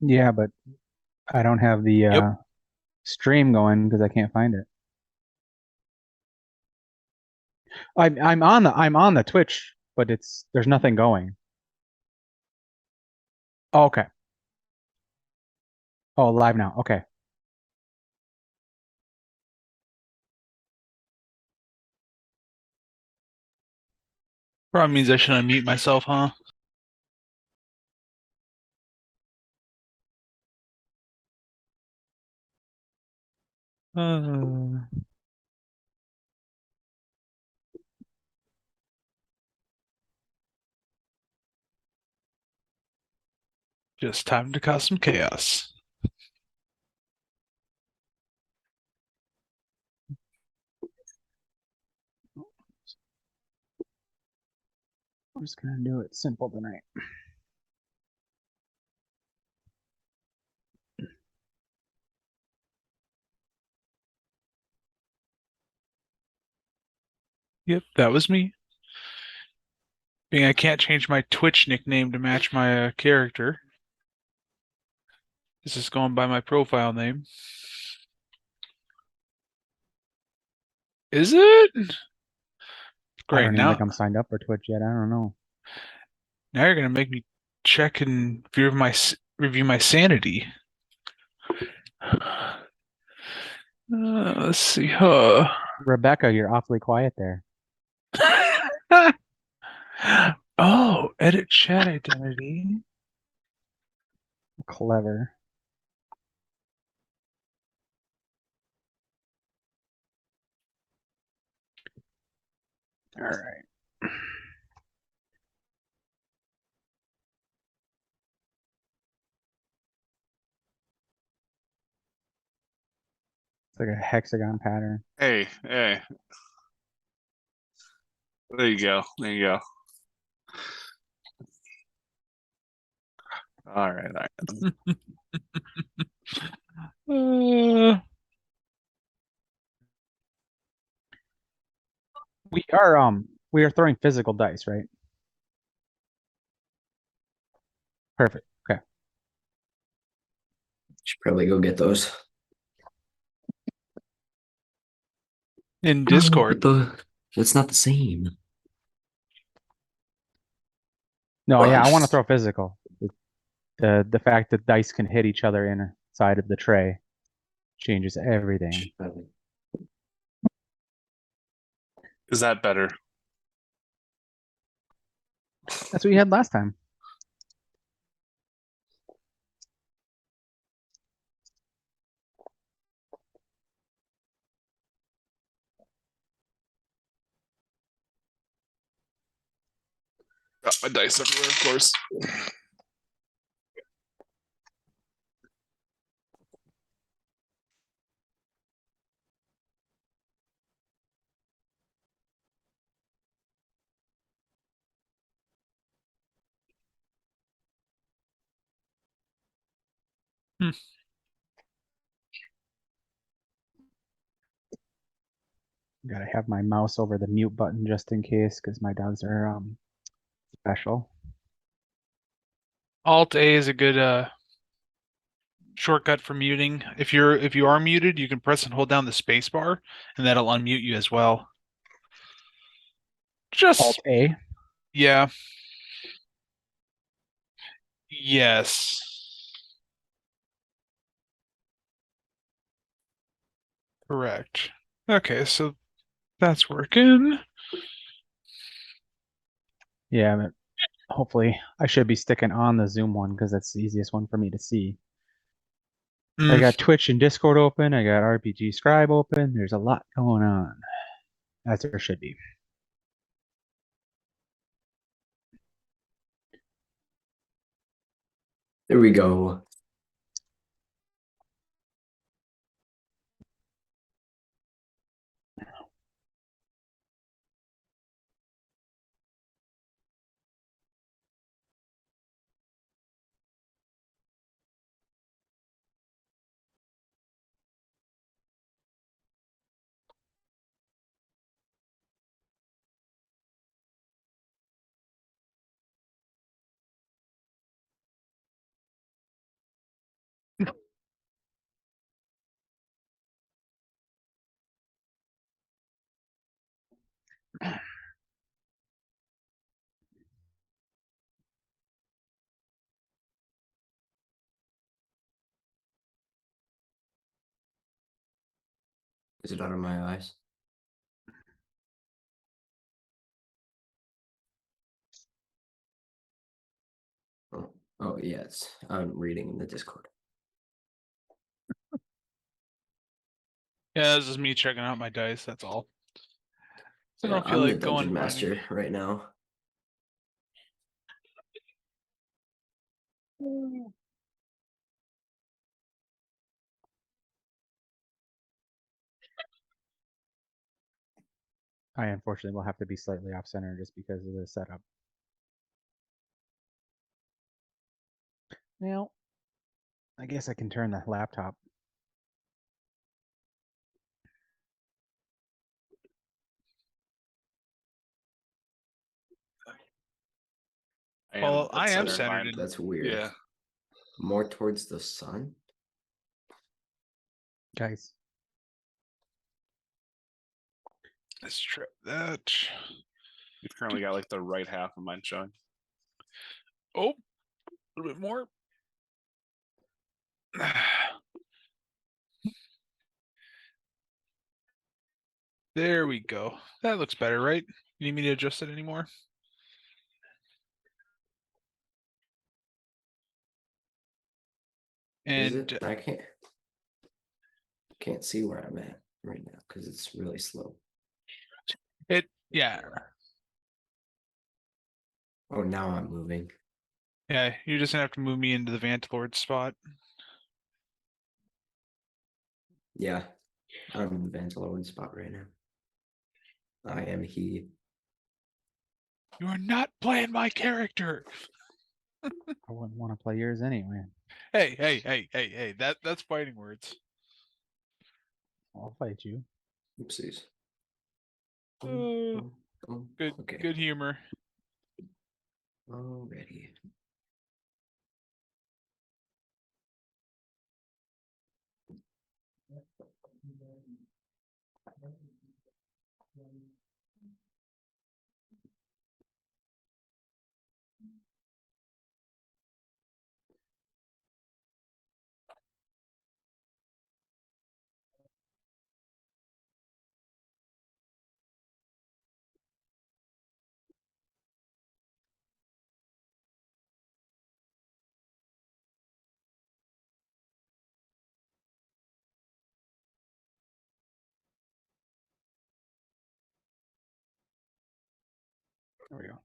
Yeah, but I don't have the Yep. stream going because I can't find it. I'm on the Twitch, but there's nothing going. Oh, okay. Oh, live now. Okay. Probably means I should unmute myself, huh? Uh, just time to cause some chaos. I'm just gonna do it simple tonight. Yep, that was me. Being I can't change my Twitch nickname to match my character. This is going by my profile name. Is it? I Great. don't even think Now, I'm signed up for Twitch yet. I don't know. now you're gonna make me check and review my sanity. Let's see. Rebecca, you're awfully quiet there. Oh, edit chat identity. Clever. All right. It's like a hexagon pattern. Hey, hey, there you go. There you go. All right, all right. Uh, We are throwing physical dice, right? Perfect. Okay. Should probably go get those. in No, but Discord. that's not the same. No, Well, yeah, I want to just throw physical. The fact that dice can hit each other inside of the tray changes everything. should probably. Is that better? That's what you had last time. Got my dice everywhere, of course. Hmm. Gotta have my mouse over the mute button just in case, because my dogs are special. Alt A is a good shortcut for muting. If you are muted, you can press and hold down the space bar, and that'll unmute you as well. Alt Just A. yeah, yes, correct. Okay, so that's working. Yeah, but hopefully I should be sticking on the Zoom one because that's the easiest one for me to see. I Mm, got Twitch and Discord open. I got RPG Scribe open. There's a lot going on, as there should be. There we go. Is it out of my eyes? Oh yeah, I'm reading in the Discord. Yeah, this is me checking out my dice. That's all. I Yeah, don't feel I'm the like going dungeon finding. master right now. I unfortunately will have to be slightly off center just because of the setup. Well, I guess I can turn the laptop. Well, dead I am center in centered mine. in. That's weird. Yeah. More towards the sun? Guys, Let's try that. You've currently got like the right half of mine showing. Oh, a little bit more. There we go. That looks better, right? You need me to adjust it anymore? Is And it? I can't see where I'm at right now because it's really slow. yeah, Oh, now I'm moving. yeah, you're just gonna have to move me into the Vantlord spot. Yeah, I'm in the Vantalone spot right now. I am he. You are not playing my character. I wouldn't want to play yours anyway. Hey, that's fighting words. I'll fight you. Oopsies. Oh, good Okay. good humor. Already. There we go.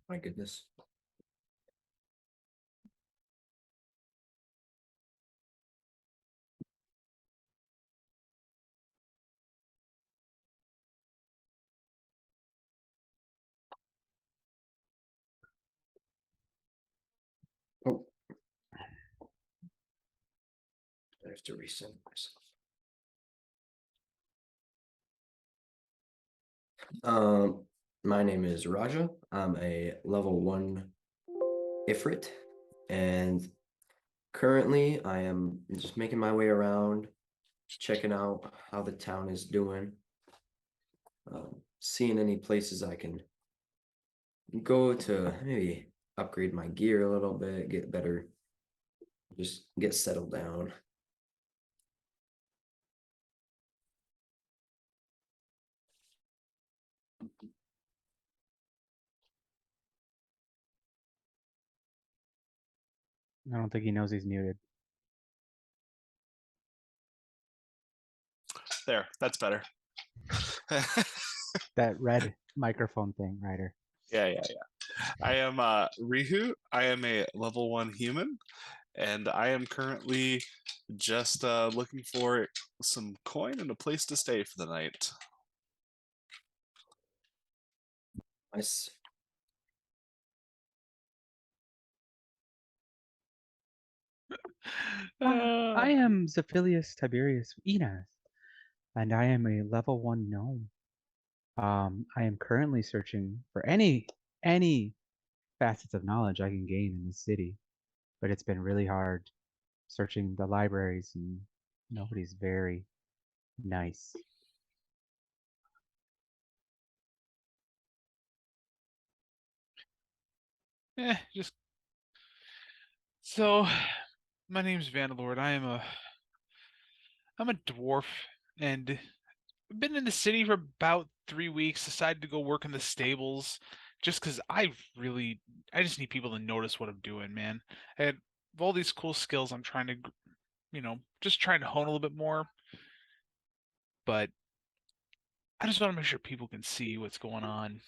My goodness. Oh. I have to reset myself. My name is Raja. I'm a level 1 Ifrit, and currently I am just making my way around, checking out how the town is doing, seeing any places I can go to maybe upgrade my gear a little bit, get better, just get settled down. I don't think he knows he's muted. There, that's better. That red microphone thing, Ryder. Yeah. I am Rihu. I am a level 1 human, and I am currently just looking for some coin and a place to stay for the night. Nice. I am Zephilius Tiberius Enos, and I am a level 1 gnome. I am currently searching for any facets of knowledge I can gain in this city, but it's been really hard searching the libraries, and nobody's very Nice. Just so. My name's Vandalord. I'm a dwarf, and I've been in the city for about 3 weeks. Decided to go work in the stables, just because I just need people to notice what I'm doing, man. I have all these cool skills. I'm trying to, just trying to hone a little bit more, but I just want to make sure people can see what's going on.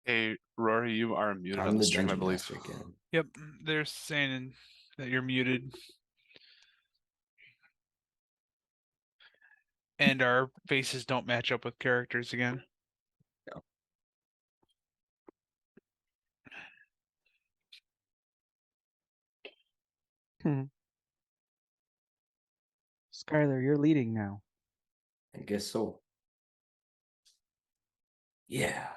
Hey, Rory, you are muted I'm on the the stream, I dungeon believe. master again. Yep, they're saying that you're muted. And our faces don't match up with characters again. Skylar, you're leading now. I guess so. Yeah.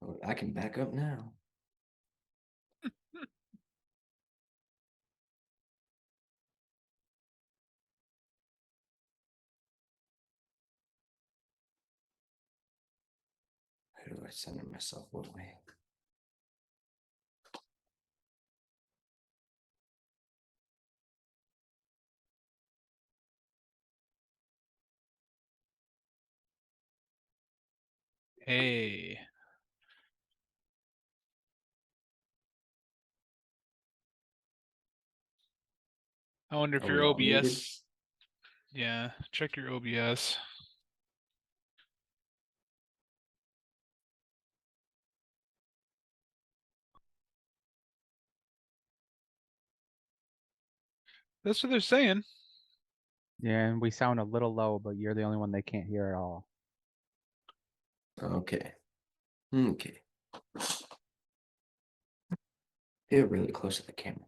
Oh, I can back up now. How do I center myself? What way? Hey. I wonder if Are your we all muted? OBS. Yeah, check your OBS. That's what they're saying. Yeah, and we sound a little low, but you're the only one they can't hear at all. Okay. Okay. They're really close to the camera.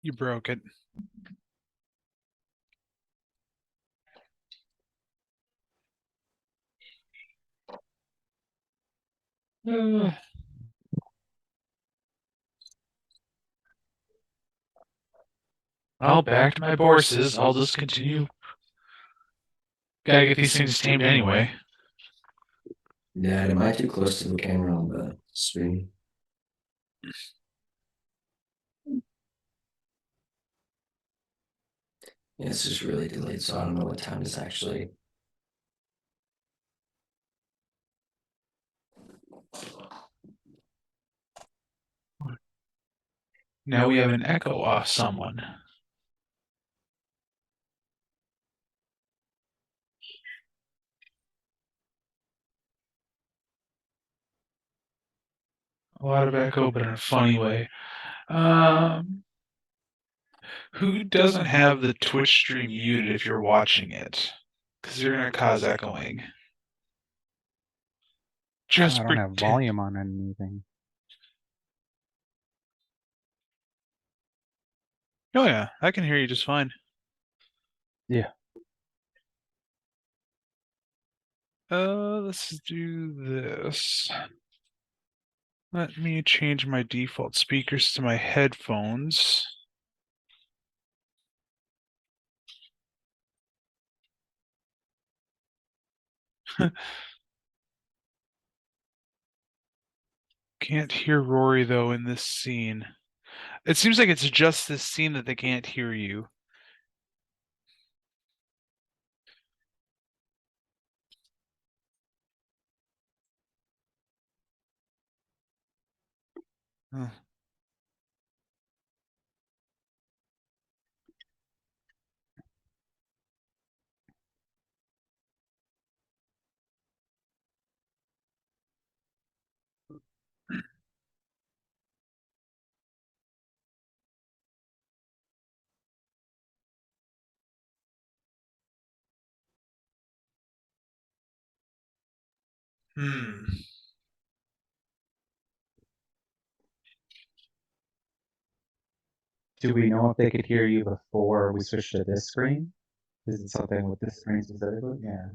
You broke it. Well, back to my horses. I'll just continue. Gotta get these things tamed anyway. Dad, am I too close to the camera on the screen? Yeah, this is really delayed, so I don't know what time it's actually. Now we have an echo off someone. A lot of echo, but in a funny way. Who doesn't have the Twitch stream muted if you're watching it? Because you're gonna cause echoing. Just I don't have pretend. volume on anything. Oh yeah, I can hear you just fine. Yeah. Let's do this. Let me change my default speakers to my headphones. Can't hear Rory though in this scene. It seems like it's just this scene that they can't hear you. Huh. Hmm. Do we know if they could hear you before we switch to this screen? Is it something with this screen specifically? Yeah.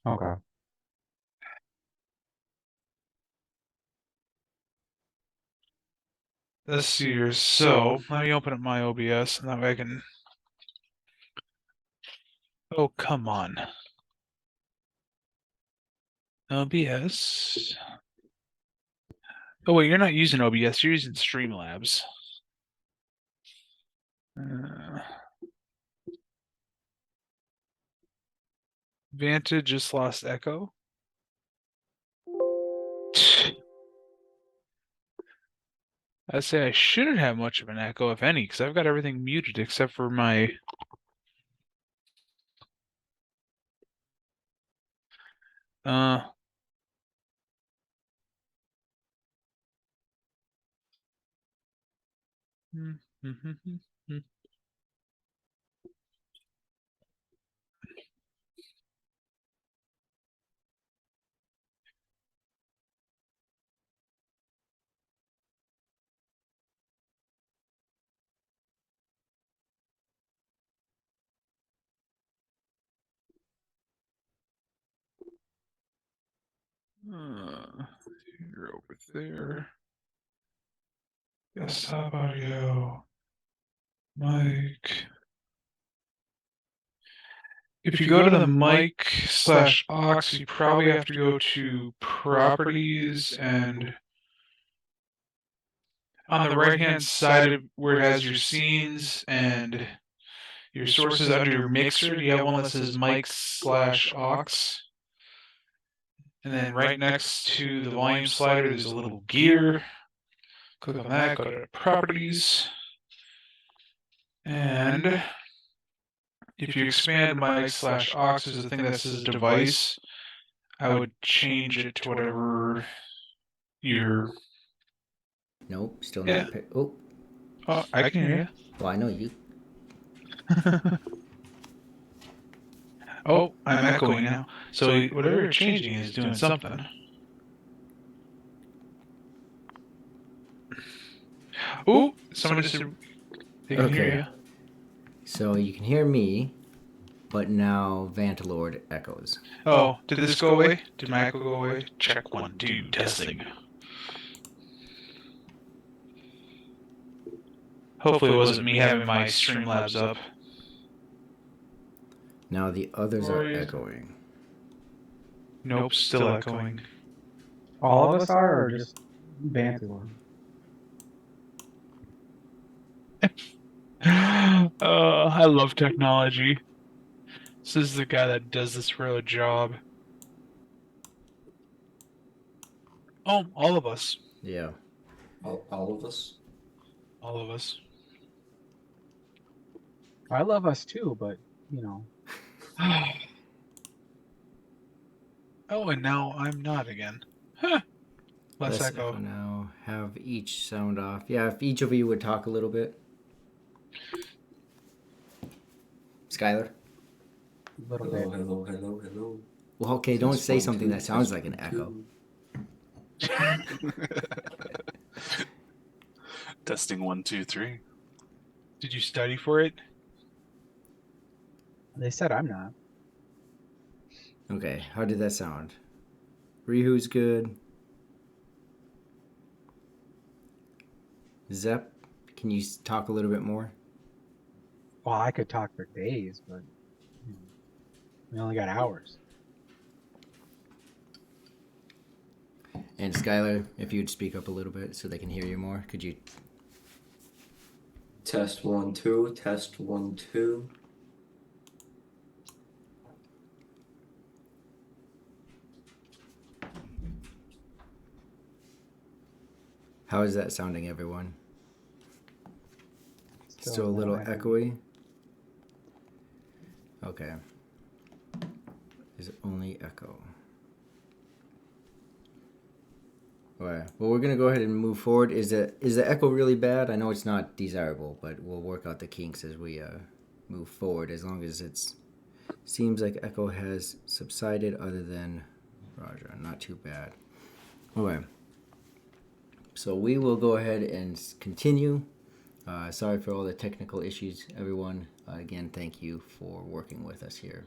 Okay. Let's see here. So let me open up my OBS and that way I can. Oh, come on. OBS. Oh wait, you're not using OBS, you're using Streamlabs. Vantage just lost echo. I'd say I shouldn't have much of an echo, if any, because I've got everything muted except for my. You're over there. Desktop audio. Mic. If you go to the mic/aux, you probably have to go to properties and on the right-hand side of where it has your scenes and your sources under your mixer, you have one that says mic/aux. And then right next to the volume slider, there's a little gear. Click on that, go to properties. And if you expand mic/aux, there's a thing that says device. I would change it to whatever your. Nope, still Yeah. not. Oh, Oh, I can hear you. well, I know you. Oh, I'm echoing now. So whatever you're changing is doing something. Ooh, somebody just said they can hear Okay. you. So you can hear me, but now Vantalord echoes. Oh, did this go away? Did my echo go away? Check 1, 2, testing. Hopefully it wasn't me having my Streamlabs up. Now the others are Rory. echoing. Nope, still echoing. All of us are, or just Bantu? I love technology. This is the guy that does this for a job. Oh, all of us. Yeah. All of us? All of us. I love us too, but you know. Oh, and now I'm not again. Huh. Less echo. Now. Have each sound off. Yeah, if each of you would talk a little bit. Skylar? A little Hello, bit. hello, hello, hello. Well, okay, don't Test say one, something two, that sounds test like an one, echo. two. Testing 1, 2, 3. Did you study for it? They said I'm not. Okay, how did that sound? Rihu's good. Zep, can you talk a little bit more? Well, I could talk for days, but we only got hours. And Skylar, if you'd speak up a little bit so they can hear you more, could you? Test 1, 2, test 1, 2. How is that sounding, everyone? Still a no little echo. echoey? Okay. Is it only echo? Alright. Well, we're gonna go ahead and move forward. Is the echo really bad? I know it's not desirable, but we'll work out the kinks as we move forward. As long as it's seems like echo has subsided, other than Raja, not too bad. Okay. So we will go ahead and continue. Sorry for all the technical issues, everyone. Again, thank you for working with us here.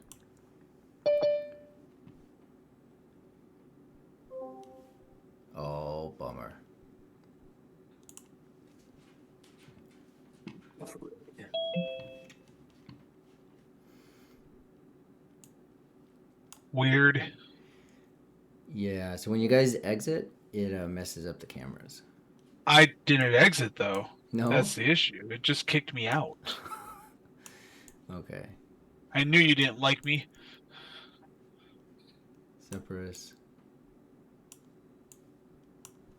Oh, bummer. Weird. Yeah, so when you guys exit, it messes up the cameras. I didn't exit though. No? That's the issue. It just kicked me out. Okay. I knew you didn't like me. Separus.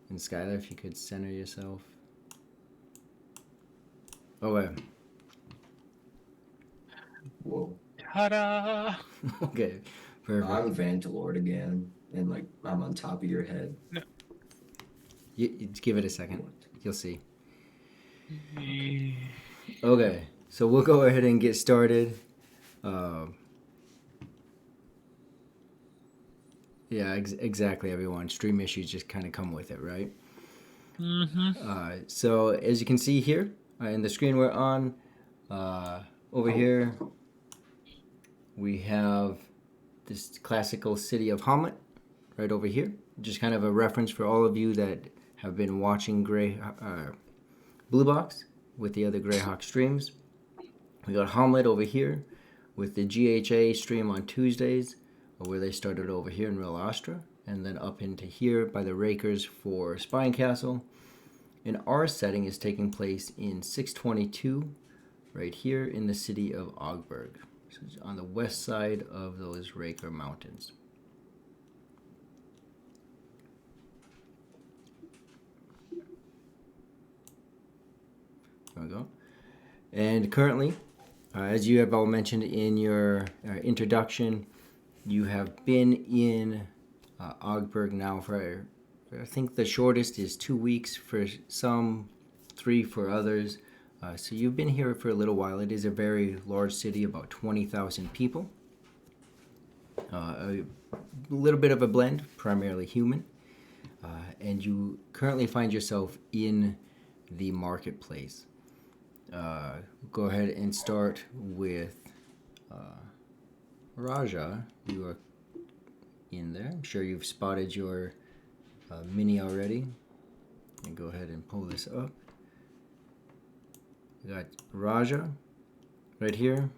And Skylar, if you could center yourself. Okay. Whoa. Ta-da! Okay. Perfect. I'm Vantalord again, and like I'm on top of your head. No. You give it a second. What? You'll see. Eh, Okay. So we'll go ahead and get started. Yeah, exactly, everyone. Stream issues just kind of come with it, right? Mm-hmm. So as you can see here in the screen we're on, over here we have this classical city of Hamlet right over here. Just kind of a reference for all of you that have been watching Blue Box with the other Greyhawk streams. We got Hamlet over here with the GHA stream on Tuesdays, where they started over here in Real Astra, and then up into here by the Rakers for Spine Castle. And our setting is taking place in 622, right here in the city of Ogburg. So it's on the west side of those Raker Mountains. There we go. And currently, as you have all mentioned in your introduction, you have been in Ogburg now for, I think the shortest is 2 weeks for some, 3 for others. So you've been here for a little while. It is a very large city, about 20,000 people. A little bit of a blend, primarily human. And you currently find yourself in the marketplace. Go ahead and start with Raja. You are in there. I'm sure you've spotted your mini already. And go ahead and pull this up. We got Raja right here.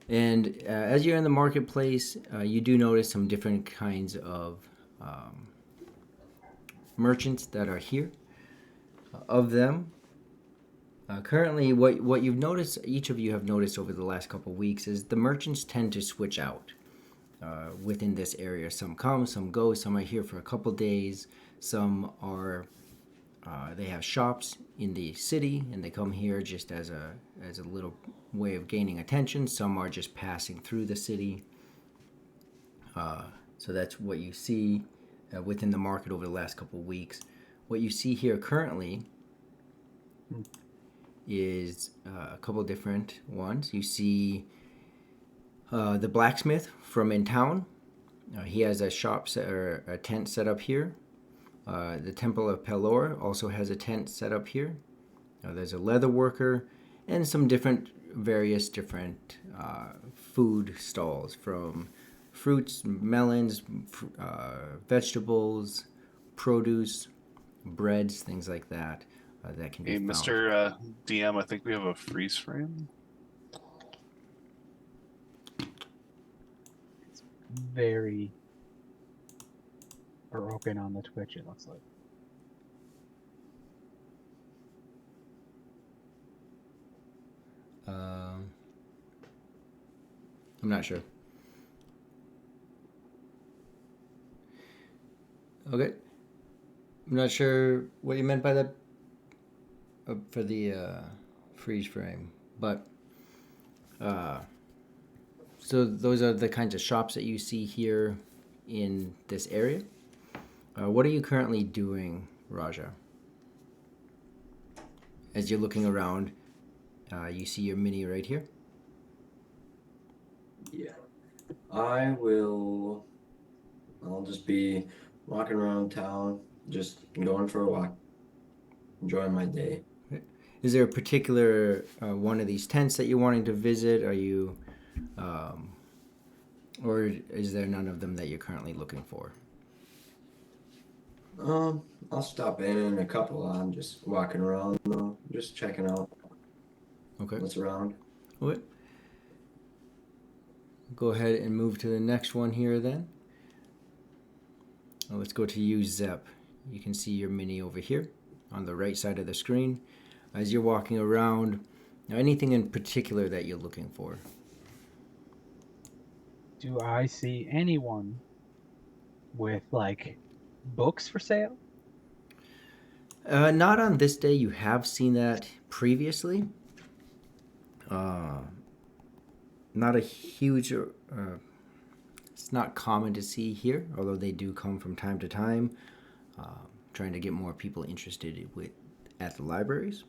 And as you're in the marketplace, you do notice some different kinds of merchants that are here. Of them, currently what you've noticed, each of you have noticed over the last couple of weeks, is the merchants tend to switch out within this area. Some come, some go, some are here for a couple days, some are they have shops in the city and they come here just as a little way of gaining attention. Some are just passing through the city. So that's what you see within the market over the last couple of weeks. What you see here currently is a couple different ones. You see the blacksmith from in town. He has a shop or a tent set up here. The Temple of Pelor also has a tent set up here. There's a leather worker and some various different food stalls, from fruits, melons, vegetables, produce, breads, things like that. That can be Hey, found. Mr. DM, I think we have a freeze frame. It's very broken on the Twitch, it looks like. I'm not sure. Okay. I'm not sure what you meant by that for the freeze frame, but so those are the kinds of shops that you see here in this area. What are you currently doing, Raja? As you're looking around, you see your mini right here. Yeah. I'll just be walking around town, just going for a walk, enjoying my day. Is there a particular one of these tents that you're wanting to visit? Are you, or is there none of them that you're currently looking for? I'll stop in a couple. I'm just walking around though, just checking out what's around. Okay. Go ahead and move to the next one here then. Let's go to you, Zep. You can see your mini over here on the right side of the screen. As you're walking around, now anything in particular that you're looking for? Do I see anyone with, like, books for sale? Not on this day. You have seen that previously. Not a huge... it's not common to see here, although they do come from time to time, trying to get more people interested at the libraries.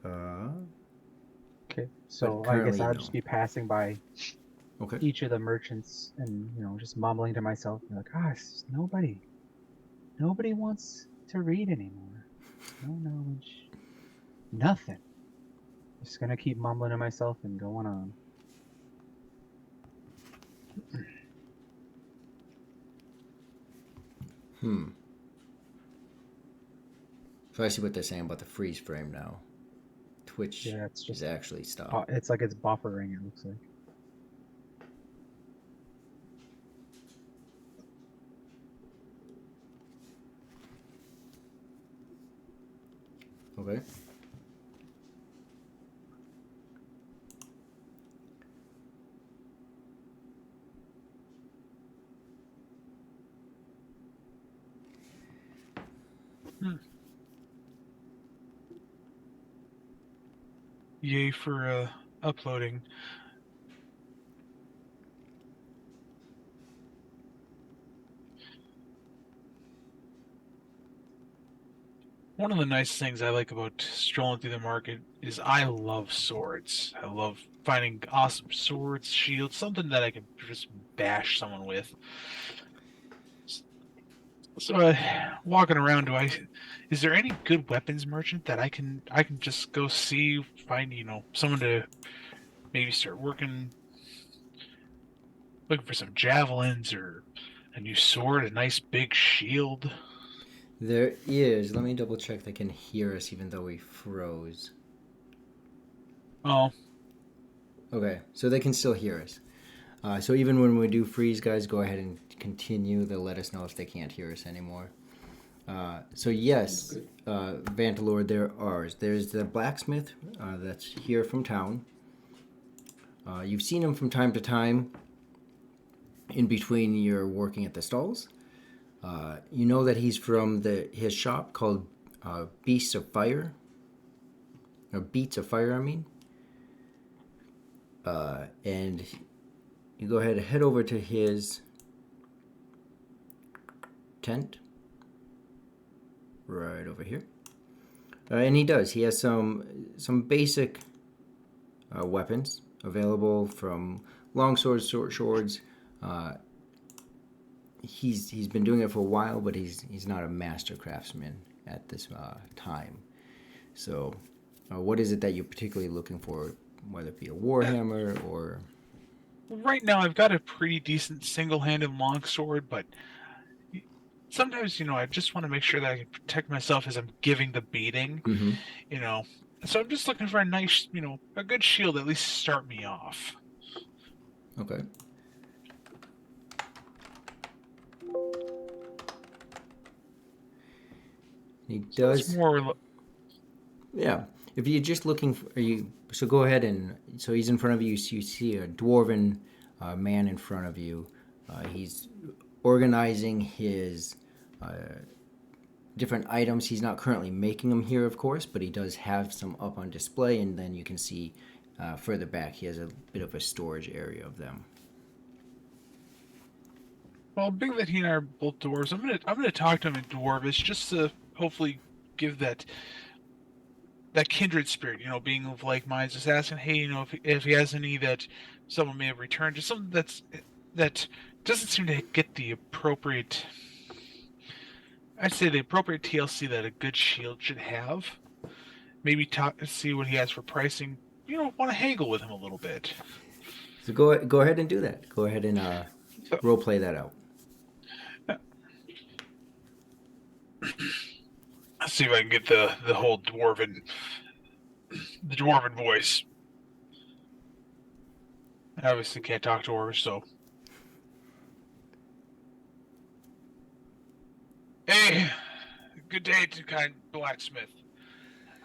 Okay, so I guess I'll just be passing by each of the merchants and, you know, just mumbling to myself, like, gosh, nobody wants to read anymore. No knowledge, nothing. Just gonna keep mumbling to myself and going on. So I see what they're saying about the freeze frame now. Twitch is actually stopped. It's like it's buffering, it looks like. Okay. Yay for uploading. One of the nice things I like about strolling through the market is I love swords. I love finding awesome swords, shields, something that I can just bash someone with. So walking around, is there any good weapons merchant that I can just go see, find, you know, someone to maybe start looking for some javelins or a new sword, a nice big shield? There is. Let me double check they can hear us even though we froze. Oh. Okay, so they can still hear us. So even when we do freeze, guys, go ahead and continue. They'll let us know if they can't hear us anymore. So yes, Vantalord, there's the blacksmith that's here from town. You've seen him from time to time in between your working at the stalls. You know that he's from his shop called Beasts of Fire. Or Beats of Fire, I mean. And you go ahead and head over to his tent right over here. And he does. He has some basic weapons available, from long swords, short swords. He's been doing it for a while, but he's not a master craftsman at this time. So, what is it that you're particularly looking for, whether it be a warhammer or? Right now, I've got a pretty decent single-handed longsword, but sometimes, I just want to make sure that I can protect myself as I'm giving the beating, Mm-hmm. So I'm just looking for a nice, a good shield to at least start me off. Okay. He does. So it's more. Yeah. If you're just looking for so go ahead and so he's in front of you. So you see a dwarven man in front of you. He's organizing his different items. He's not currently making them here, of course, but he does have some up on display, and then you can see further back he has a bit of a storage area of them. Well, being that he and I are both dwarves, I'm gonna talk to him in dwarvish just to hopefully give that kindred spirit, being of like minds, just asking, hey, if he has any that someone may have returned, just something that doesn't seem to get the appropriate, I'd say the appropriate TLC that a good shield should have. Maybe see what he has for pricing. Want to haggle with him a little bit. So go ahead and do that. Go ahead and role play that out. Let's see if I can get the whole dwarven voice. I obviously can't talk dwarvish, so. Hey, good day to kind blacksmith.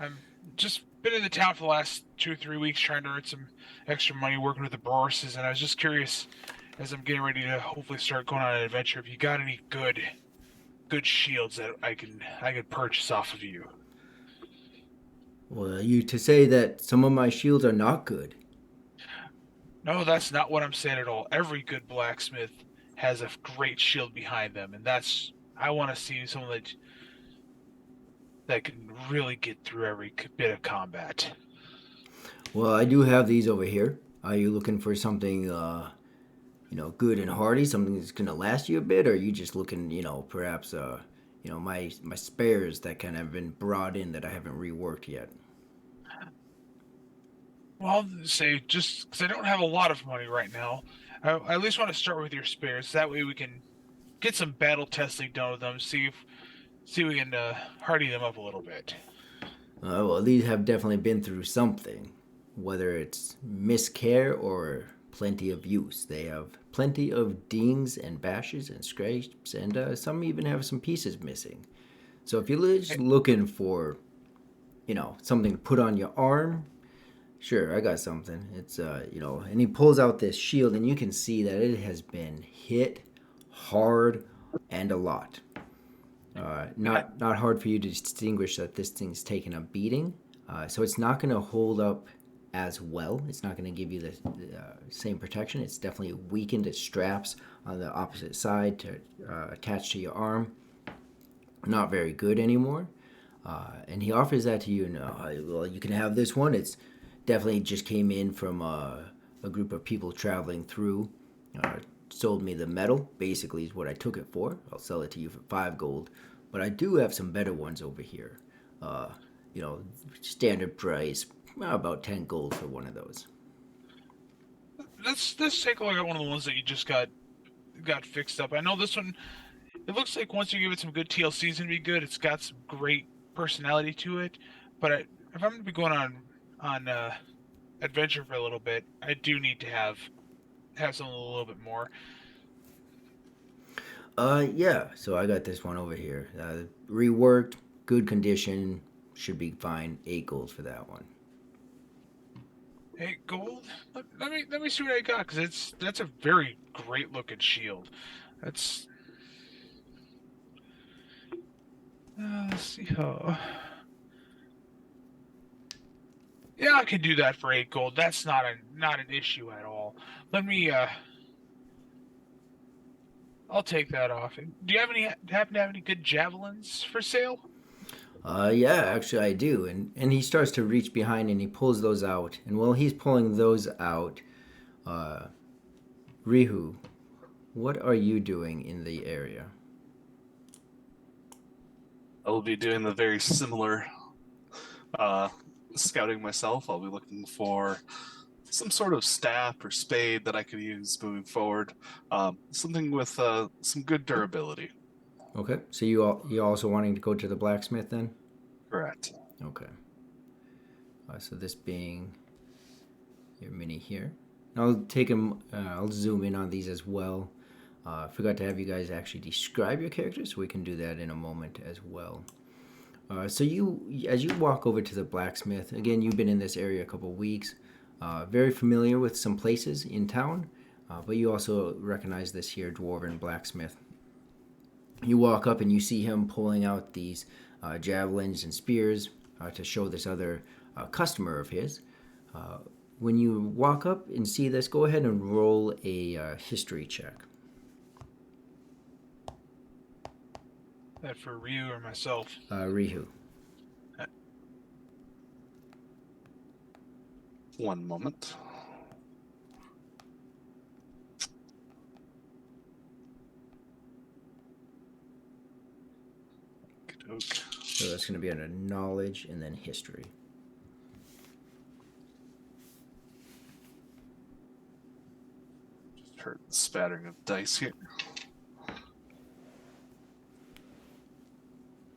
I'm just been in the town for the last 2 or 3 weeks trying to earn some extra money working with the Broruses, and I was just curious, as I'm getting ready to hopefully start going on an adventure, if you got any good shields that I could purchase off of you. Well, you to say that some of my shields are not good? No, that's not what I'm saying at all. Every good blacksmith has a great shield behind them, and I want to see someone that can really get through every bit of combat. Well, I do have these over here. Are you looking for something, good and hardy, something that's gonna last you a bit, or are you just looking, perhaps, my spares that kind of have been brought in that I haven't reworked yet? Well, I'll say, just because I don't have a lot of money right now, I at least want to start with your spares. That way we can get some battle testing done with them, see if we can hardy them up a little bit. Well, these have definitely been through something, whether it's miscare or plenty of use. They have plenty of dings and bashes and scrapes, and some even have some pieces missing. So if you're just looking for, something to put on your arm, sure, I got something. It's, and he pulls out this shield, and you can see that it has been hit hard and a lot. Not hard for you to distinguish that this thing's taken a beating. So it's not going to hold up as well. It's not going to give you the same protection. It's definitely weakened. Its straps on the opposite side to attach to your arm. Not very good anymore. And he offers that to you. Well, you can have this one. It's definitely just came in from a group of people traveling through. Sold me the metal, basically is what I took it for. I'll sell it to you for 5 gold. But I do have some better ones over here. Standard price, about 10 gold for one of those. Let's take a look at one of the ones that you just got fixed up. I know this one, it looks like once you give it some good TLC, it's going to be good. It's got some great personality to it. But if I'm going to be going on adventure for a little bit, I do need to have something a little bit more. Yeah, so I got this one over here. Reworked, good condition, should be fine. 8 gold for that one. 8 gold? Let me see what I got, because that's a very great looking shield. That's let's see how. Yeah, I can do that for 8 gold. That's not an issue at all. Let me I'll take that off. Do you happen to have any good javelins for sale? Yeah, actually I do. And he starts to reach behind and he pulls those out. And while he's pulling those out, Rihu, what are you doing in the area? I will be doing the very similar scouting myself. I'll be looking for some sort of staff or spade that I could use moving forward. Something with some good durability. Okay, so you're also wanting to go to the blacksmith then? Correct. Okay. So this being your mini here. I'll take him. I'll zoom in on these as well. Forgot to have you guys actually describe your characters, so we can do that in a moment as well. So as you walk over to the blacksmith, again, you've been in this area a couple weeks, very familiar with some places in town, but you also recognize this here dwarven blacksmith. You walk up and you see him pulling out these javelins and spears to show this other customer of his. When you walk up and see this, go ahead and roll a history check. That for Ryu or myself? Rihu. One moment. Okey-doke. So that's going to be under knowledge and then history. Just heard the spattering of dice here.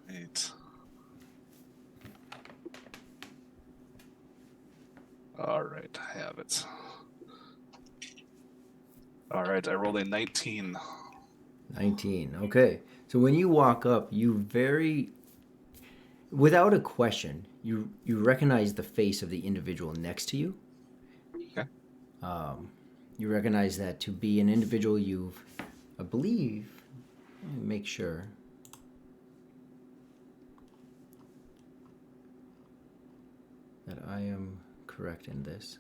Right. All right, I have it. All right, I rolled a 19. 19. Okay. So when you walk up, without a question, you recognize the face of the individual next to you. Okay. You recognize that to be an individual I believe, let me make sure. That I am correct in this.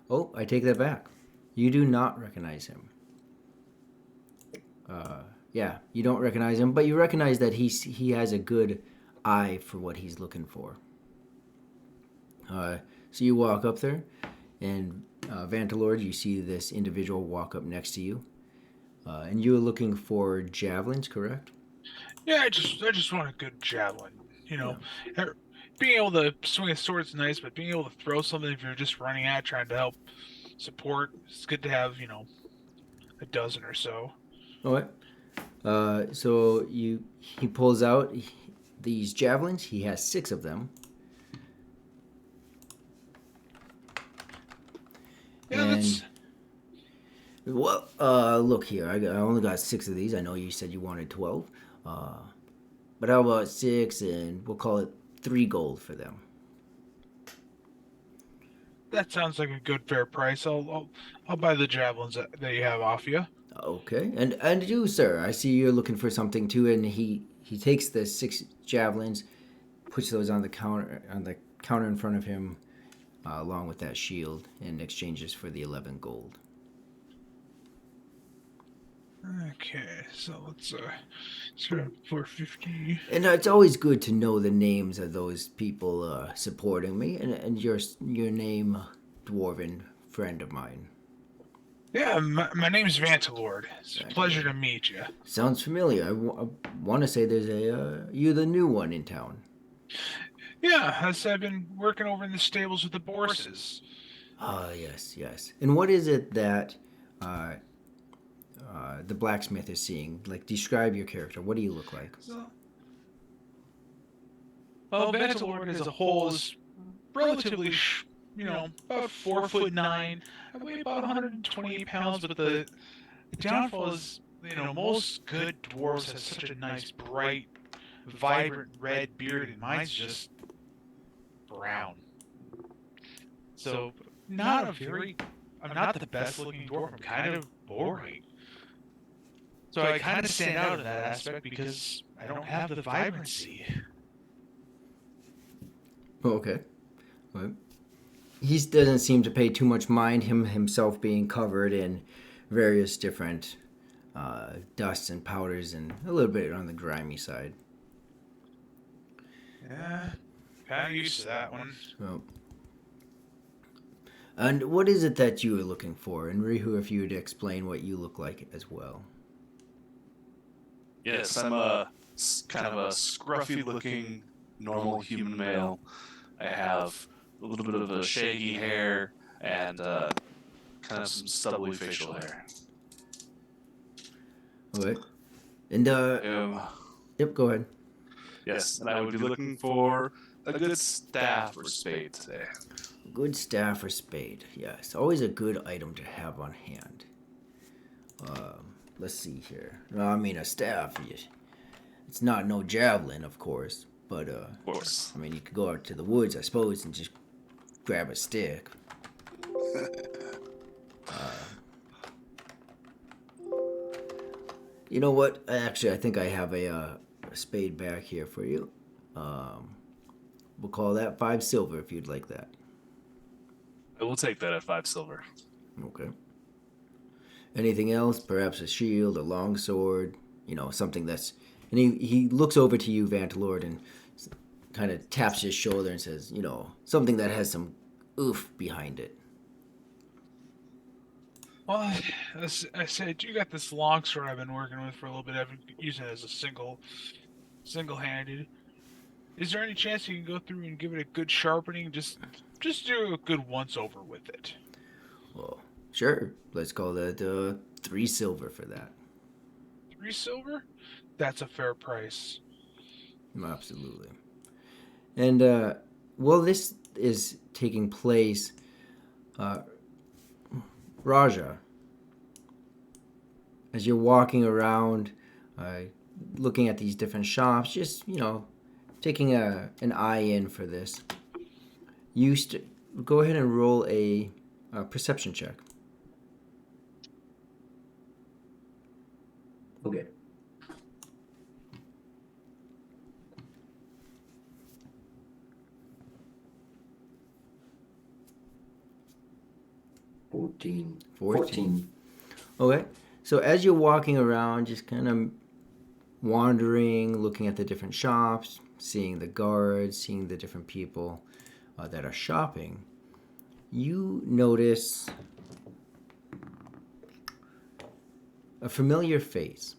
Oh, I take that back. You do not recognize him. Yeah, you don't recognize him, but you recognize that he has a good eye for what he's looking for. So you walk up there, and Vantalord, you see this individual walk up next to you, and you're looking for javelins, correct? Yeah, I just want a good javelin. You know, being able to swing a sword's nice, but being able to throw something if you're just running at trying to help support, it's good to have, a dozen or so. All right. So he pulls out these javelins. He has 6 of them. Yeah, and well, look here. I only got 6 of these. I know you said you wanted 12. But how about 6, and we'll call it 3 gold for them. That sounds like a good fair price. I'll buy the javelins that you have off you. Okay, and you, sir, I see you're looking for something too. And he takes the 6 javelins, puts those on the counter in front of him, along with that shield, and exchanges for the 11 gold. Okay, so let's start at 450. And it's always good to know the names of those people supporting me, and your name, dwarven friend of mine. Yeah, my name's Vantalord. It's a pleasure to meet you. Sounds familiar. I want to say there's you're the new one in town. Yeah, I've been working over in the stables with the horses. Ah, yes. And what is it that the blacksmith is seeing? Like, describe your character. What do you look like? Well, Vantalord as a whole is relatively, about 4'9". I weigh about 128 pounds, but the downfall is, most good dwarves have such a nice, bright, vibrant red beard, and mine's just brown. So, I'm not the best looking dwarf. I'm kind of boring. So I kind of stand out in that aspect because I don't have the vibrancy. Okay. Right. he doesn't seem to pay too much mind, himself being covered in various different dusts and powders and a little bit on the grimy side. Yeah, kind of used to that one. So, and what is it that you are looking for? And Rihu, if you would explain what you look like as well. Yes, I'm a kind of a scruffy-looking normal human male. I have a little bit of a shaggy hair and kind of some stubbly facial hair. Okay. And yep, go ahead. Yes, and I would be looking for a good staff or spade today. Good staff or spade. Yes, always a good item to have on hand. Let's see here. I mean, a staff. It's not no javelin, of course, but Of course. I mean, you could go out to the woods, I suppose, and just grab a stick. You know what? Actually, I think I have a spade back here for you. We'll call that 5 silver if you'd like that. I will take that at 5 silver. Okay. Anything else? Perhaps a shield, a longsword, something that's... And he looks over to you, Vantalord, and kind of taps his shoulder and says, something that has some oof behind it. Well, I said you got this longsword I've been working with for a little bit. I've been using it as a single-handed. Is there any chance you can go through and give it a good sharpening? Just do a good once-over with it. Well, sure. Let's call that 3 silver for that. 3 silver? That's a fair price. Absolutely. And while this is taking place, Raja, as you're walking around, looking at these different shops, just, taking an eye in for this, you go ahead and roll a perception check. Okay. Fourteen. Okay. So as you're walking around, just kind of wandering, looking at the different shops, seeing the guards, seeing the different people that are shopping, you notice a familiar face.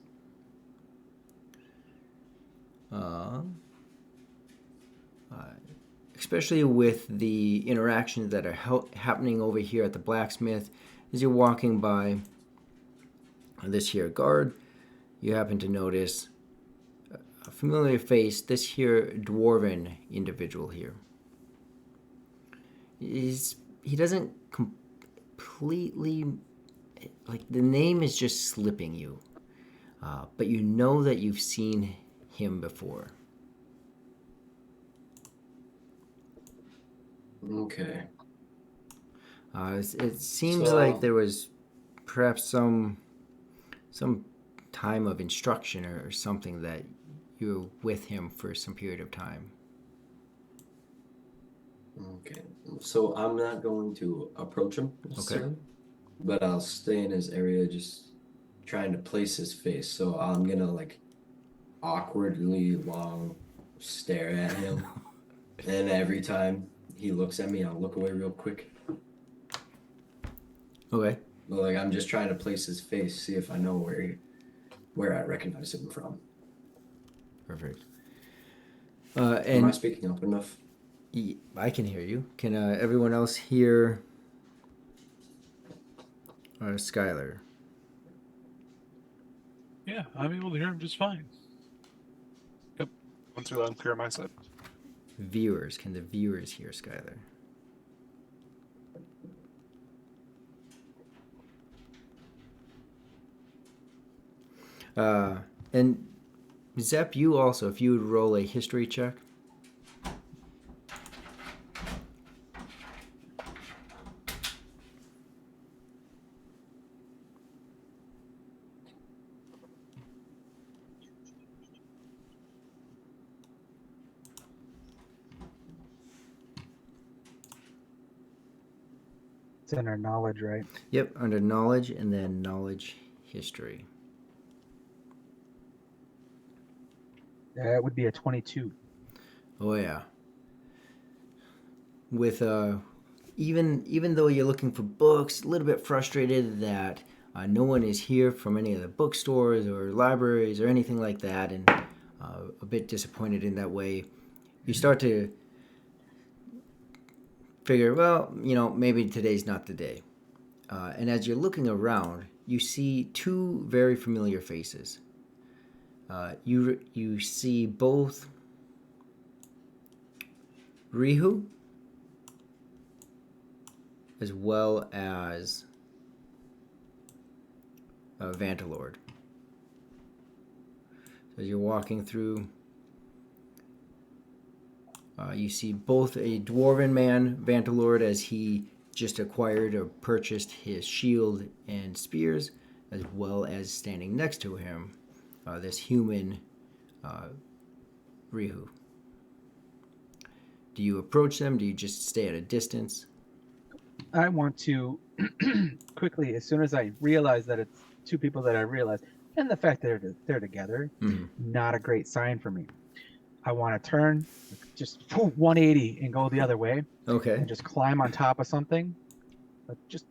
Especially with the interactions that are happening over here at the blacksmith. As you're walking by this here guard, you happen to notice a familiar face, this here dwarven individual here. He doesn't completely, like, the name is just slipping you, but you know that you've seen him before. Okay. It seems like there was perhaps some time of instruction or something that you were with him for some period of time. Okay. So I'm not going to approach him necessarily, but I'll stay in his area, just trying to place his face. So I'm gonna awkwardly long stare at him, and every time he looks at me, I'll look away real quick. Okay. But I'm just trying to place his face, see if I know where I recognize him from. Perfect. Am I speaking up enough? I can hear you. Can everyone else hear Skylar? Yeah, I'm able to hear him just fine. Yep. Once you're loud and clear on my side. Viewers, can the viewers hear Skylar? And Zep, you also, if you would roll a history check. It's under knowledge, right? Yep, under knowledge and then knowledge history. That would be a 22. Oh yeah. With even though you're looking for books, a little bit frustrated that no one is here from any of the bookstores or libraries or anything like that, and a bit disappointed in that way. You start to figure, well, maybe today's not the day. And as you're looking around, you see two very familiar faces. You see both Rihu as well as Vantalord. So as you're walking through, you see both a dwarven man, Vantalord, as he just acquired or purchased his shield and spears, as well as standing next to him, this human Rihu. Do you approach them? Do you just stay at a distance? I want to quickly, as soon as I realize that it's two people that I realize, and the fact that they're together, not a great sign for me. I want to turn, just 180 and go the other way, Okay. and just climb on top of something, just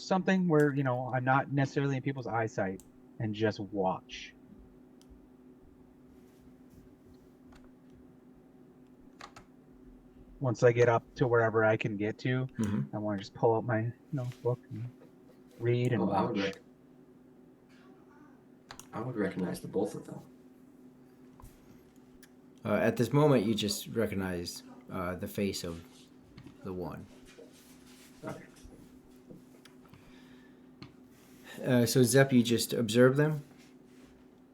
something where I'm not necessarily in people's eyesight, and just watch. Once I get up to wherever I can get to, I want to just pull out my book and read and watch. I would recognize the both of them. At this moment, you just recognize the face of the one. Okay. So Zep, you just observe them?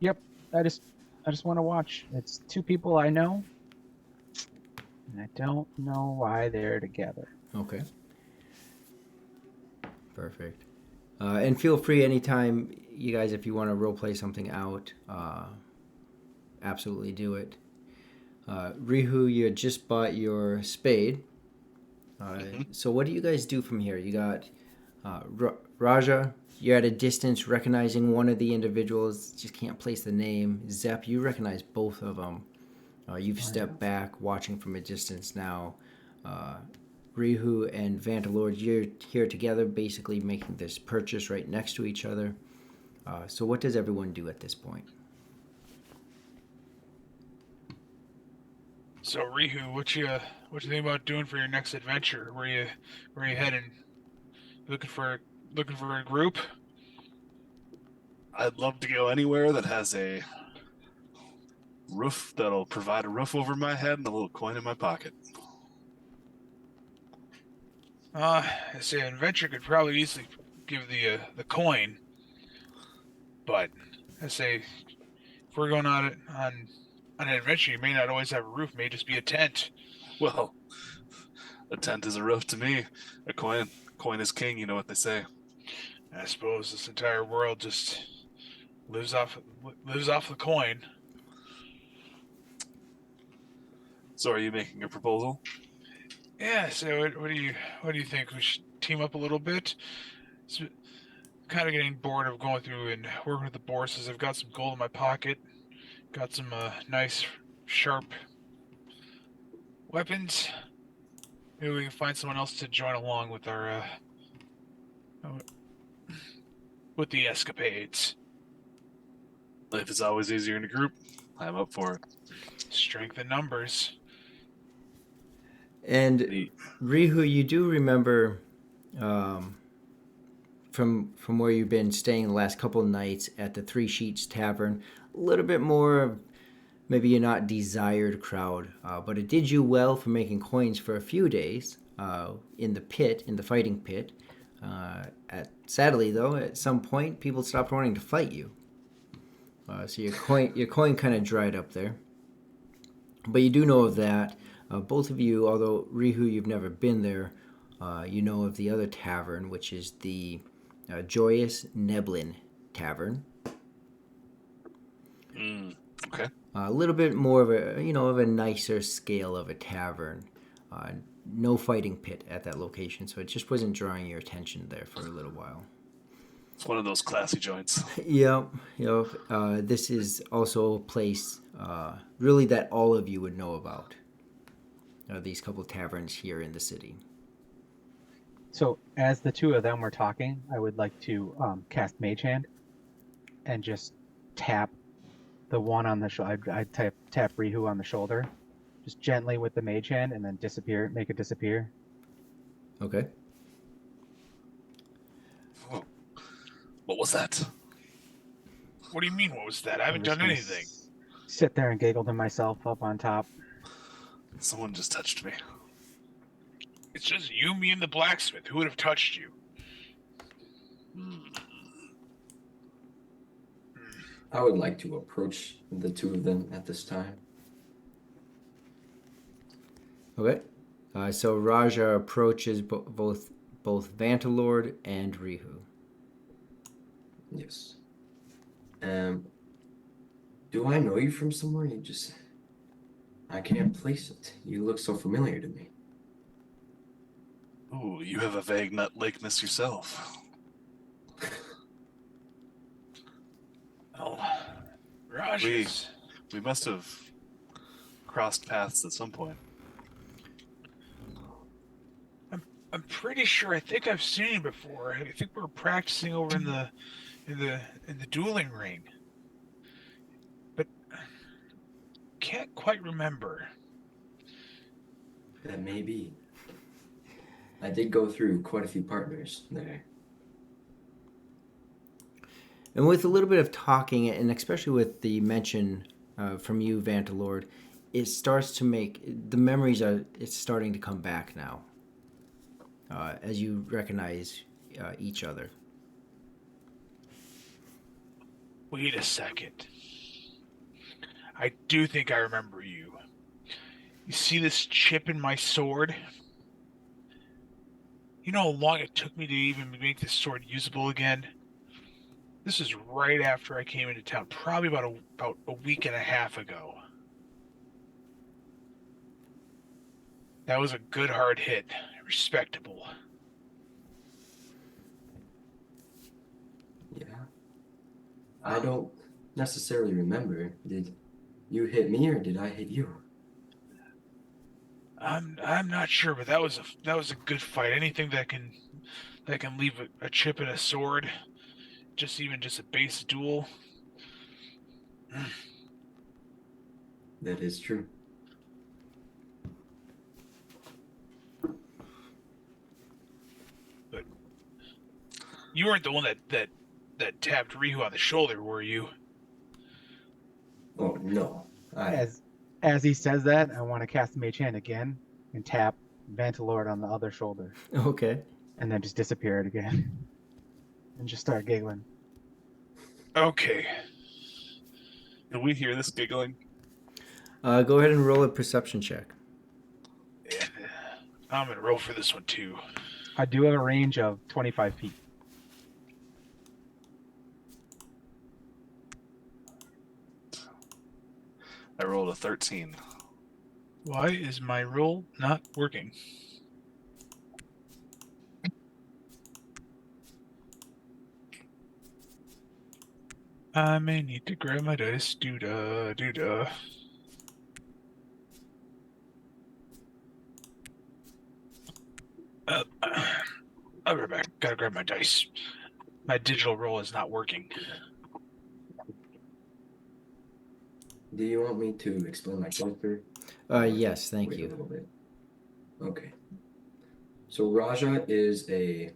Yep. I just want to watch. It's two people I know, and I don't know why they're together. Okay. Perfect. And feel free anytime, you guys, if you want to roleplay something out, absolutely do it. Rihu, you had just bought your spade. So what do you guys do from here? You got Raja, you're at a distance recognizing one of the individuals, just can't place the name. Zep, you recognize both of them. You've stepped back, watching from a distance now. Rihu and Vantalord, you're here together, basically making this purchase right next to each other. So what does everyone do at this point? So Rihu, what you think about doing for your next adventure? Where you heading? Looking for a group? I'd love to go anywhere that has a roof that'll provide a roof over my head and a little coin in my pocket. I say an adventure could probably easily give the coin, but I say if we're going on an adventure, you may not always have a roof. It may just be a tent. Well, a tent is a roof to me. A coin is king. You know what they say. I suppose this entire world just lives off the coin. So, are you making a proposal? Yeah. So what do you think? We should team up a little bit. It's kind of getting bored of going through and working with the bosses. I've got some gold in my pocket. Got some nice, sharp weapons. Maybe we can find someone else to join along with our with the escapades. Life is always easier in a group. I'm up for it. Strength in numbers. And Rihu, you do remember from where you've been staying the last couple of nights at the Three Sheets Tavern, a little bit more of maybe a not desired crowd, but it did you well for making coins for a few days in the fighting pit. Sadly, though, at some point, people stopped wanting to fight you. So your coin kind of dried up there. But you do know of that. Both of you, although Rihu, you've never been there, you know of the other tavern, which is the Joyous Neblin Tavern. Okay. A little bit more of a nicer scale of a tavern. no fighting pit at that location, so it just wasn't drawing your attention there for a little while. It's one of those classy joints. Yep. This is also a place really that all of you would know about. These couple taverns here in the city. So as the two of them were talking, I would like to cast Mage Hand and just tap the one on the shoulder. I'd tap Rihu on the shoulder, just gently with the Mage Hand, and then make it disappear. Okay. Oh. What was that? What do you mean, what was that? I haven't I'm just done gonna anything. Sit there and giggle to myself up on top. Someone just touched me. It's just you, me, and the blacksmith. Who would have touched you? I would like to approach the two of them at this time. Okay. So Raja approaches both Vantalord and Rihu. Yes. Do I know you from somewhere? I can't place it. You look so familiar to me. Ooh, you have a vague likeness yourself. Oh, Rajas. We must have crossed paths at some point. I'm pretty sure. I think I've seen you before. I think we were practicing over in the dueling ring, but can't quite remember. That may be. I did go through quite a few partners there. And with a little bit of talking, and especially with the mention from you, Vantalord, it starts to make the memories it's starting to come back now, as you recognize each other. Wait a second. I do think I remember you. You see this chip in my sword? You know how long it took me to even make this sword usable again? This is right after I came into town, probably about a week and a half ago. That was a good hard hit. Respectable. Yeah. I don't necessarily remember. Did you hit me or did I hit you? I'm not sure, but that was a good fight. Anything that can leave a chip in a sword, just a base duel. That is true. But you weren't the one that tapped Rihu on the shoulder, were you? Oh no. As he says that, I want to cast Mage Hand again and tap Vantalord on the other shoulder, Okay. and then just disappear it again, and just start giggling. Okay. Can we hear this giggling? Go ahead and roll a perception check. And I'm gonna roll for this one too. I do have a range of 25 feet. I rolled a 13. Why is my roll not working? I may need to grab my dice. Doo-da. I'll be right back. Gotta grab my dice. My digital roll is not working. Do you want me to explain my character? Yes, thank Wait a you. little bit. Okay. So Raja is a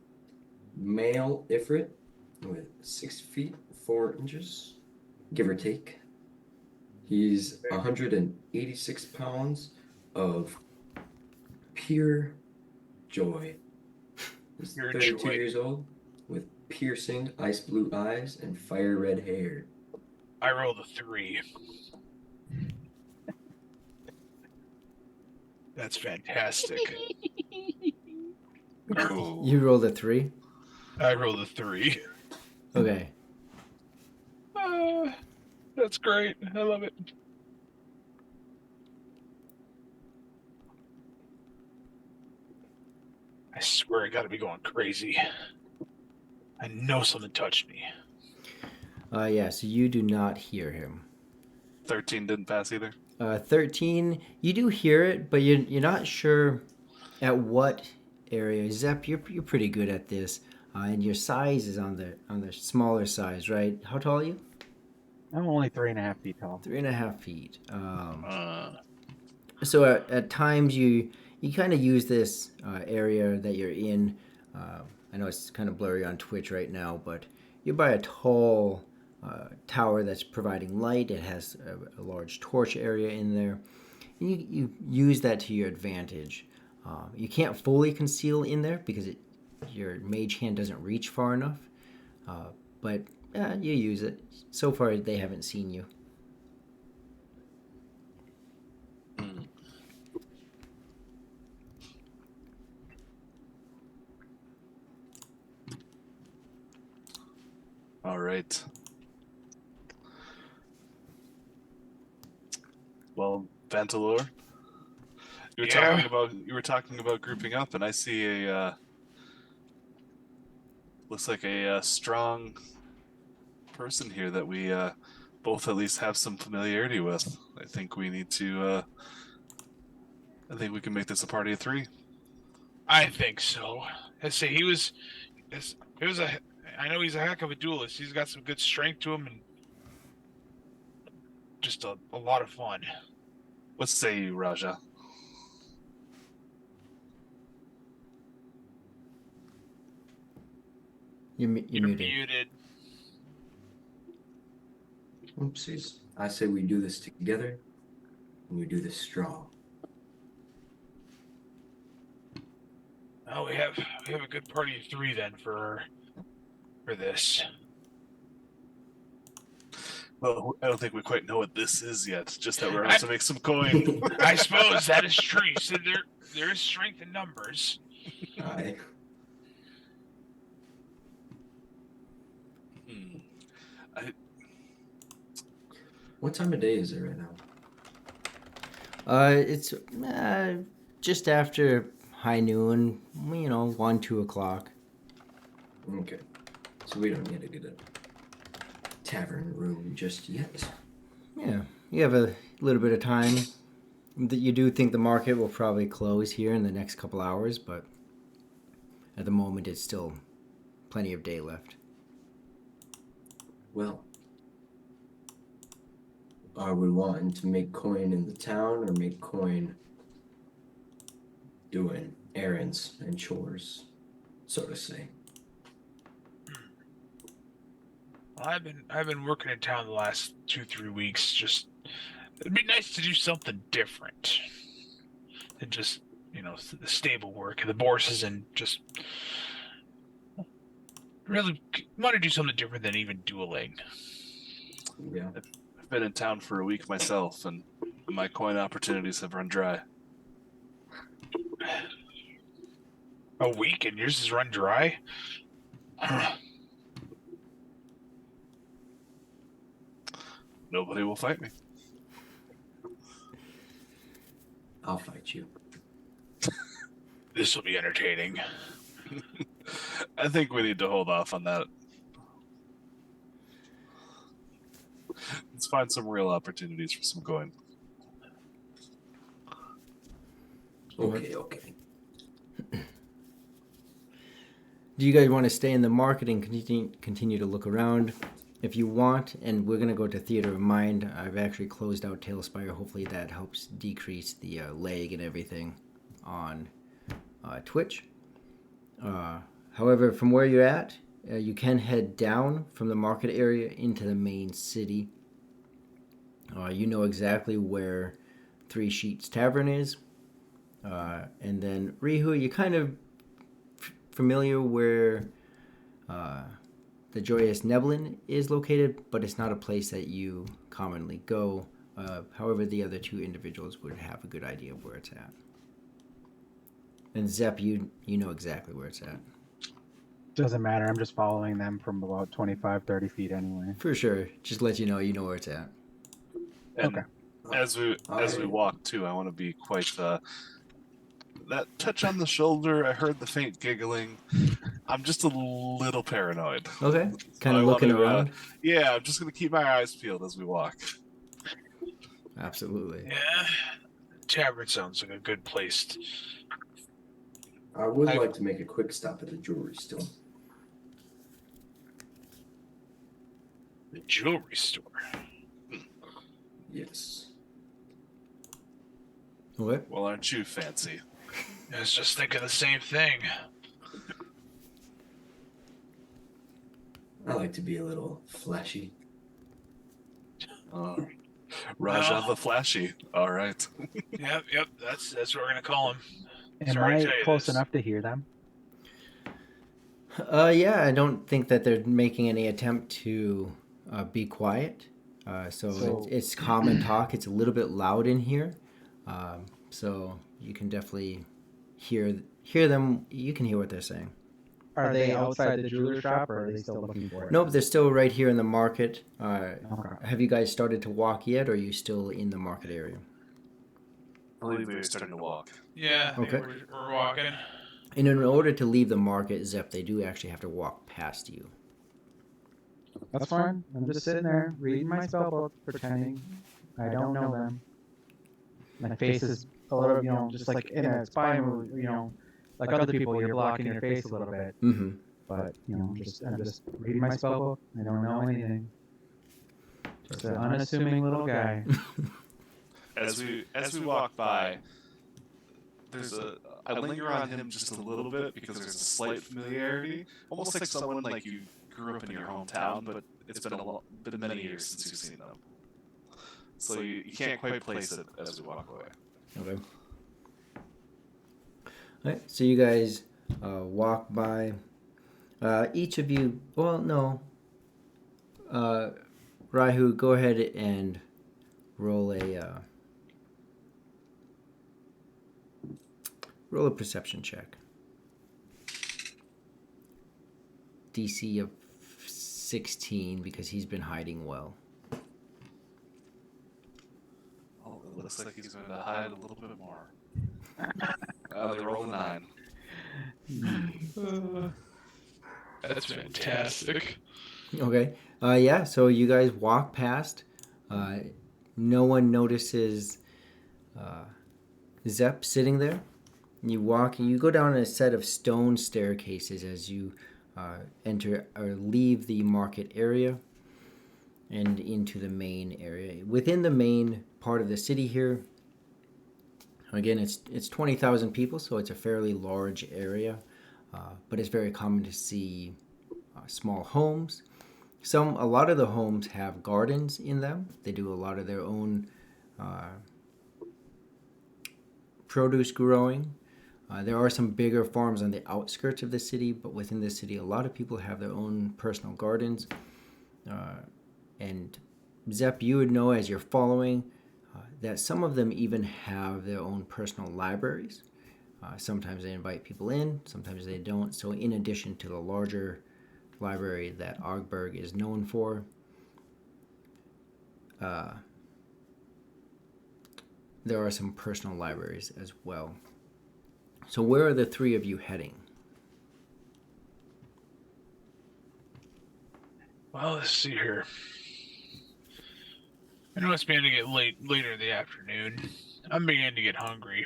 male Ifrit with 6 feet 4 inches, give or take. He's 186 pounds of pure joy. He's Pure 32 joy. years old with piercing ice blue eyes and fire red hair. I rolled a 3. That's fantastic. Ooh. You rolled a 3? I rolled a 3. Okay. That's great. I love it. I swear I gotta be going crazy. I know something touched me. Yeah, so you do not hear him. 13 didn't pass either. 13, you do hear it, but you're not sure at what area. Zep, you're pretty good at this, and your size is on the smaller size, right? How tall are you? I'm only 3.5 feet tall. 3.5 feet. Uh, So at times you kind of use this area that you're in. I know it's kind of blurry on Twitch right now, but you're by a tall tower that's providing light. It has a large torch area in there, and you use that to your advantage. You can't fully conceal in there because your mage hand doesn't reach far enough, but you use it. So far, they haven't seen you. All right. Well, Vantalor, you were talking about grouping up, and I see a looks like a strong person here that we both at least have some familiarity with. I think we need to. I think we can make this a party of 3. I think so. I say he was. It was a. I know he's a heck of a duelist. He's got some good strength to him and just a lot of fun. What say you, Raja? You're You're muted. muted. Oopsies. I say we do this together, and we do this strong. Oh, we have a good party of 3 then for this. Well, I don't think we quite know what this is yet. Just that we're about to make some coin. I suppose that is true. So there is strength in numbers. Aye. What time of day is it right now? It's just after high noon, 1, 2 o'clock. Okay. So we don't need to get a tavern room just yet. Yeah, you have a little bit of time. You do think the market will probably close here in the next couple hours, but at the moment it's still plenty of day left. Well, are we wanting to make coin in the town or make coin doing errands and chores, so to say? I've been working in town the last 2-3 weeks. Just it'd be nice to do something different than just the stable work and the horses and just really want to do something different than even dueling. Yeah. I've been in town for a week myself, and my coin opportunities have run dry. A week and yours is run dry? Nobody will fight me. I'll fight you. This will be entertaining. I think we need to hold off on that. Let's find some real opportunities for some coin. Okay. Do you guys want to stay in the market and continue to look around? If you want, and we're going to go to Theater of Mind, I've actually closed out Tailspire. Hopefully that helps decrease the lag and everything on Twitch. However, from where you're at, you can head down from the market area into the main city. You know exactly where Three Sheets Tavern is. And then Rihu, you're kind of familiar where the Joyous Neblin is located, but it's not a place that you commonly go. However, the other 2 individuals would have a good idea of where it's at. And Zep, you know exactly where it's at. Doesn't matter. I'm just following them from about 25, 30 feet anyway. For sure. Just let you know where it's at. And Okay. as we walk too, I want to be quite that touch on the shoulder. I heard the faint giggling. I'm just a little paranoid. Okay. So Kind I of want looking to, around. Yeah, I'm just gonna keep my eyes peeled as we walk. Absolutely. Yeah. Tavern sounds like a good place. I would I- like to make a quick stop at the jewelry store. The jewelry store. Yes. Okay. Well, aren't you fancy? I was just thinking the same thing. I like to be a little flashy. Raja Well. the Flashy. All right. Yep. That's what we're gonna call him. Am Sorry to I tell you close this. enough to hear them? Yeah, I don't think that they're making any attempt to be quiet. So it's common talk. It's a little bit loud in here. So you can definitely hear them. You can hear what they're saying. Are they outside the jeweler shop, or are they still looking for it? Nope, they're still right here in the market. Okay. Have you guys started to walk yet, or are you still in the market area? I believe we were starting to walk. Yeah. I think Okay. We're walking. And in order to leave the market, Zep, they do actually have to walk past you. That's fine. I'm just sitting there reading my spell book, pretending I don't know them. My face is a little, just like in a spy movie, like other people, you're blocking your face a little bit. Mm-hmm. But I'm just reading my spell book. I don't know anything. Just an unassuming little guy. As we walk by, I linger on him just a little bit because there's a slight familiarity, almost like someone like you grew up in your hometown, but it's been many years since you've seen them. So you can't quite place it as we walk away. Okay. All right, so you guys walk by. Each of you, well, no. Raihu, go ahead and roll a perception check. DC of 16 because he's been hiding well. Oh, it looks like he's going to hide a little bit more. They rolled a 9. That's fantastic. Okay. Yeah, so you guys walk past. No one notices Zep sitting there. You walk and you go down a set of stone staircases as you enter or leave the market area and into the main area. Within the main part of the city here, again, it's 20,000 people, so it's a fairly large area, but it's very common to see small homes. A lot of the homes have gardens in them. They do a lot of their own produce growing. There are some bigger farms on the outskirts of the city, but within the city, a lot of people have their own personal gardens. And Zep, you would know as you're following that some of them even have their own personal libraries. Sometimes they invite people in, sometimes they don't. So in addition to the larger library that Ogburg is known for, there are some personal libraries as well. So where are the three of you heading? Well, let's see here. I know it's beginning to get later in the afternoon. I'm beginning to get hungry.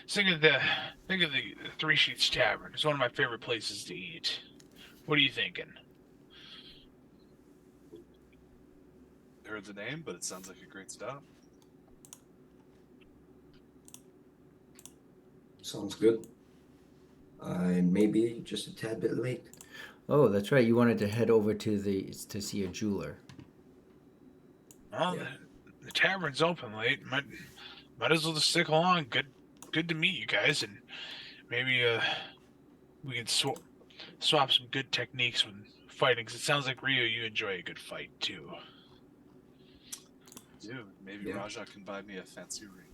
Think of the Three Sheets Tavern. It's one of my favorite places to eat. What are you thinking? I heard the name, but it sounds like a great stop. Sounds good. I may be just a tad bit late. Oh, that's right. You wanted to head over to see a jeweler. Well, Yeah. the tavern's open late. Might as well just stick along. Good to meet you guys, and maybe we can swap some good techniques when fighting. 'Cause it sounds like Rio, you enjoy a good fight too. Dude, maybe Yeah. Raja can buy me a fancy ring.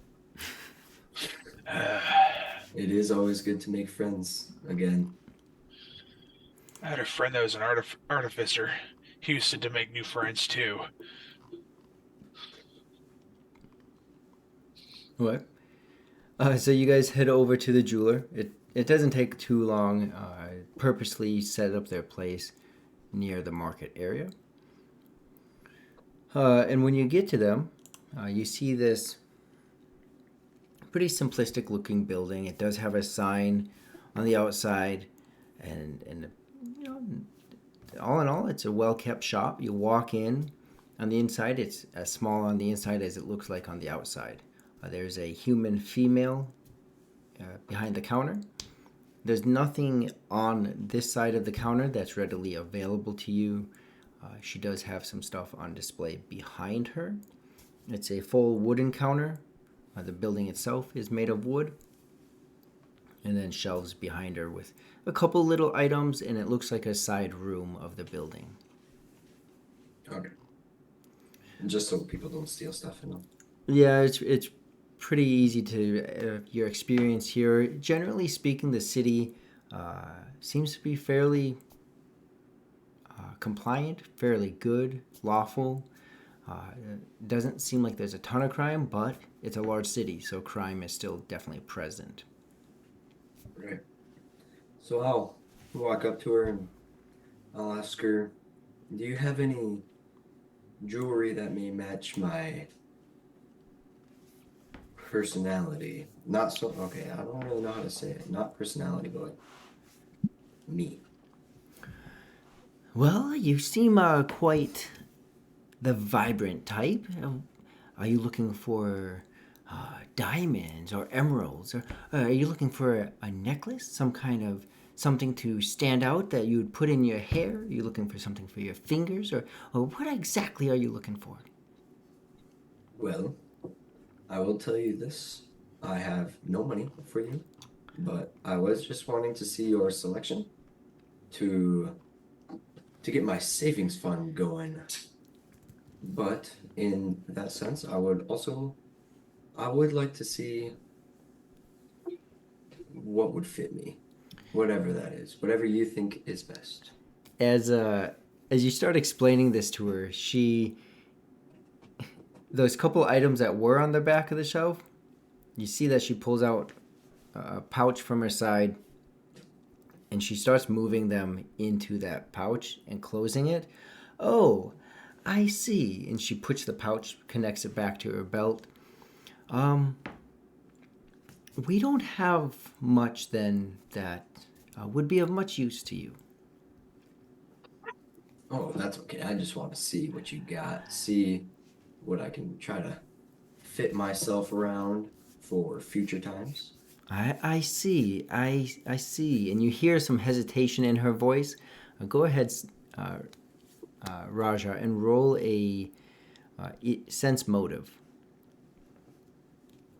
It is always good to make friends again. I had a friend that was an artificer. He used to make new friends too. What? So you guys head over to the jeweler. It doesn't take too long. Purposely set up their place near the market area. And when you get to them, you see this pretty simplistic looking building. It does have a sign on the outside, and you know, all in all, it's a well kept shop. You walk in. On the inside, it's as small on the inside as it looks like on the outside. There's a human female behind the counter. There's nothing on this side of the counter that's readily available to you. She does have some stuff on display behind her. It's a full wooden counter. The building itself is made of wood. And then shelves behind her with a couple little items, and it looks like a side room of the building. Okay. Just so people don't steal stuff, you know. Yeah, it's pretty easy to your experience here. Generally speaking, the city seems to be fairly compliant, fairly good, lawful. It doesn't seem like there's a ton of crime, but it's a large city, so crime is still definitely present. Right. So I'll walk up to her and I'll ask her, do you have any jewelry that may match my personality? Not so, okay, I don't really know how to say it. Not personality, but like me. Well, you seem quite the vibrant type. Are you looking for diamonds or emeralds? Or are you looking for a necklace, some kind of something to stand out that you would put in your hair? Are you looking for something for your fingers? Or what exactly are you looking for? Well, I will tell you this. I have no money for you, but I was just wanting to see your selection to get my savings fund going. But in that sense, I would like to see what would fit me, whatever that is, whatever you think is best. As you start explaining this to her, those couple items that were on the back of the shelf, you see that she pulls out a pouch from her side, and she starts moving them into that pouch and closing it. Oh, I see. And she puts the pouch, connects it back to her belt. We don't have much then that would be of much use to you. Oh, that's okay. I just want to see what you got, see what I can try to fit myself around for future times. I see. I see. And you hear some hesitation in her voice. Go ahead, Raja, and roll a sense motive.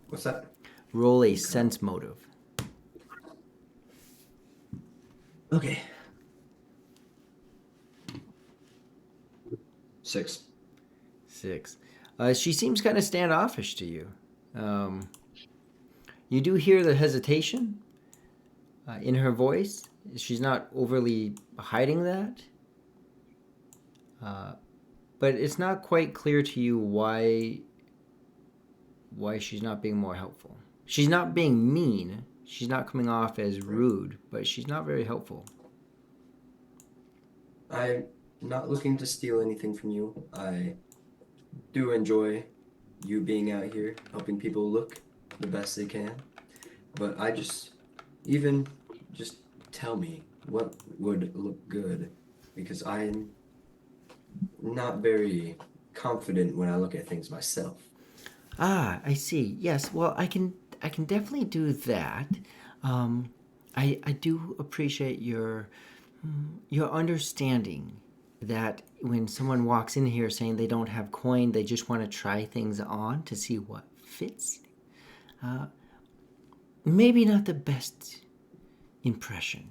What's that? Roll a sense motive. Okay. 6. 6. She seems kind of standoffish to you. You do hear the hesitation in her voice. She's not overly hiding that. But it's not quite clear to you why she's not being more helpful. She's not being mean. She's not coming off as rude, but she's not very helpful. I'm not looking to steal anything from you. I do enjoy you being out here helping people look the best they can. But just tell me what would look good, because I'm not very confident when I look at things myself. Ah, I see. Yes, well, I can definitely do that. I do appreciate your understanding that when someone walks in here saying they don't have coin, they just want to try things on to see what fits. Maybe not the best impression,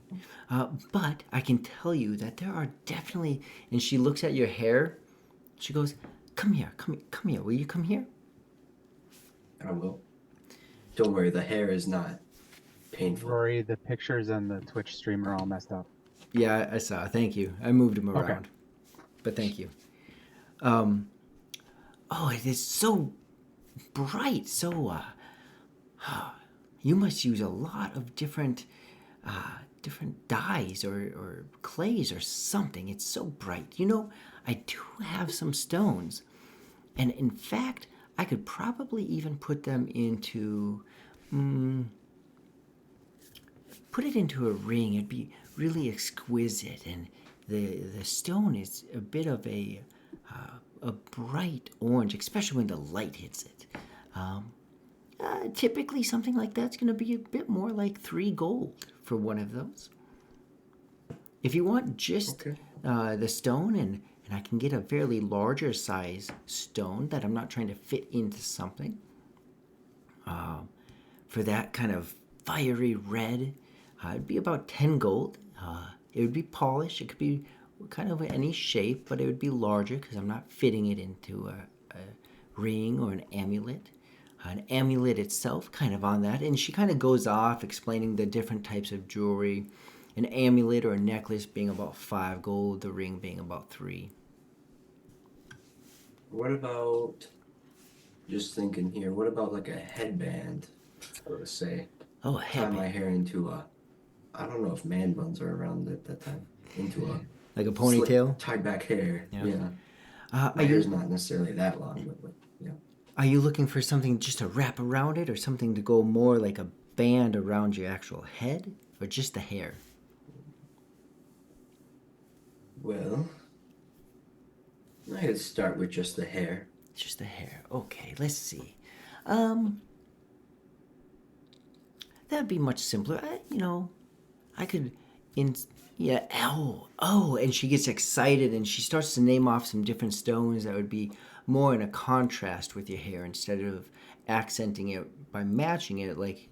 but I can tell you that there are definitely. And she looks at your hair. She goes, "Come here. Will you come here?" I will. Don't worry, the hair is not painful. Rory, the pictures on the Twitch stream are all messed up. Yeah, I saw. Thank you. I moved them around. Okay. But thank you. Oh, it is so bright. So, You must use a lot of different dyes or clays or something. It's so bright. You know, I do have some stones. And in fact, I could probably even put them into... put it into a ring. It'd be really exquisite. And the stone is a bit of a bright orange, especially when the light hits it. Typically, something like that's going to be a bit more like 3 gold for one of those. If you want just the stone, and I can get a fairly larger size stone that I'm not trying to fit into something, for that kind of fiery red, it'd be about 10 gold. It would be polished. It could be kind of any shape, but it would be larger because I'm not fitting it into a ring or an amulet. An amulet itself, kind of on that. And she kind of goes off explaining the different types of jewelry. An amulet or a necklace being about 5 gold, the ring being about 3. What about, just thinking here, what about like a headband, so to say? Oh, a Tie headband. my hair into a, I don't know if man buns are around at that time, into a Like a slick, ponytail? tied back hair. Yeah. My hair's not necessarily that long, but like, yeah. Are you looking for something just to wrap around it, or something to go more like a band around your actual head, or just the hair? Well, I could start with just the hair. Just the hair. Okay, let's see. That'd be much simpler. I could and she gets excited and she starts to name off some different stones that would be more in a contrast with your hair instead of accenting it by matching it like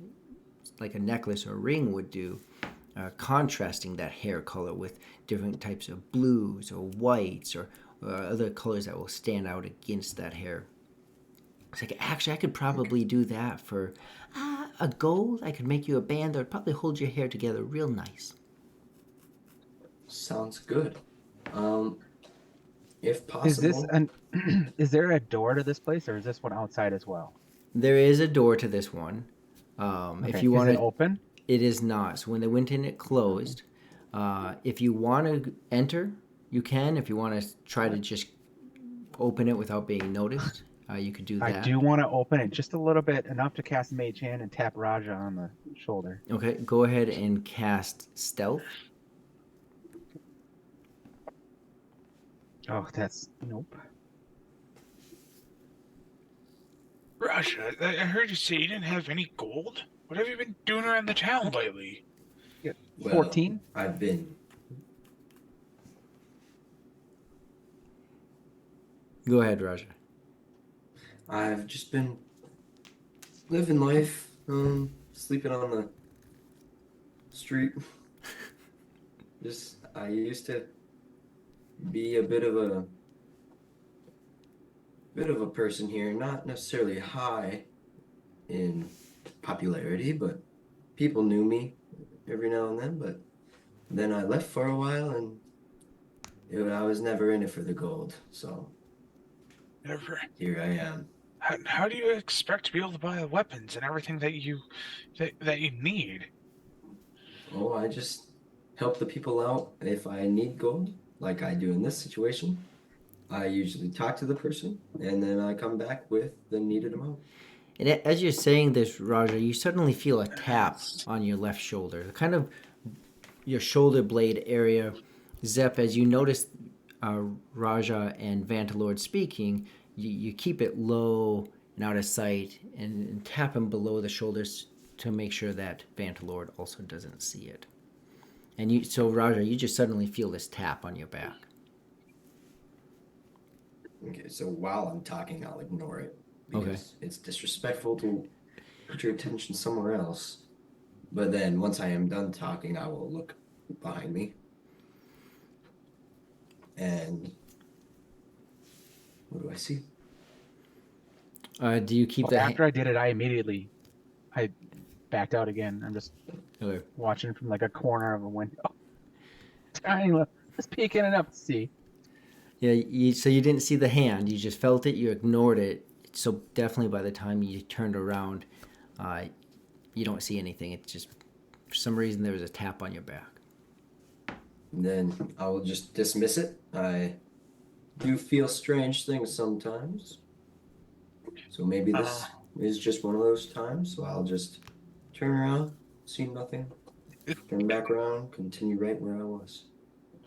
a necklace or a ring would do. Contrasting that hair color with different types of blues or whites or other colors that will stand out against that hair. It's like, actually, I could probably do that for a gold. I could make you a band that would probably hold your hair together real nice. Sounds good. If Is this possible, is there a door to this place, or is this one outside as well? There is a door to this one. Okay. If you Is want it to, open? it is not. So when they went in, it closed. If you want to enter, you can. If you want to try to just open it without being noticed, you could do that. I do want to open it just a little bit, enough to cast Mage Hand and tap Raja on the shoulder. Okay, go ahead and cast Stealth. Oh, that's nope. Raja, I heard you say you didn't have any gold. What have you been doing around the town lately? Yeah, well, 14. I've been Go ahead, Raja. I've just been living life, sleeping on the street. I used to be a bit of a person here, not necessarily high in popularity, but people knew me every now and then. But then I left for a while, and I was never in it for the gold. So Never. here I am. How do you expect to be able to buy weapons and everything that you need? Oh, I just help the people out if I need gold, like I do in this situation. I usually talk to the person, and then I come back with the needed amount. And as you're saying this, Raja, you suddenly feel a tap on your left shoulder, kind of your shoulder blade area. Zep, as you notice Raja and Vantalord speaking, you keep it low and out of sight and tap him below the shoulders to make sure that Vantalord also doesn't see it. And so Raja, you just suddenly feel this tap on your back. Okay, so while I'm talking, I'll ignore it because Okay. it's disrespectful to put your attention somewhere else. But then once I am done talking, I will look behind me. And what do I see? Do you keep Well, the after I did it, I backed out again. I'm just Okay. watching from like a corner of a window. Tiny little, just peeking it up to see. Yeah, so you didn't see the hand. You just felt it. You ignored it. So definitely by the time you turned around, you don't see anything. It's just for some reason there was a tap on your back. Then I will just dismiss it. I do feel strange things sometimes. So maybe this is just one of those times. So I'll just turn around, see nothing, turn back around, continue right where I was.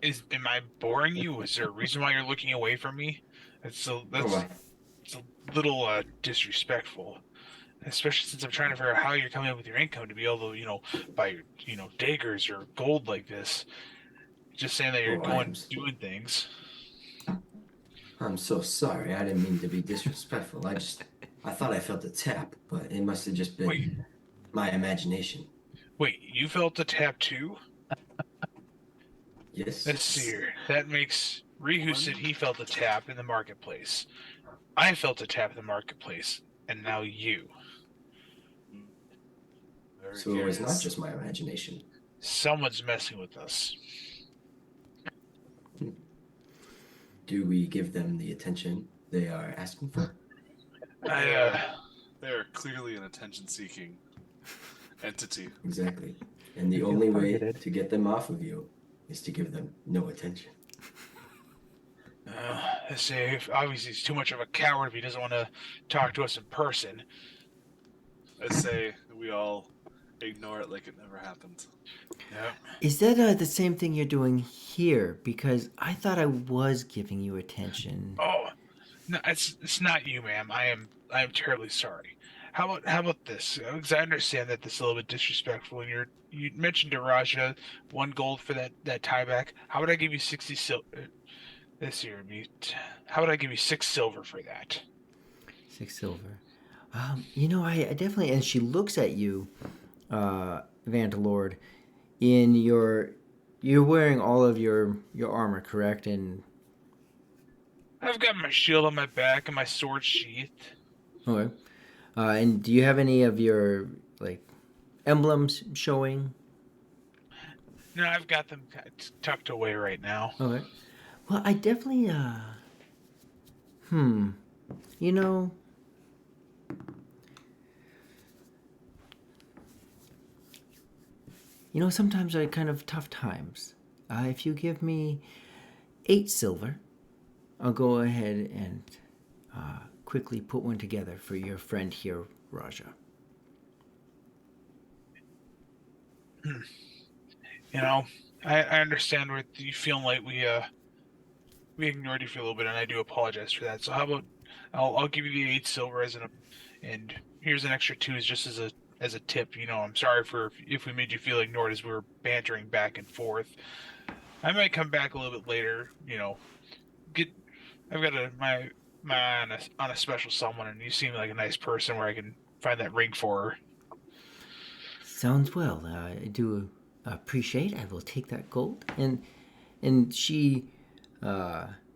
Am I boring you? Is there a reason why you're looking away from me? It's a little disrespectful, especially since I'm trying to figure out how you're coming up with your income to be able to, buy, daggers or gold like this. Just saying that you're doing things. I'm so sorry. I didn't mean to be disrespectful. I thought I felt a tap, but it must have just been my imagination. Wait, you felt the tap too? Yes. Let's see here. That makes Rihu said he felt a tap in the marketplace. I felt a tap in the marketplace, and now you. So it was not just my imagination. Someone's messing with us. Do we give them the attention they are asking for? They are clearly an attention-seeking entity. Exactly. And the only way to get them off of you is to give them no attention. Let's say, obviously he's too much of a coward if he doesn't want to talk to us in person. I say we all ignore it like it never happened. Yeah. Is that the same thing you're doing here? Because I thought I was giving you attention. Oh, no, it's not you, ma'am. I am terribly sorry. How about this? Because I understand that this is a little bit disrespectful, and you mentioned to Raja 1 gold for that tie back. How would I give you 60 silver? This year, how would I give you 6 silver for that? 6 silver. I definitely. And she looks at you, Vantalord. You're wearing all of your armor, correct? And I've got my shield on my back and my sword sheathed. okay. And do you have any of your emblems showing? No, I've got them tucked away right now. Okay. Well, I definitely sometimes I kind of tough times. If you give me 8 silver, I'll go ahead and quickly put one together for your friend here, Raja. I understand where you feeling like we ignored you for a little bit, and I do apologize for that. So how about I'll give you the 8 silver and here's an extra 2 just as a tip. I'm sorry if we made you feel ignored as we were bantering back and forth. I might come back a little bit later. I've got my eye on a special someone, and you seem like a nice person where I can find that ring for her. Sounds well. I do appreciate. I will take that gold, and she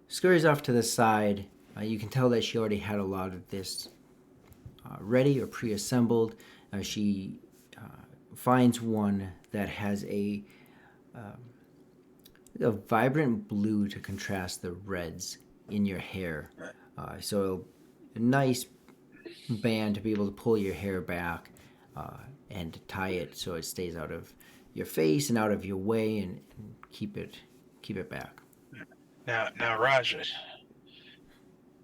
scurries off to the side. You can tell that she already had a lot of this ready or pre-assembled. She finds one that has a vibrant blue to contrast the reds in your hair. So a nice band to be able to pull your hair back and tie it so it stays out of your face and out of your way and keep it back. Now, Raja,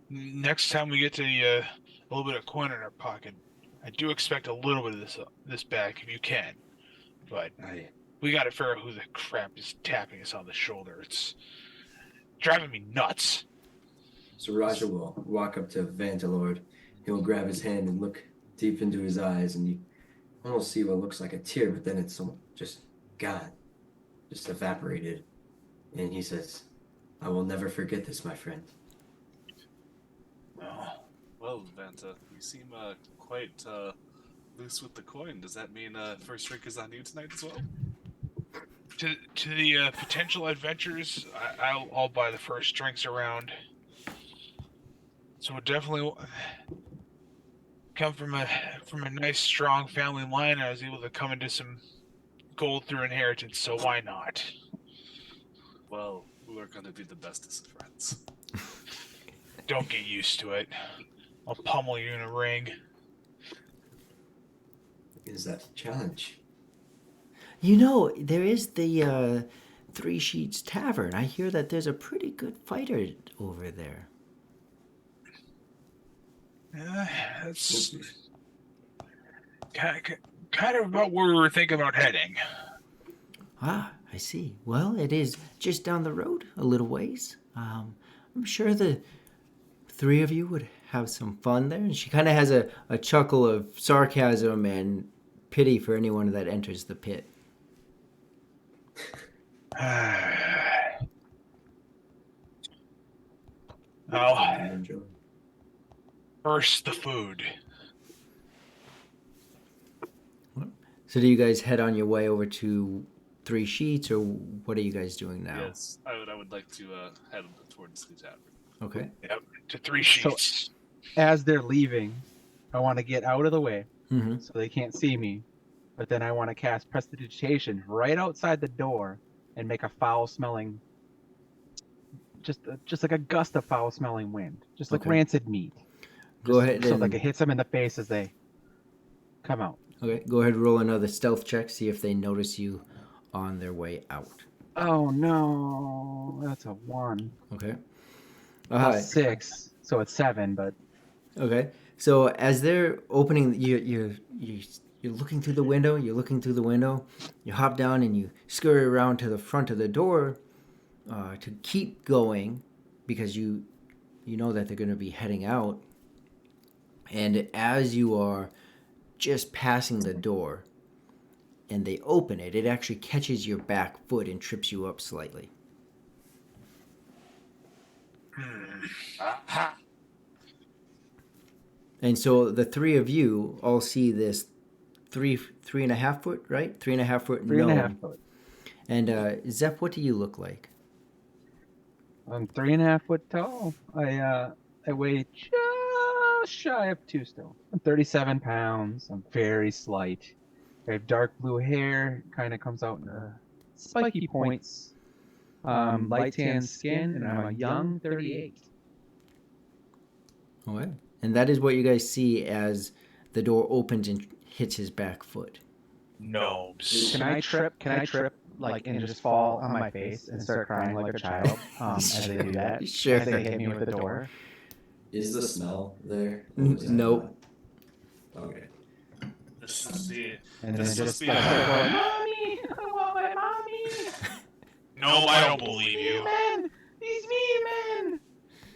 next time we get to a little bit of coin in our pocket, I do expect a little bit of this back if you can. But we got to figure out who the crap is tapping us on the shoulder. It's driving me nuts. So Raja will walk up to Vantalord. He'll grab his hand and look deep into his eyes, and you almost see what looks like a tear, but then it's just gone, just evaporated. And he says, "I will never forget this, my friend." Well, Vanta, you seem quite loose with the coin. Does that mean first drink is on you tonight as well? To the potential adventurers, I'll buy the first drinks around. So it definitely come from a nice strong family line. I was able to come into some gold through inheritance, so why not? Well, we're gonna be the bestest of friends. Don't get used to it. I'll pummel you in a ring. is that challenge? You know, there is the Three Sheets Tavern. I hear that there's a pretty good fighter over there. That's kind of about where we were thinking about heading. Ah, I see. Well, it is just down the road a little ways. I'm sure the three of you would have some fun there. And she kind of has a chuckle of sarcasm and pity for anyone that enters the pit. Well, first the food. So do you guys head on your way over to Three Sheets, or what are you guys doing now? Yes, I would like to head towards the tavern. Okay. Yep, to 3 sheets. As they're leaving, I want to get out of the way Mm-hmm. so they can't see me. But then I want to cast Prestidigitation right outside the door and make a foul-smelling, just like a gust of foul-smelling wind, just like Okay. rancid meat. Go ahead So and like it hits them in the face as they come out. okay. Go ahead and roll another stealth check. See if they notice you on their way out. Oh no, that's a 1. Okay. Plus 6, so it's 7. But Okay. So as they're opening, you're looking through the window. You're looking through the window. You hop down and you scurry around to the front of the door to keep going because you know that they're going to be heading out. And as you are just passing the door, and they open it, it actually catches your back foot and trips you up slightly. And so the three of you all see this 3.5 foot, right? 3.5 foot 3.5 gnome. foot. And Zep, what do you look like? I'm 3.5 foot tall. I weigh just shy of 2 stone. I'm 37 pounds. I'm very slight. I have dark blue hair. Kind of comes out in spiky points. Light tan skin, and I'm a young 38. Okay. And that is what you guys see as the door opens and hits his back foot. Gnomes. Can I trip like and just fall on my face and start crying like a child as they do that? Sure. As they hit me with the door. Is the smell there? Or is that Nope. not? Okay. This is the And This then must just be start a- going, "Mommy, I want my mommy. No, I don't believe you. Men, these mean men."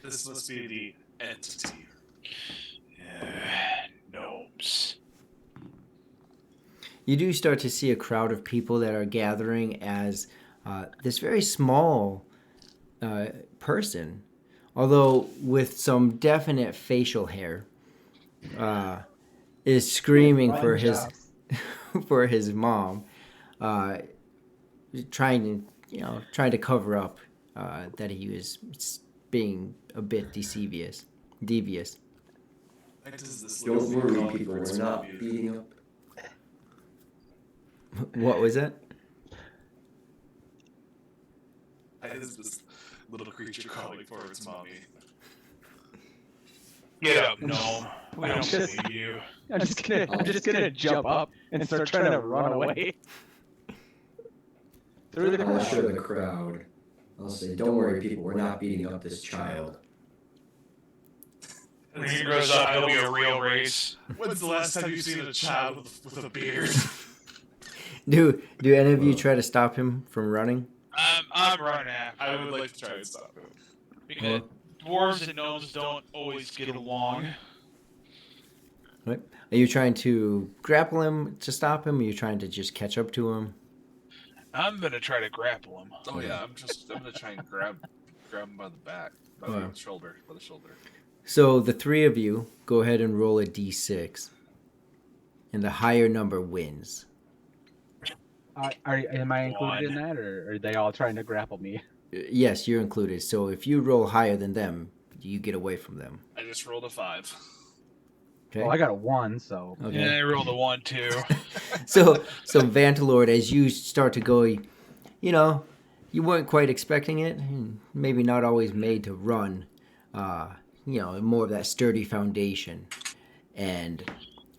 this must be the entity. Gnomes. You do start to see a crowd of people that are gathering as this very small person, although with some definite facial hair, is screaming for his for his mom, trying to cover up that he was being a bit devious. Why does this Don't little thing worry, call people. for We're its not mom? beating up. What was that? Why is this little creature calling for its mommy? Get up, gnome. We don't Just- believe you. I'm just gonna jump up and start trying to run away. Through the I'll assure crowd. the crowd. I'll say, don't worry, people. We're not beating up this child. When he grows up, it'll be a real race. When's the last time you've seen a child with a beard? Do any of you try to stop him from running? I'm running after I would like to try and stop him. because dwarves and gnomes don't always get along. Right. Are you trying to grapple him to stop him? Or are you trying to just catch up to him? I'm gonna try to grapple him. Oh yeah, I'm gonna try and grab him by the back, by the shoulder. So the three of you go ahead and roll a d6, and the higher number wins. Am I included in that, or are they all trying to grapple me? Yes, you're included. So if you roll higher than them, you get away from them. I just rolled a 5. Okay. Well, I got a 1, so Okay. Yeah, I rolled a 1 too. So Vantalord, as you start to go, you weren't quite expecting it. Maybe not always made to run. More of that sturdy foundation. And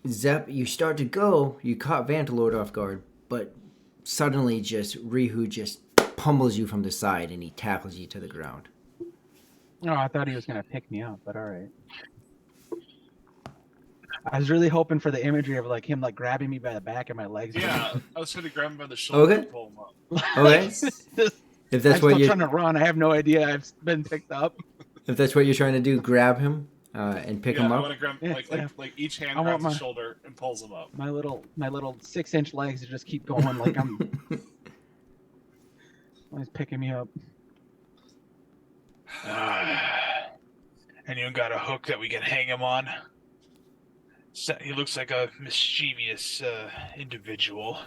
Zep, you start to go. You caught Vantalord off guard, but suddenly, Rihu just pummels you from the side, and he tackles you to the ground. Oh, I thought he was gonna pick me up, but all right. I was really hoping for the imagery of like him like grabbing me by the back of my legs. Yeah, I was trying to grab him by the shoulder Okay. and pull him up. Okay. Just- If that's I'm what still you're, trying to run. I have no idea I've been picked up. if that's what you're trying to do, grab him and pick him I up. want to grab Yeah, like each hand I want grabs his my- shoulder and pulls him up. My little 6-inch legs just keep going like I'm. He's picking me up. Anyone got a hook that we can hang him on? He looks like a mischievous individual.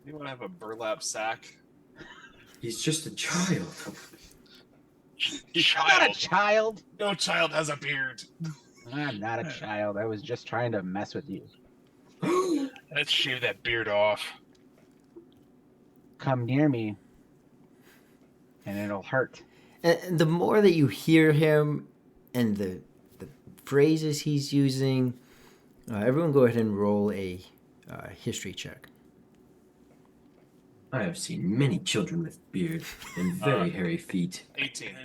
Anyone have a burlap sack? He's just a child. I'm not a child. No child has a beard. I'm not a child. I was just trying to mess with you. Let's shave that beard off. Come near me, and it'll hurt. And the more that you hear him and the phrases he's using, everyone go ahead and roll a history check. I have seen many children with beard and very hairy feet. 18.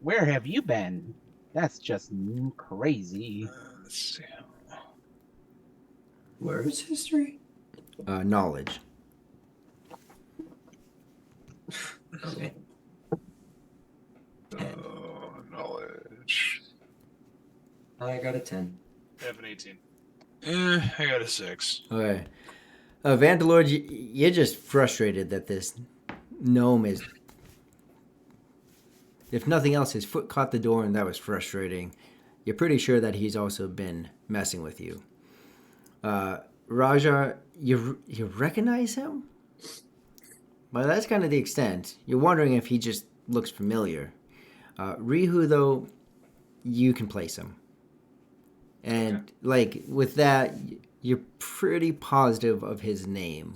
Where have you been? That's just crazy. Let's see. Where is history? Knowledge. Okay. Knowledge. I got a 10. I have an 18. I got a 6. Okay. Vandalord, you're just frustrated that this gnome is... If nothing else, his foot caught the door and that was frustrating. You're pretty sure that he's also been messing with you. Raja, you recognize him? Well, that's kind of the extent. You're wondering if he just looks familiar. Rihu, though, you can place him. And, like, with that, you're pretty positive of his name.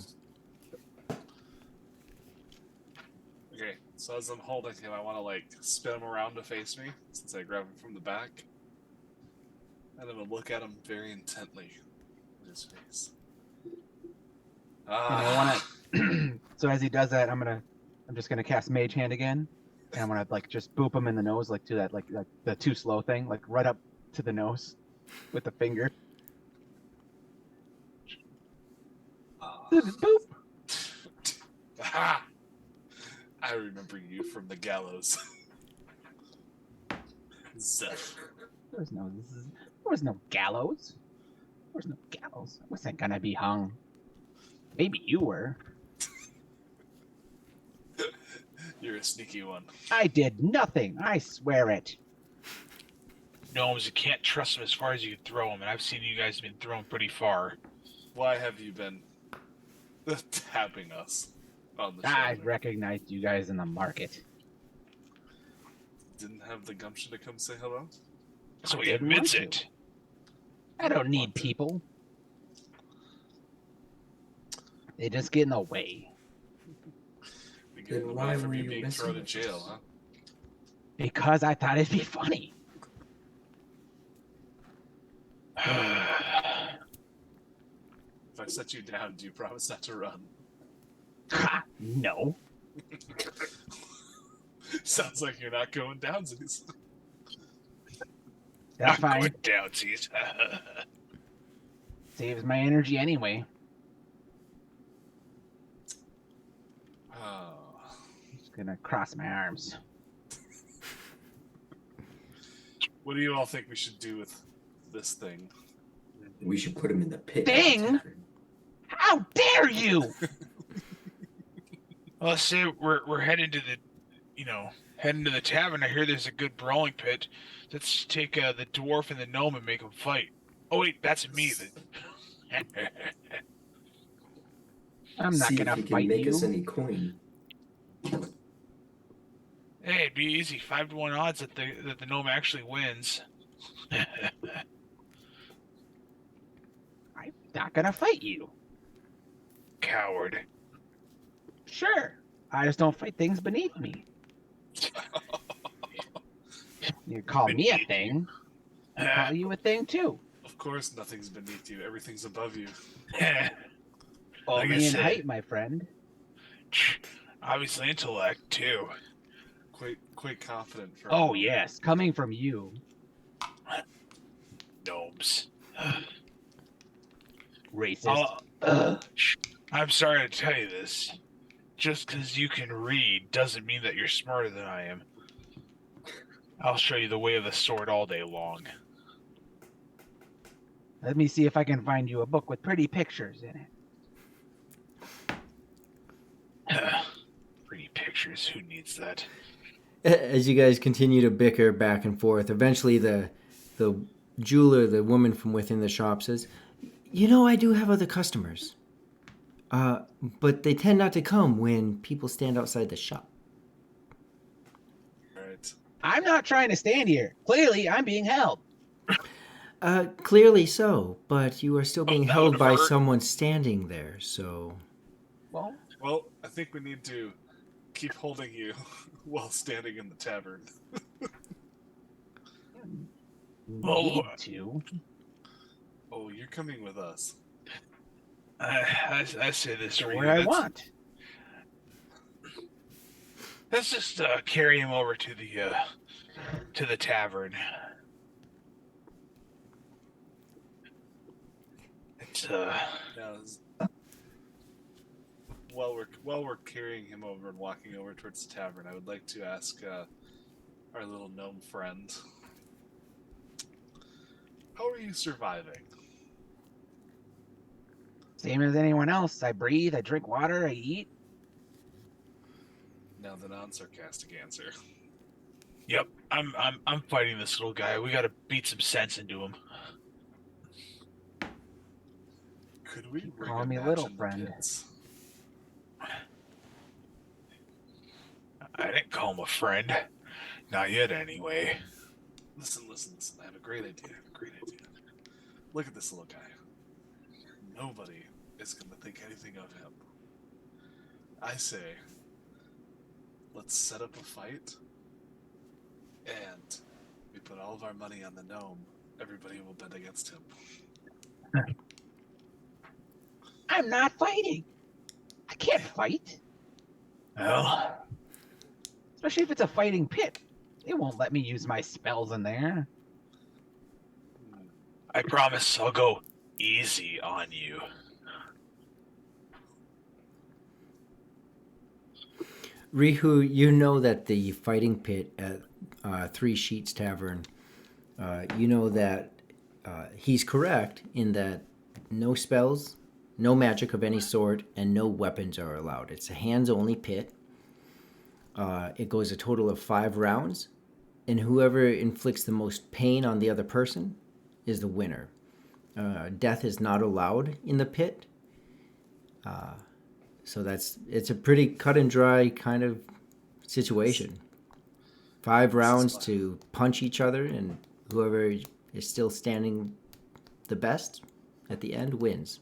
Okay, so as I'm holding him, I want to like spin him around to face me since I grab him from the back. And I'm gonna look at him very intently with his face. And I want to. So as he does that, I'm just gonna cast Mage Hand again, and I'm gonna like just boop him in the nose, like do that, like the too slow thing, like right up to the nose, with the finger. Boop. Aha! I remember you from the gallows. Zeph. There was no gallows. There was no gallows. I wasn't gonna be hung. Maybe you were. You're a sneaky one. I did nothing. I swear it. Gnomes, you can't trust them as far as you can throw them, and I've seen you guys been thrown pretty far. Why have you been tapping us on the I shoulder? recognized you guys in the market. Didn't have the gumption to come say hello? So I he didn't admits want to. it. I don't need people. They just get in the way. We Then get away why from were you you being messing thrown in with jail, us? huh? Because I thought it'd be funny. If I set you down, do you promise not to run? Ha! No. Sounds like you're not going downsies. That's Not fine. good downsies. Saves my energy anyway. Oh. Just gonna cross my arms. What do you all think we should do with this thing? We should put him in the pit. Thing? How dare you! Well, let's say we're heading to the tavern. I hear there's a good brawling pit. Let's take the dwarf and the gnome and make them fight. Oh wait, that's me. I'm not See gonna if he can fight make you. us any coin. Hey, it'd be easy. 5-1 odds that the gnome actually wins. I'm not gonna fight you. Coward. Sure. I just don't fight things beneath me. You call me a thing, I call you a thing too. course, nothing's beneath you. Everything's above you. Like I Only in said, height, my friend. obviously intellect too. Quite confident for a Oh gnome. yes, coming from you. Gnomes. Racist. I'm sorry to tell you this. Just because you can read doesn't mean that you're smarter than I am. I'll show you the way of the sword all day long. Let me see if I can find you a book with pretty pictures in it. Pretty pictures. Who needs that? As you guys continue to bicker back and forth, eventually the jeweler, the woman from within the shop, says, "You know, I do have other customers, but they tend not to come when people stand outside the shop." All right. I'm not trying to stand here. Clearly, I'm being held. Clearly so, but you are still being that held would by hurt. someone standing there, so... Well, Well, I think we need to keep holding you while standing in the tavern. need to. Oh, you're coming with us. I say this for Where you. I Let's- want. Let's just carry him over to the tavern. It's Now, while we're carrying him over and walking over towards the tavern, I would like to ask our little gnome friend, how are you surviving? Same as anyone else. I breathe, I drink water, I eat. Now the non-sarcastic answer. Yep. I'm fighting this little guy. We gotta beat some sense into him. Could we rig Call a me match little in the friend. pits? I didn't call him a friend. Not yet, anyway. Listen. I have a great idea. Look at this little guy. Nobody is going to think anything of him. I say, let's set up a fight, and we put all of our money on the gnome. Everybody will bet against him. I'm not fighting. I can't fight. Well, Especially if it's a fighting pit. They won't let me use my spells in there. I promise I'll go easy on you. Rihu, you know that the fighting pit at Three Sheets Tavern, you know that he's correct in that no spells, no magic of any sort, and no weapons are allowed. It's a hands-only pit. It goes a total of 5 rounds, and whoever inflicts the most pain on the other person is the winner. Death is not allowed in the pit. So it's a pretty cut and dry kind of situation. 5 rounds to punch each other, and whoever is still standing the best at the end wins.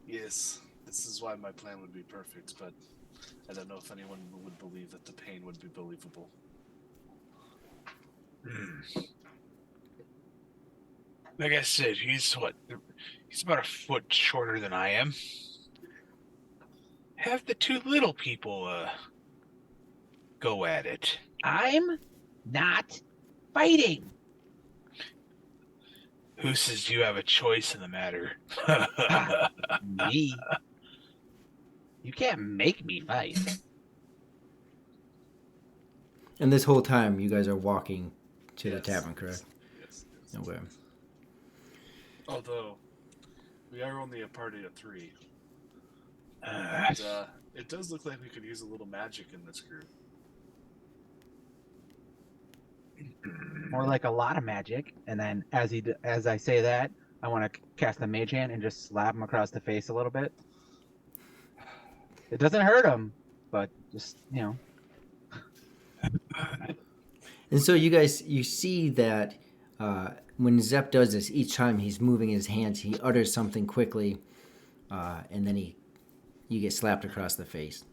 Yes, this is why my plan would be perfect, but I don't know if anyone would believe that the pain would be believable. Like I said, he's about a foot shorter than I am. Have the two little people go at it. I'm not fighting. Who says you have a choice in the matter? Me. You can't make me fight. And this whole time, you guys are walking to the Yes, tavern, correct? Yes. Okay. Although, we are only a party of 3. Uh, And, it does look like we could use a little magic in this group. More like a lot of magic. And then as I say that, I want to cast the mage hand and just slap him across the face a little bit. It doesn't hurt him, but just, And so you see that when Zep does this, each time he's moving his hands, he utters something quickly, and then you get slapped across the face.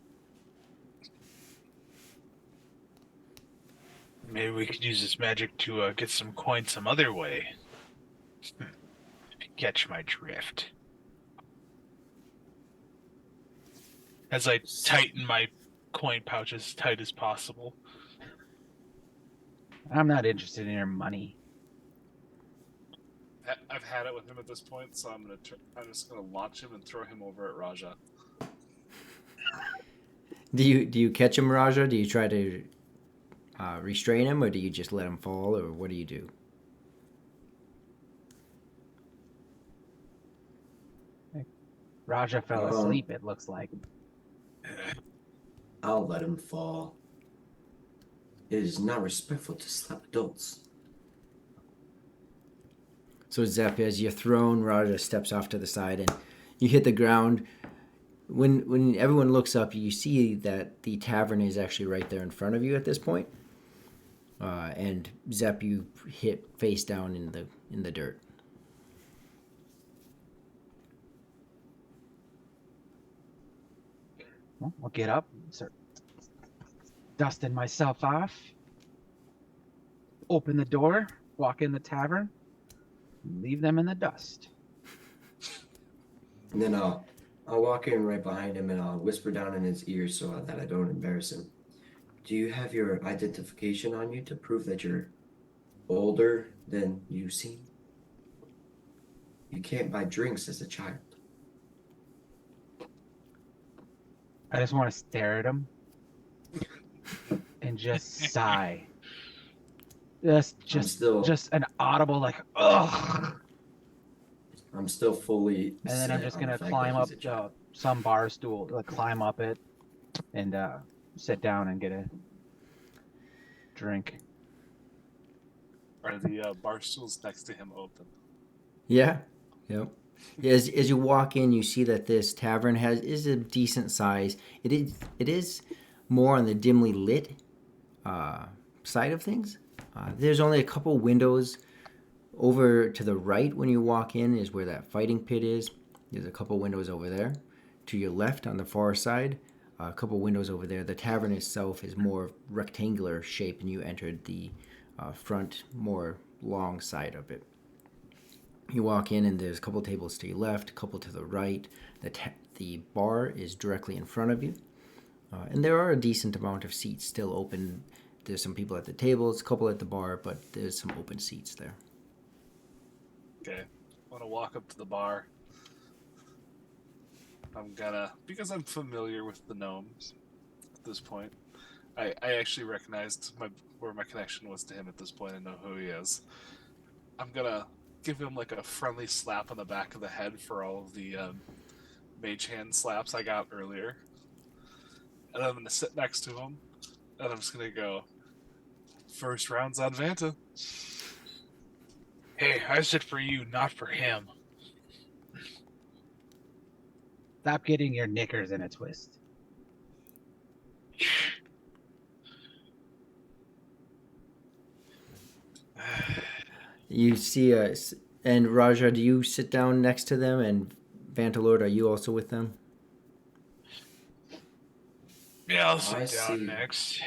Maybe we could use this magic to get some coin some other way. If you catch my drift. As I tighten my coin pouch as tight as possible. I'm not interested in your money. I've had it with him at this point, so I'm just gonna launch him and throw him over at Raja. Do you catch him, Raja? Do you try to restrain him, or do you just let him fall, or what do you do? Raja fell asleep, it looks like. I'll let him fall. It is not respectful to slap adults. So Zep, as you're thrown, Raja steps off to the side, and you hit the ground. When everyone looks up, you see that the tavern is actually right there in front of you at this point. And Zep, you hit face down in the dirt. Well, I'll get up, start dusting myself off, open the door, walk in the tavern, leave them in the dust. And then I'll walk in right behind him and I'll whisper down in his ear so that I don't embarrass him. Do you have your identification on you to prove that you're older than you seem? You can't buy drinks as a child. I just want to stare at him and just sigh. Just an audible like, ugh. I'm still fully. And then I'm just gonna climb up some bar stool, like climb up it, and sit down and get a drink. Are the bar stools next to him open? Yeah. Yep. As you walk in, you see that this tavern is a decent size. It is more on the dimly lit side of things. There's only a couple windows. Over to the right when you walk in is where that fighting pit is. There's a couple windows over there. To your left on the far side, a couple windows over there. The tavern itself is more rectangular shape, and you entered the front, more long side of it. You walk in, and there's a couple tables to your left, a couple to the right. The bar is directly in front of you, and there are a decent amount of seats still open. There's some people at the tables, a couple at the bar, but there's some open seats there. Okay, I want to walk up to the bar. Because I'm familiar with the gnomes at this point, I actually recognized where my connection was to him at this point and know who he is. I'm gonna give him like a friendly slap on the back of the head for all of the mage hand slaps I got earlier. And I'm gonna sit next to him, and I'm just gonna go, first round's on Vanta. Hey, I said for you, not for him. Stop getting your knickers in a twist. You see and Raja, do you sit down next to them? And Vantalord, are you also with them? Yeah, I'll sit down next.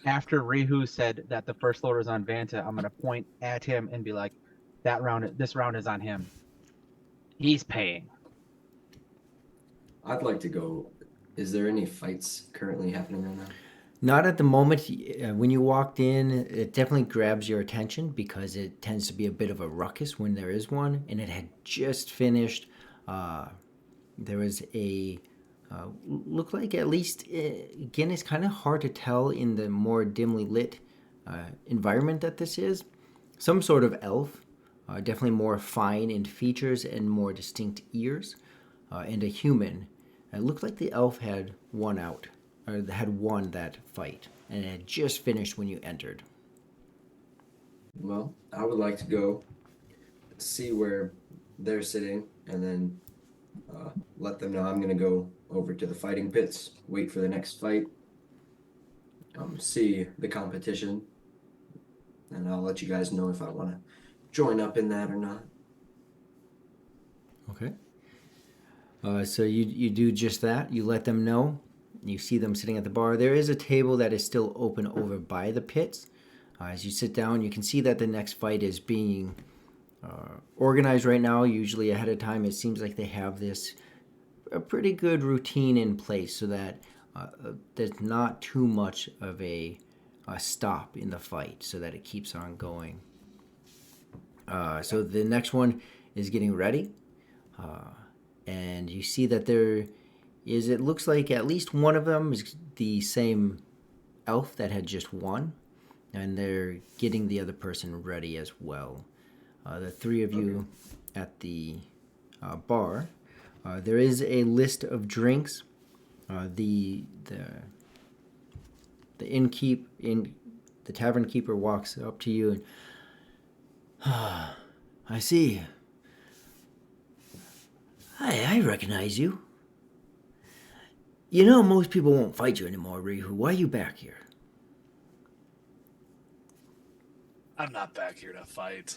After Rihu said that the first floor is on Vanta, I'm gonna point at him and be like, this round is on him. He's paying. I'd like to go. Is there any fights currently happening right now? Not at the moment. When you walked in, it definitely grabs your attention because it tends to be a bit of a ruckus when there is one, and it had just finished. There was a looked like, at least again, it's kind of hard to tell in the more dimly lit environment that this is. Some sort of elf, definitely more fine in features and more distinct ears, and a human. It looked like the elf had won that fight, and it had just finished when you entered. Well, I would like to go see where they're sitting, and then let them know I'm going to go over to the fighting pits, wait for the next fight, see the competition, and I'll let you guys know if I want to join up in that or not. Okay. So you do just that. You let them know. You see them sitting at the bar. There is a table that is still open over by the pits. As you sit down, you can see that the next fight is being organized right now. Usually ahead of time, it seems like they have a pretty good routine in place so that there's not too much of a stop in the fight, so that it keeps on going. So the next one is getting ready, and you see that it looks like at least one of them is the same elf that had just won, and they're getting the other person ready as well. The three of you at the bar. There is a list of drinks. The tavern keeper walks up to you and, I see. I recognize you. You know, most people won't fight you anymore, Rihu. Why are you back here? I'm not back here to fight.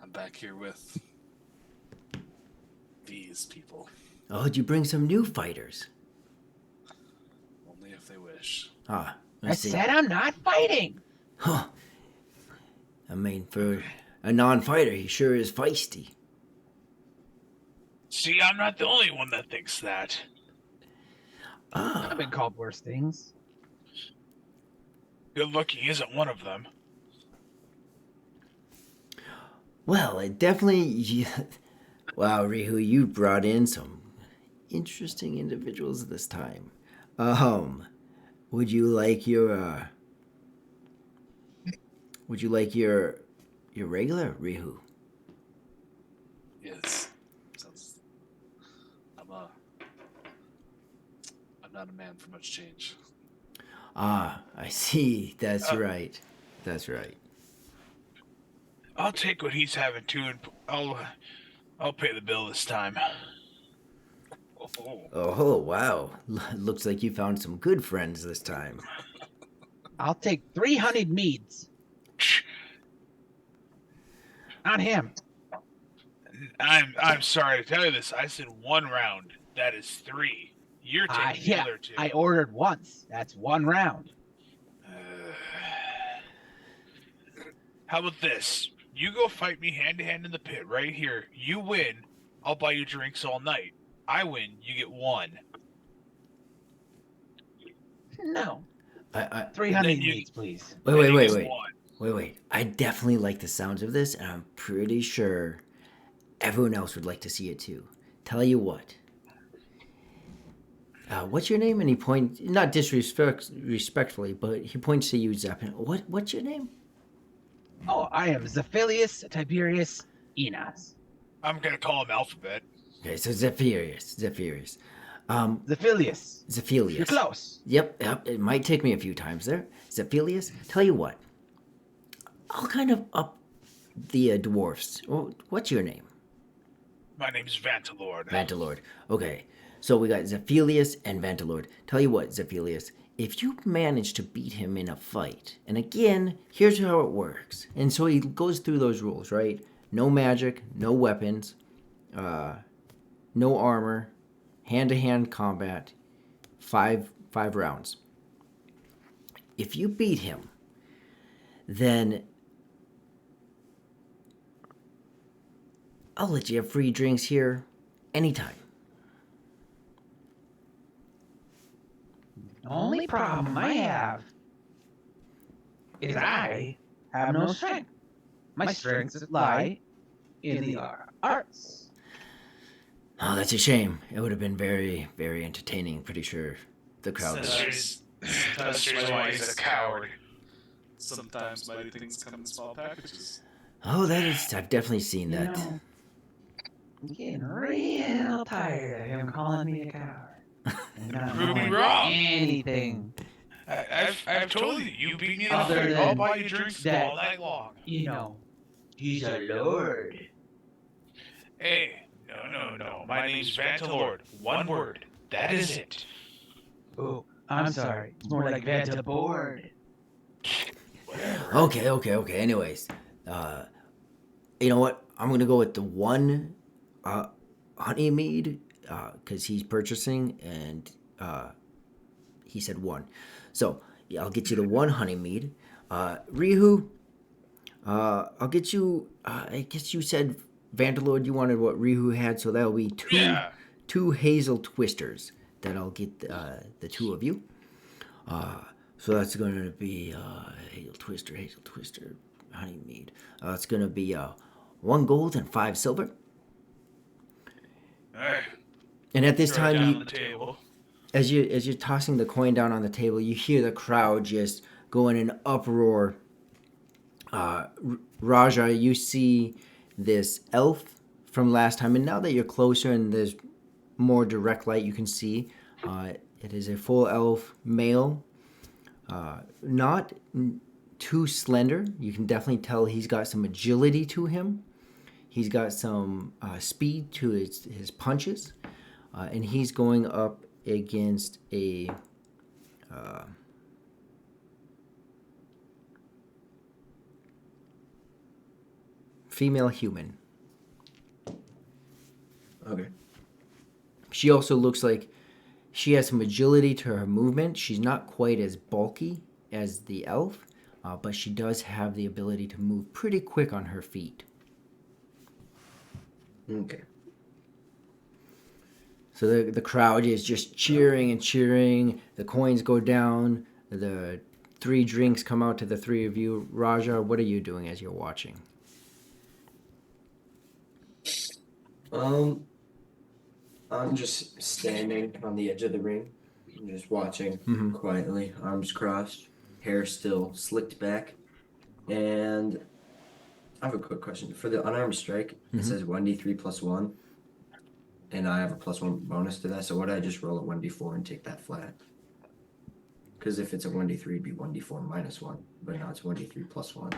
I'm back here with these people. Oh, did you bring some new fighters? Only if they wish. I see. said I'm not fighting. Huh. I mean, for a non-fighter, he sure is feisty. See, I'm not the only one that thinks that. I've been called worse things. Good looking isn't one of them. Well, it definitely... Wow, Rihu, you brought in some interesting individuals this time. Would you like your regular Rihu? Yes. I'm not a man for much change. I see. That's right. That's right. I'll take what he's having too, and I'll pay the bill this time. Oh, wow. Looks like you found some good friends this time. I'll take 3 honeyed meads. On him. I'm sorry to tell you this. I said 1 round. That is 3. You're taking the other 2. I ordered once. That's 1 round. How about this? You go fight me hand to hand in the pit right here. You win, I'll buy you drinks all night. I win, you get 1. No. 3 Then honeyed you- meads, please. Wait. I definitely like the sounds of this, and I'm pretty sure everyone else would like to see it too. Tell you what. What's your name? And he points, not disrespectfully, but he points to you, Zeppin. What's your name? Oh, I am Zephilius Tiberius Enos. I'm gonna call him Alphabet. Okay, so Zephirius. Zephilius. Zephilius. You're close. Yep, it might take me a few times there. Zephilius, tell you what. I'll kind of up the dwarfs. What's your name? My name's Vantalord. Vantalord. Okay, so we got Zephilius and Vantalord. Tell you what, Zephilius, if you manage to beat him in a fight, and again, here's how it works. And so he goes through those rules, right? No magic, no weapons, no armor, hand-to-hand combat, 5 rounds. If you beat him, then I'll let you have free drinks here anytime. The only problem I have is I have no strength. My strengths lie in the arts. Oh, that's a shame. It would have been very, very entertaining. Pretty sure the crowd would. That's the reason why he's a coward. Sometimes mighty things come in small packages. Oh, I've definitely seen You that. know, I'm getting real tired of him calling me a coward. And not Prove me knowing wrong. anything. I've told you, you beat me in a Other fight. I'll than buy you drinks that- all night long. You know, he's a lord. Hey, no. My name's Vantalord. 1 word. That is it. Oh, I'm sorry. It's more like Vanta board. Okay. Anyways, you know what? I'm gonna go with the 1 honey mead because he's purchasing and he said 1. So yeah, I'll get you the 1 honey mead. Rihu, I'll get you. I guess you said Vandalord. You wanted what Rihu had, so that'll be two hazel twisters. That I'll get the two of you. So that's going to be hazel twister, honey mead. It's going to be 1 gold and 5 silver. Alright. And at this Throw it time, down on the table. as you're tossing the coin down on the table, you hear the crowd just go in an uproar. Raja, you see this elf from last time, and now that you're closer and there's more direct light, you can see it is a full elf male. Not too slender. You can definitely tell he's got some agility to him. He's got some speed to his punches. And he's going up against a female human. Okay. She also looks like she has some agility to her movement. She's not quite as bulky as the elf, but she does have the ability to move pretty quick on her feet. Okay. So the crowd is just cheering and cheering. The coins go down. The 3 drinks come out to the 3 of you. Raja, what are you doing as you're watching? I'm just standing on the edge of the ring, just watching quietly, arms crossed, hair still slicked back. And I have a quick question. For the unarmed strike, it says 1d3 plus 1, and I have a +1 bonus to that. So would I just roll a 1d4 and take that flat? Because if it's a 1d3, it'd be 1d4 minus 1, but now it's 1d3 plus 1.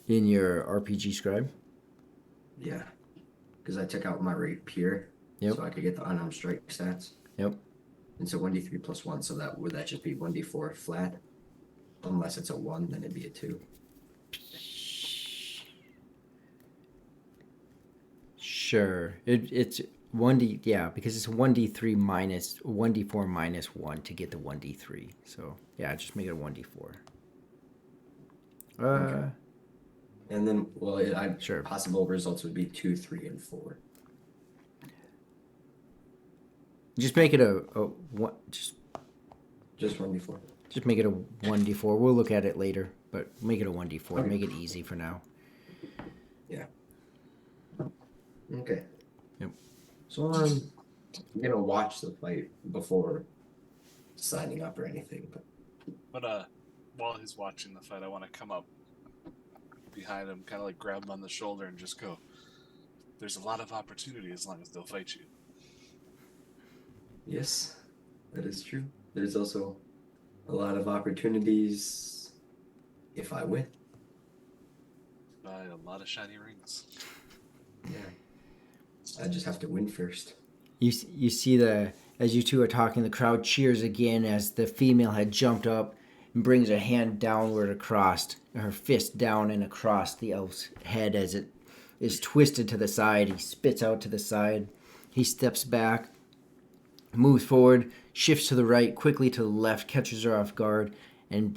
In your RPG scribe? Yeah. Because I took out my rapier, so I could get the unarmed strike stats. Yep. And so 1d3 plus 1, so that would that just be 1d4 flat? Unless it's a 1, then it'd be a 2. Sure. It's 1d, yeah, because it's 1d3 minus 1d4 minus 1 to get the 1d3. So yeah, just make it a 1d4. Okay. And then, well, Sure. Possible results would be 2, 3, and 4. Just make it a one. Just 1d4. Just make it a 1d4. We'll look at it later, but make it a 1d4. Okay. Make it easy for now. Yeah. Okay. Yep. So I'm gonna watch the fight before signing up or anything. But while he's watching the fight, I want to come up behind him, kind of like grab him on the shoulder and just go, there's a lot of opportunity as long as they'll fight you. Yes, that is true. There's also a lot of opportunities if I win. Buy a lot of shiny rings. Yeah. I just have to win first. You see as you two are talking, the crowd cheers again as the female had jumped up and brings her hand downward across, her fist down and across the elf's head as it is twisted to the side. He spits out to the side. He steps back, moves forward, shifts to the right, quickly to the left, catches her off guard, and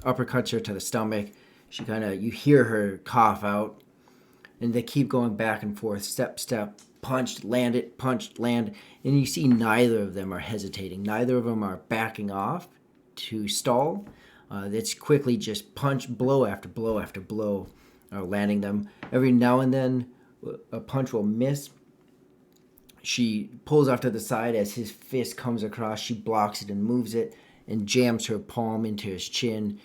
uppercuts her to the stomach. She you hear her cough out, and they keep going back and forth, step, punched, land it, punched, land, and you see neither of them are hesitating. Neither of them are backing off to stall. It's quickly just punch, blow after blow after blow, landing them. Every now and then, a punch will miss. She pulls off to the side as his fist comes across. She blocks it and moves it and jams her palm into his chin.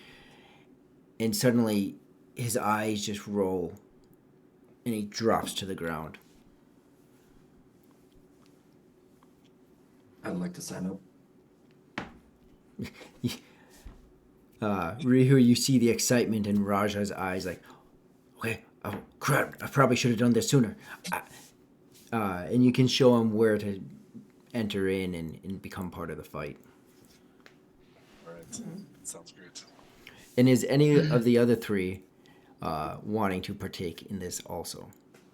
And suddenly, his eyes just roll, and he drops to the ground. I'd like to sign up. Rihu, you see the excitement in Raja's eyes, like, okay, oh crap, I probably should have done this sooner. And you can show him where to enter in and become part of the fight. All right. Sounds great. And is any of the other 3 wanting to partake in this also?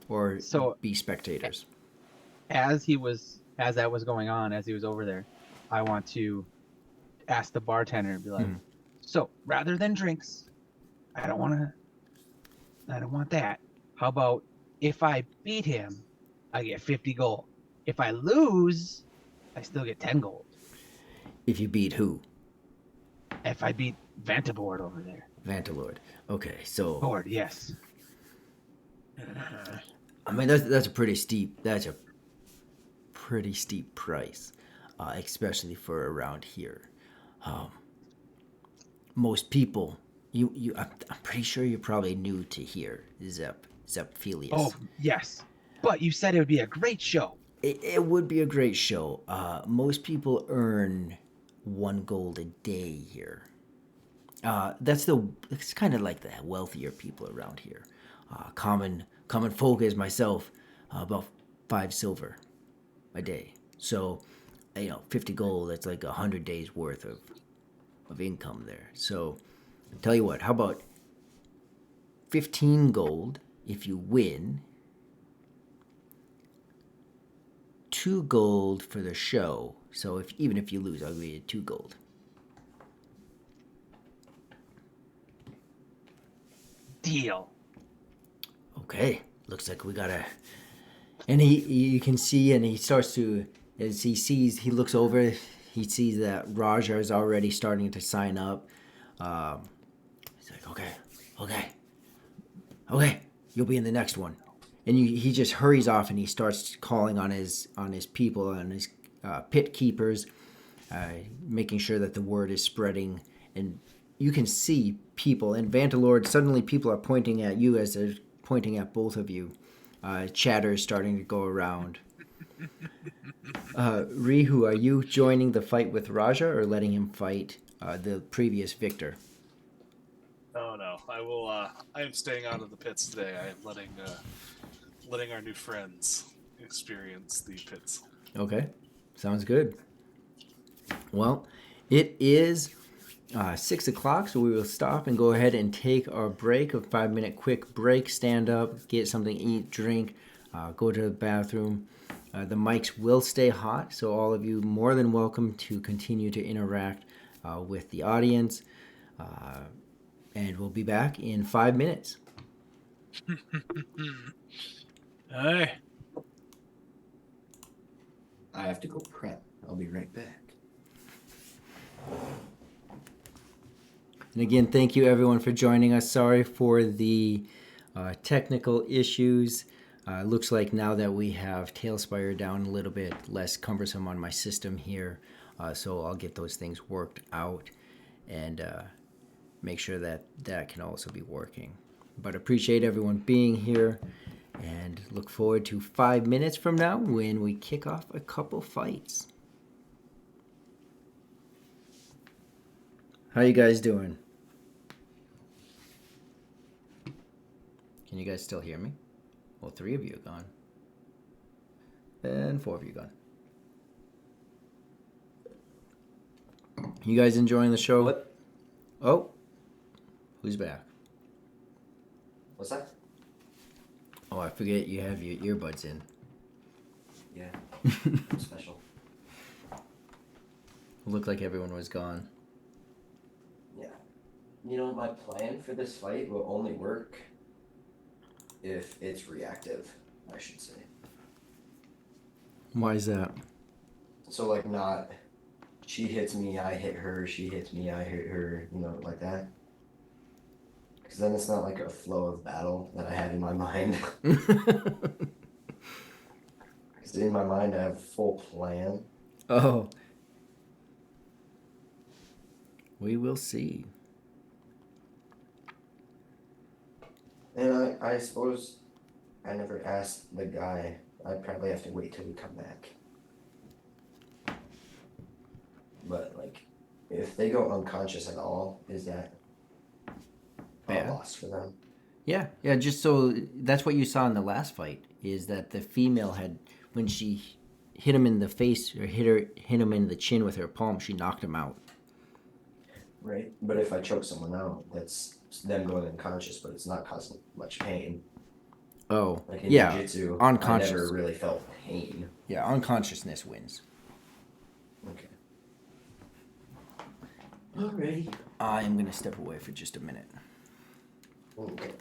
Or be spectators? As that was going on, as he was over there, I want to ask the bartender and be like, Mhm. so rather than drinks, I don't want that. How about if I beat him, I get 50 gold. If I lose, I still get 10 gold. If you beat who? If I beat Vantabord over there. Vantalord. Okay, so Board, yes. I mean that's a pretty steep price, especially for around here. Most people, I'm pretty sure you're probably new to here, Zephelius. Oh, yes. But you said it would be a great show. It would be a great show. Most people earn 1 gold a day here. It's kind of like the wealthier people around here. Common folk as myself, about 5 silver a day. So, 50 gold. That's like 100 days worth of income there. So, tell you what. How about 15 gold if you win? 2 gold for the show. So even if you lose, I'll give you 2 gold. Deal. Okay, looks like we got a. And you can see, and he starts to, as he looks over, he sees that Raja is already starting to sign up. He's like, okay, you'll be in the next one. And he just hurries off and he starts calling on his people, on his pit keepers, making sure that the word is spreading. And you can see people, and Vantalord, suddenly people are pointing at you as they're pointing at both of you. Chatter is starting to go around. Rihu, are you joining the fight with Raja or letting him fight the previous victor? Oh no, I will. I am staying out of the pits today. I am letting our new friends experience the pits. Okay, sounds good. Well, it is 6 o'clock, so we will stop and go ahead and take our break, a 5-minute quick break. Stand up, get something to eat, drink, go to the bathroom. The mics will stay hot, so all of you more than welcome to continue to interact with the audience. And we'll be back in 5 minutes. Hey. I have to go prep. I'll be right back. And again, thank you everyone for joining us. Sorry for the technical issues. Looks like now that we have Tailspire down a little bit less cumbersome on my system here, so I'll get those things worked out and make sure that can also be working. But appreciate everyone being here and look forward to 5 minutes from now when we kick off a couple fights. How you guys doing? Can you guys still hear me? Well, 3 of you are gone. And 4 of you gone. You guys enjoying the show? What? Oh, who's back? What's that? Oh, I forget you have your earbuds in. Yeah. Special. Looked like everyone was gone. Yeah. My plan for this fight will only work if it's reactive, I should say. Why is that? So, not she hits me, I hit her, she hits me, I hit her, like that. Because then it's not like a flow of battle that I had in my mind. Because in my mind, I have a full plan. Oh. We will see. And I suppose I never asked the guy. I'd probably have to wait till we come back. But, if they go unconscious at all, is that a loss for them? Yeah, just so that's what you saw in the last fight, is that the female had, when she hit him in the face or hit him in the chin with her palm, she knocked him out. Right, but if I choke someone out, that's them going unconscious, but it's not causing much pain. Oh, Like in yeah, jiu-jitsu, unconscious. I never really felt pain. Yeah, unconsciousness wins. Okay. Alrighty. I am gonna step away for just a minute. Okay.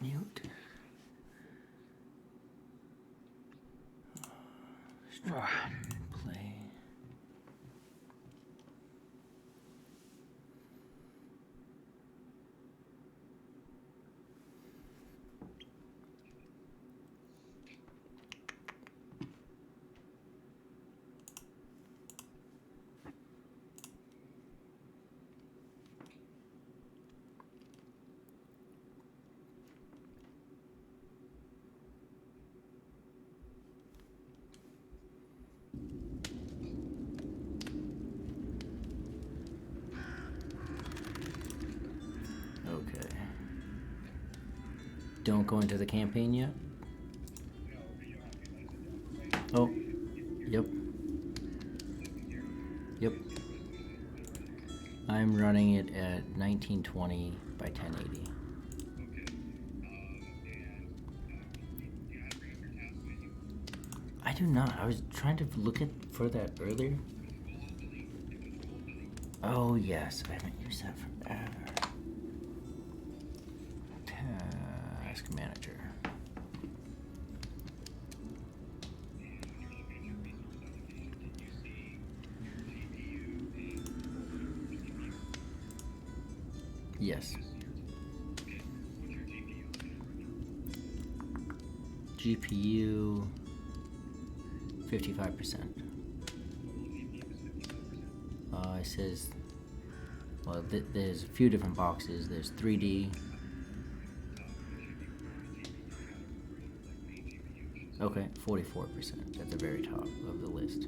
Mute. Play. Okay. Don't go into the campaign yet? Oh, yep. Yep. I'm running it at 1920 by 1080. I do not. I was trying to look at for that earlier. Oh yes, I haven't used that forever. Task manager. Yes. GPU 55%. It says, well, there's a few different boxes. There's 3D. Okay, 44% at the very top of the list.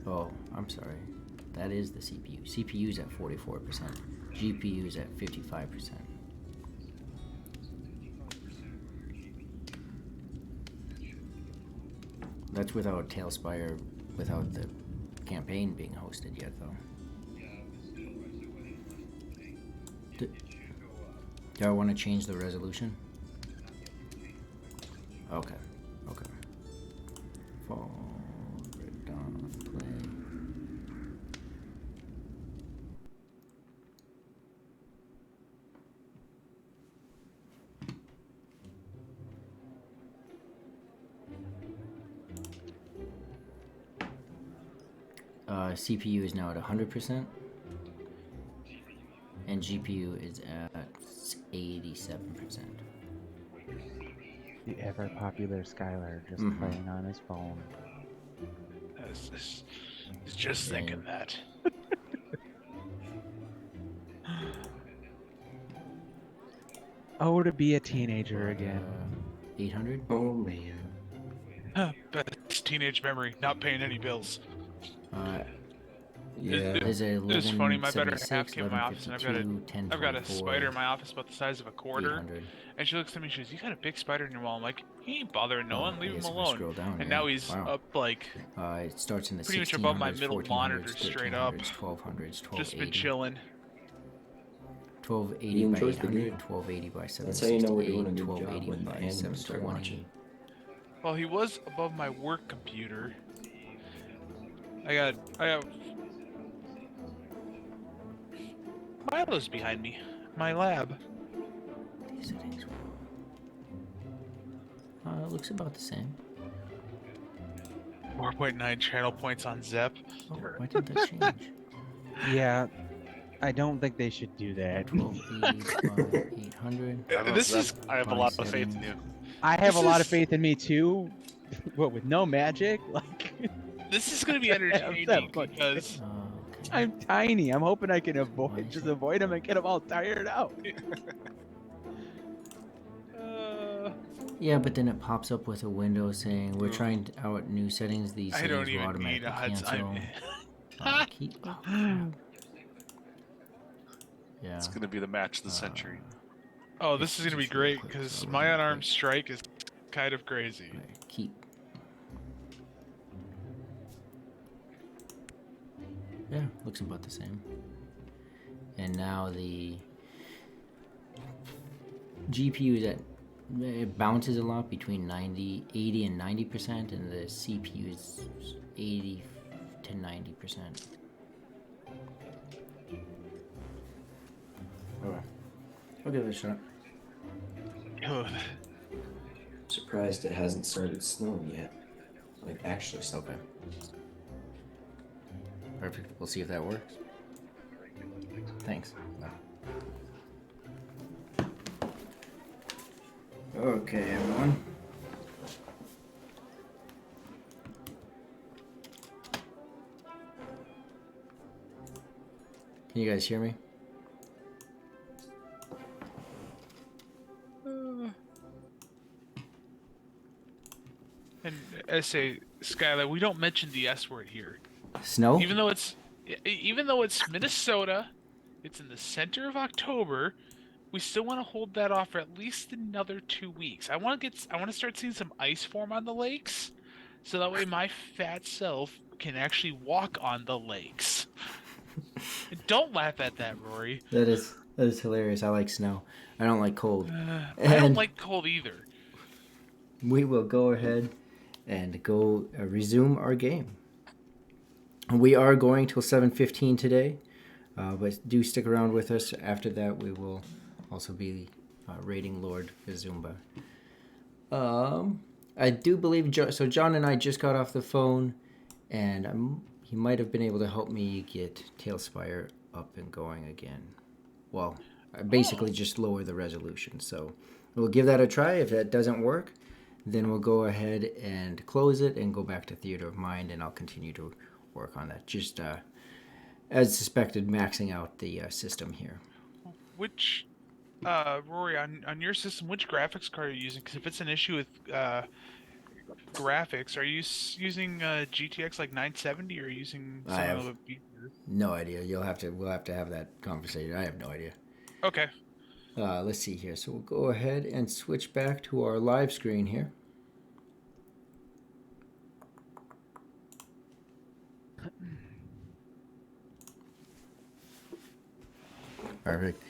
Oh, I'm sorry. That is the CPU. CPU's at 44%. GPU's at 55%. That's without Tailspire, without the campaign being hosted yet, though. Do I want to change the resolution? Okay. Okay. Fall, Red Dawn, play. CPU is now at 100%, and GPU is at 87%. The ever popular Skylar just playing on his phone. I was just thinking that. Oh, to be a teenager again. 800? Oh man. Best teenage memory, not paying any bills. Yeah. There's a It's funny, my better half 1176, came in my office and I've got 1152, a spider in my office about the size of a quarter. 800. And she looks at me and she goes, "You got a big spider in your wall." I'm like, "He ain't bothering no one, I leave him guess if I alone." scroll down, And yeah. now he's Wow. up like It starts in the pretty much above my 1600s, middle 1400s, monitor straight up. 1300s, 1200s, just been 1280. chilling. 1280 He by enjoys the 800, game. 1280 by 768, That's how you know we're doing a good job 1280 when the by animals start 720. watching. Well, he was above my work computer. I got Milo's behind me. My lab. Settings. It looks about the same. 4.9 channel points on Zep. Oh, why did that change? Yeah, I don't think they should do that. 1280 by 800. I don't know, This Zep, is- I have a my lot of faith in settings. you. I have a This lot of is- faith in me too. What, with no magic? Like, This is gonna be entertaining that much. because Okay. I'm tiny. I'm hoping I can Why is just it- avoid them and get them all tired out. Yeah, but then it pops up with a window saying we're trying out new settings. These I settings don't will even automatically need a HUD. cancel. Keep. Oh, crap. Yeah. It's gonna be the match of the century. Oh, this is gonna be Just real great quick, because so my real unarmed quick. strike is kind of crazy. Right, keep. Yeah, looks about the same. And now the GPU is at, it bounces a lot between 80 and 90%, and the CPU is 80 to 90%. Okay. I'll give it a shot. Ugh. Surprised it hasn't started snowing yet. Like actually snowing. Okay. Perfect. We'll see if that works. Thanks. Okay, everyone. Can you guys hear me? And I say, Skylar, we don't mention the S word here. Snow? Even though it's Minnesota, it's in the center of October. We still want to hold that off for at least another 2 weeks. I want to start seeing some ice form on the lakes, so that way my fat self can actually walk on the lakes. And don't laugh at that, Rory. That is hilarious. I like snow. I don't like cold. I don't And like cold either. we will go ahead and go resume our game. We are going till 7:15 today, but do stick around with us. After that, we will also be raiding Lord Gazumba. I do believe so. John and I just got off the phone, and he might have been able to help me get Tailspire up and going again. Well, I basically just lower the resolution. So we'll give that a try. If that doesn't work, then we'll go ahead and close it and go back to Theater of Mind, and I'll continue to work on that. Just as suspected, maxing out the system here. Which, Rory, on your system, which graphics card are you using? Because if it's an issue with graphics, are you using GTX like 970 or are you using something a little bit? No idea. We'll have to have that conversation. I have no idea. Okay. Let's see here. So we'll go ahead and switch back to our live screen here. Perfect.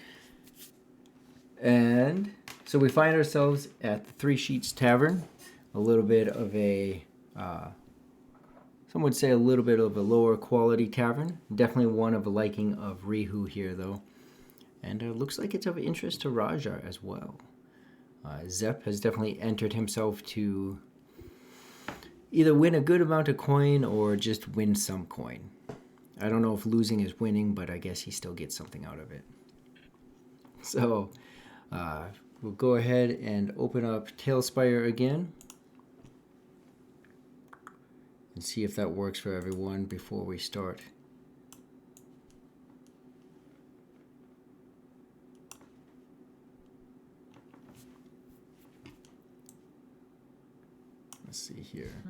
And so we find ourselves at the Three Sheets Tavern, a little bit of a, some would say a little bit of a lower quality tavern. Definitely one of a liking of Rihu here, though. And it looks like it's of interest to Raja as well. Zep has definitely entered himself to either win a good amount of coin or just win some coin. I don't know if losing is winning, but I guess he still gets something out of it. So we'll go ahead and open up Tailspire again and see if that works for everyone before we start. Let's see here.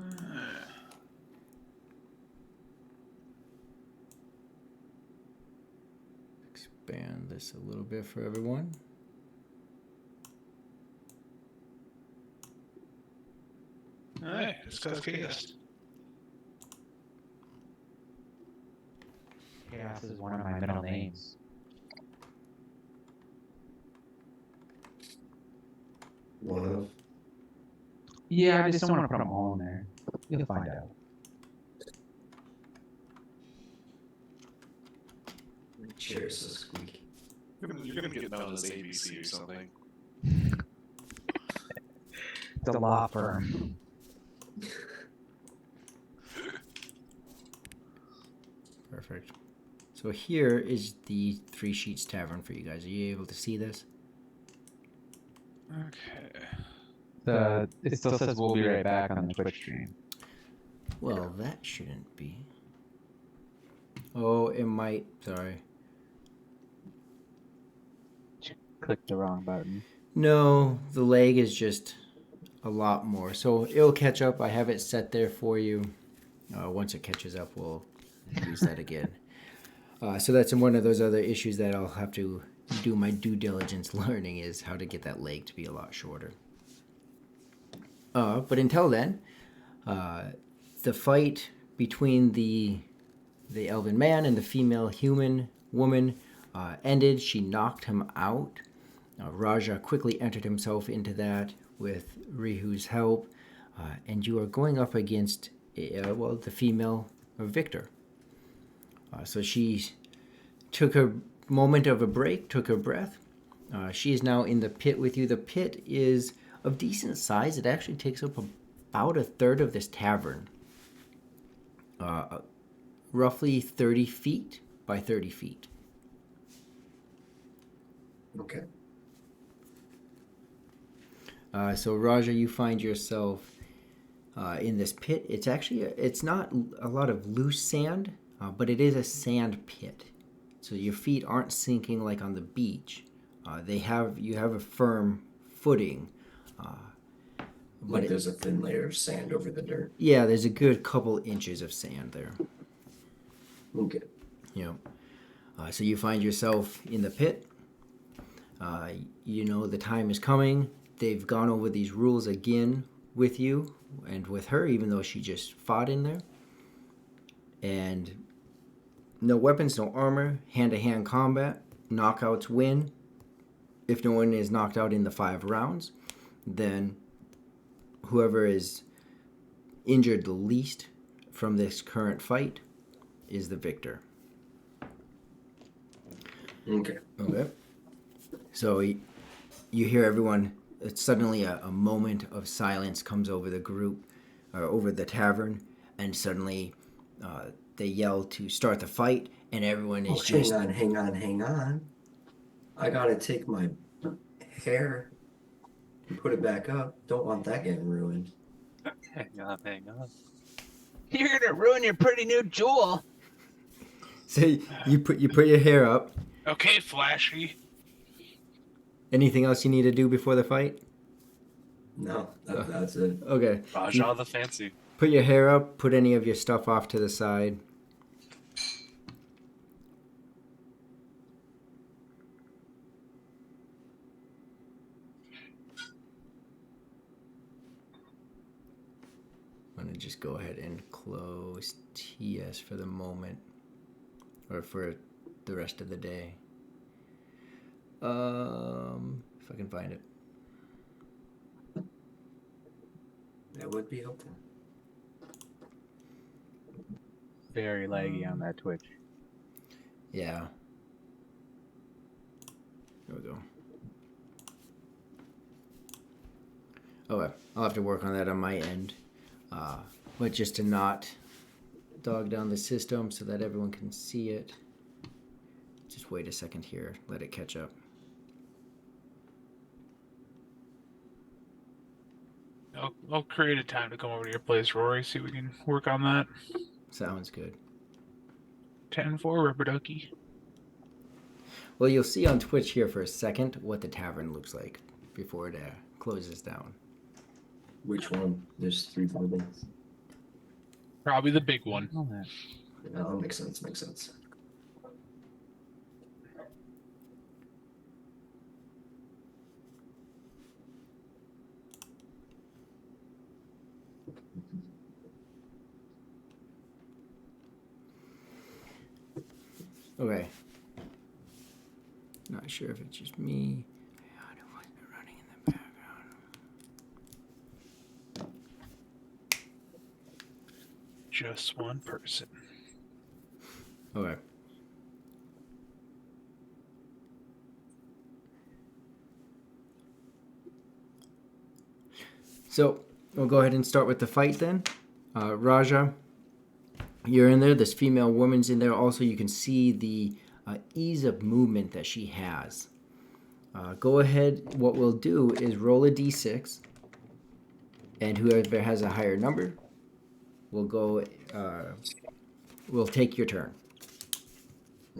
Expand this a little bit for everyone. Alright, let's go chaos. Chaos is one of my middle names. One of. Yeah, I just don't want to put them all in there. You'll find out. Cheers, so squeaky. You're gonna get known as ABC or something. It's a law firm. Perfect. So here is the Three Sheets Tavern for you guys. Are you able to see this? Okay. It still says we'll be right back on the Twitch stream. Well, that shouldn't be. Oh, it might. Sorry. Clicked the wrong button. No, the lag is just a lot more. So it'll catch up. I have it set there for you. Once it catches up, we'll use that again. So that's one of those other issues that I'll have to do my due diligence learning, is how to get that lag to be a lot shorter. But until then, the fight between the elven man and the female human woman ended. She knocked him out. Raja quickly entered himself into that with Rihu's help, and you are going up against the female Victor. So she took a moment of a break, took her breath. She is now in the pit with you. The pit is of decent size. It actually takes up about a third of this tavern. Roughly 30 feet by 30 feet. Okay. So Raja, you find yourself in this pit. It's actually it's not a lot of loose sand, but it is a sand pit. So your feet aren't sinking like on the beach. You have a firm footing. Like there's a thin layer of sand over the dirt. Yeah, there's a good couple inches of sand there. Okay. Yeah. So you find yourself in the pit. You know the time is coming. They've gone over these rules again with you and with her, even though she just fought in there. And no weapons, no armor, hand-to-hand combat. Knockouts win. If no one is knocked out in the 5 rounds, then whoever is injured the least from this current fight is the victor. Okay. Okay. So you hear everyone, suddenly a moment of silence comes over the group, or over the tavern, and suddenly they yell to start the fight, and everyone is just... Hang on. I gotta take my hair and put it back up. Don't want that getting ruined. Hang on. You're gonna ruin your pretty new jewel. So you put your hair up. Okay, Flashy. Anything else you need to do before the fight? No, that's it. Okay. Raja the fancy. Put your hair up. Put any of your stuff off to the side. I'm going to just go ahead and close TS for the moment, or for the rest of the day. If I can find it. That would be helpful. Very laggy on that Twitch. Yeah. There we go. Okay, I'll have to work on that on my end. But just to not dog down the system so that everyone can see it. Just wait a second here. Let it catch up. I'll create a time to come over to your place, Rory. See if we can work on that. Sounds good. 10-4, rubber ducky. Well, you'll see on Twitch here for a second what the tavern looks like before it closes down. Which one? There's 3 buildings. Probably the big one. Oh, that. No, makes sense. Makes sense. Okay. Not sure if it's just me. What's running in the background? Just one person. Okay. So we'll go ahead and start with the fight then. Raja, you're in there. This female woman's in there. Also, you can see the ease of movement that she has. Go ahead. What we'll do is roll a d6, and whoever has a higher number will go. Will take your turn.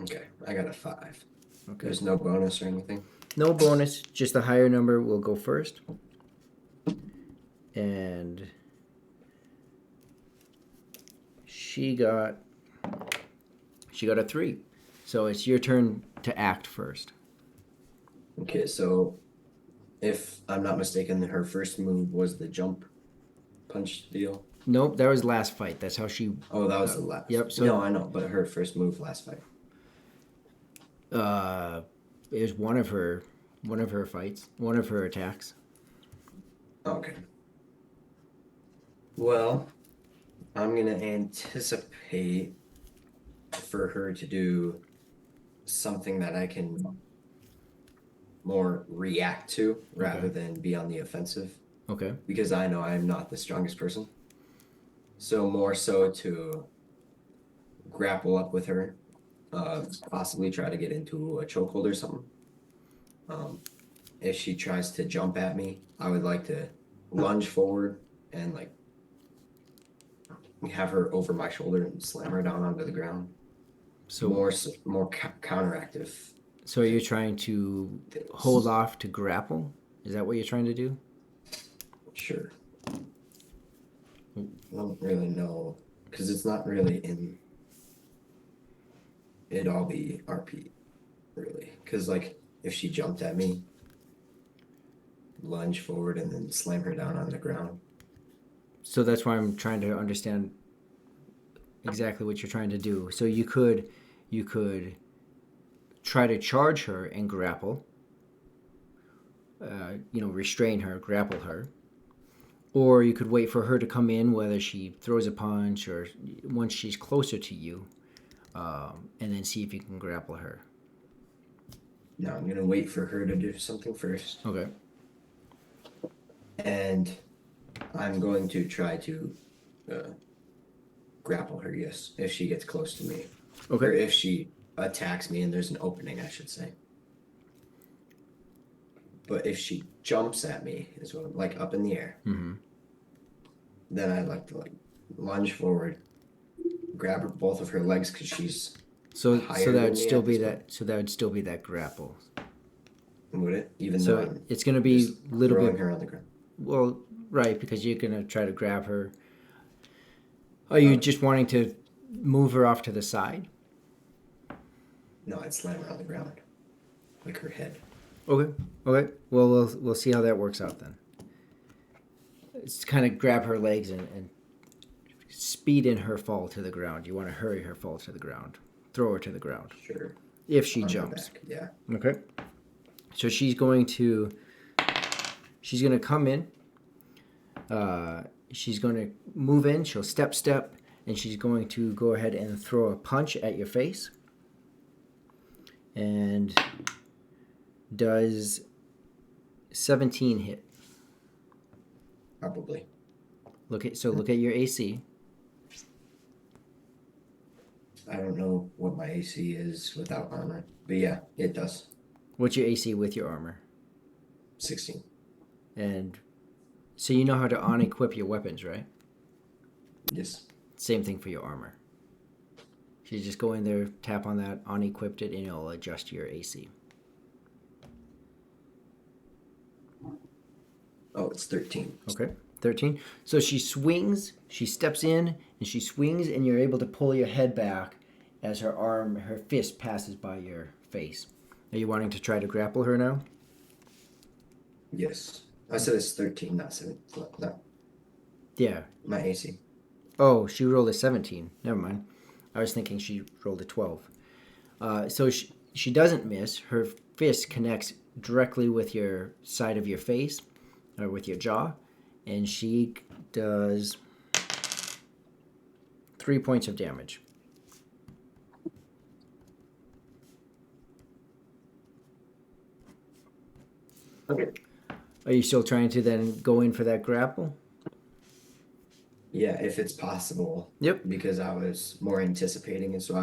Okay, I got a 5. Okay. There's no bonus or anything. No bonus. Just the higher number will go first. And she got a 3. So it's your turn to act first. Okay, so if I'm not mistaken, her first move was the jump punch deal. Nope, that was last fight. That's how she. Oh, that was the last. Yep. So no, I know, but her first move last fight. it was one of her fights, one of her attacks. Okay. Well, I'm gonna anticipate for her to do something that I can more react to rather than be on the offensive. Okay. Because I know I'm not the strongest person. So more so to grapple up with her, possibly try to get into a chokehold or something. If she tries to jump at me, I would like to lunge forward and like have her over my shoulder and slam her down onto the ground. So more counteractive. So you're trying to hold off to grapple? Is that what you're trying to do? Sure. I don't really know because it's not really in. It'd all be RP, really. Because like if she jumped at me, lunge forward and then slam her down on the ground. So that's why I'm trying to understand exactly what you're trying to do. So you could try to charge her and grapple. Restrain her, grapple her. Or you could wait for her to come in, whether she throws a punch or once she's closer to you, and then see if you can grapple her. No, I'm going to wait for her to do something first. Okay. And I'm going to try to grapple her, yes, if she gets close to me. Okay. Or if she attacks me and there's an opening, I should say. But if she jumps at me, is what like up in the air, then I'd like to like lunge forward, grab her, both of her legs because she's so higher that than would me still at be this that. So that would still be that grapple. Would it? Even So though I'm it's going to be just a little throwing bit. her on the ground. Well, right, because you're going to try to grab her. Are you just wanting to move her off to the side? No, I'd slam her on the ground, like her head. Okay. Well, we'll see how that works out then. It's kind of grab her legs and speed in her fall to the ground. You want to hurry her fall to the ground. Throw her to the ground. Sure. If she On her jumps. back, yeah. Okay. So she's going to come in. She's going to move in. She'll step, and she's going to go ahead and throw a punch at your face. And does 17 hit? Probably. Look at your AC. I don't know what my AC is without armor, but yeah, it does. What's your AC with your armor? 16. And so you know how to unequip your weapons, right? Yes. Same thing for your armor. So you just go in there, tap on that, unequipped it, and it'll adjust your AC. Oh, it's 13. Okay, 13. So she steps in, and she swings, and you're able to pull your head back as her fist passes by your face. Are you wanting to try to grapple her now? Yes. I said it's 13, not 7. No, Yeah. my AC. Oh, she rolled a 17. Never mind. I was thinking she rolled a 12. So she doesn't miss. Her fist connects directly with your side of your face, or with your jaw, and she does 3 points of damage. Okay. Are you still trying to then go in for that grapple? Yeah, if it's possible. Yep. Because I was more anticipating it, so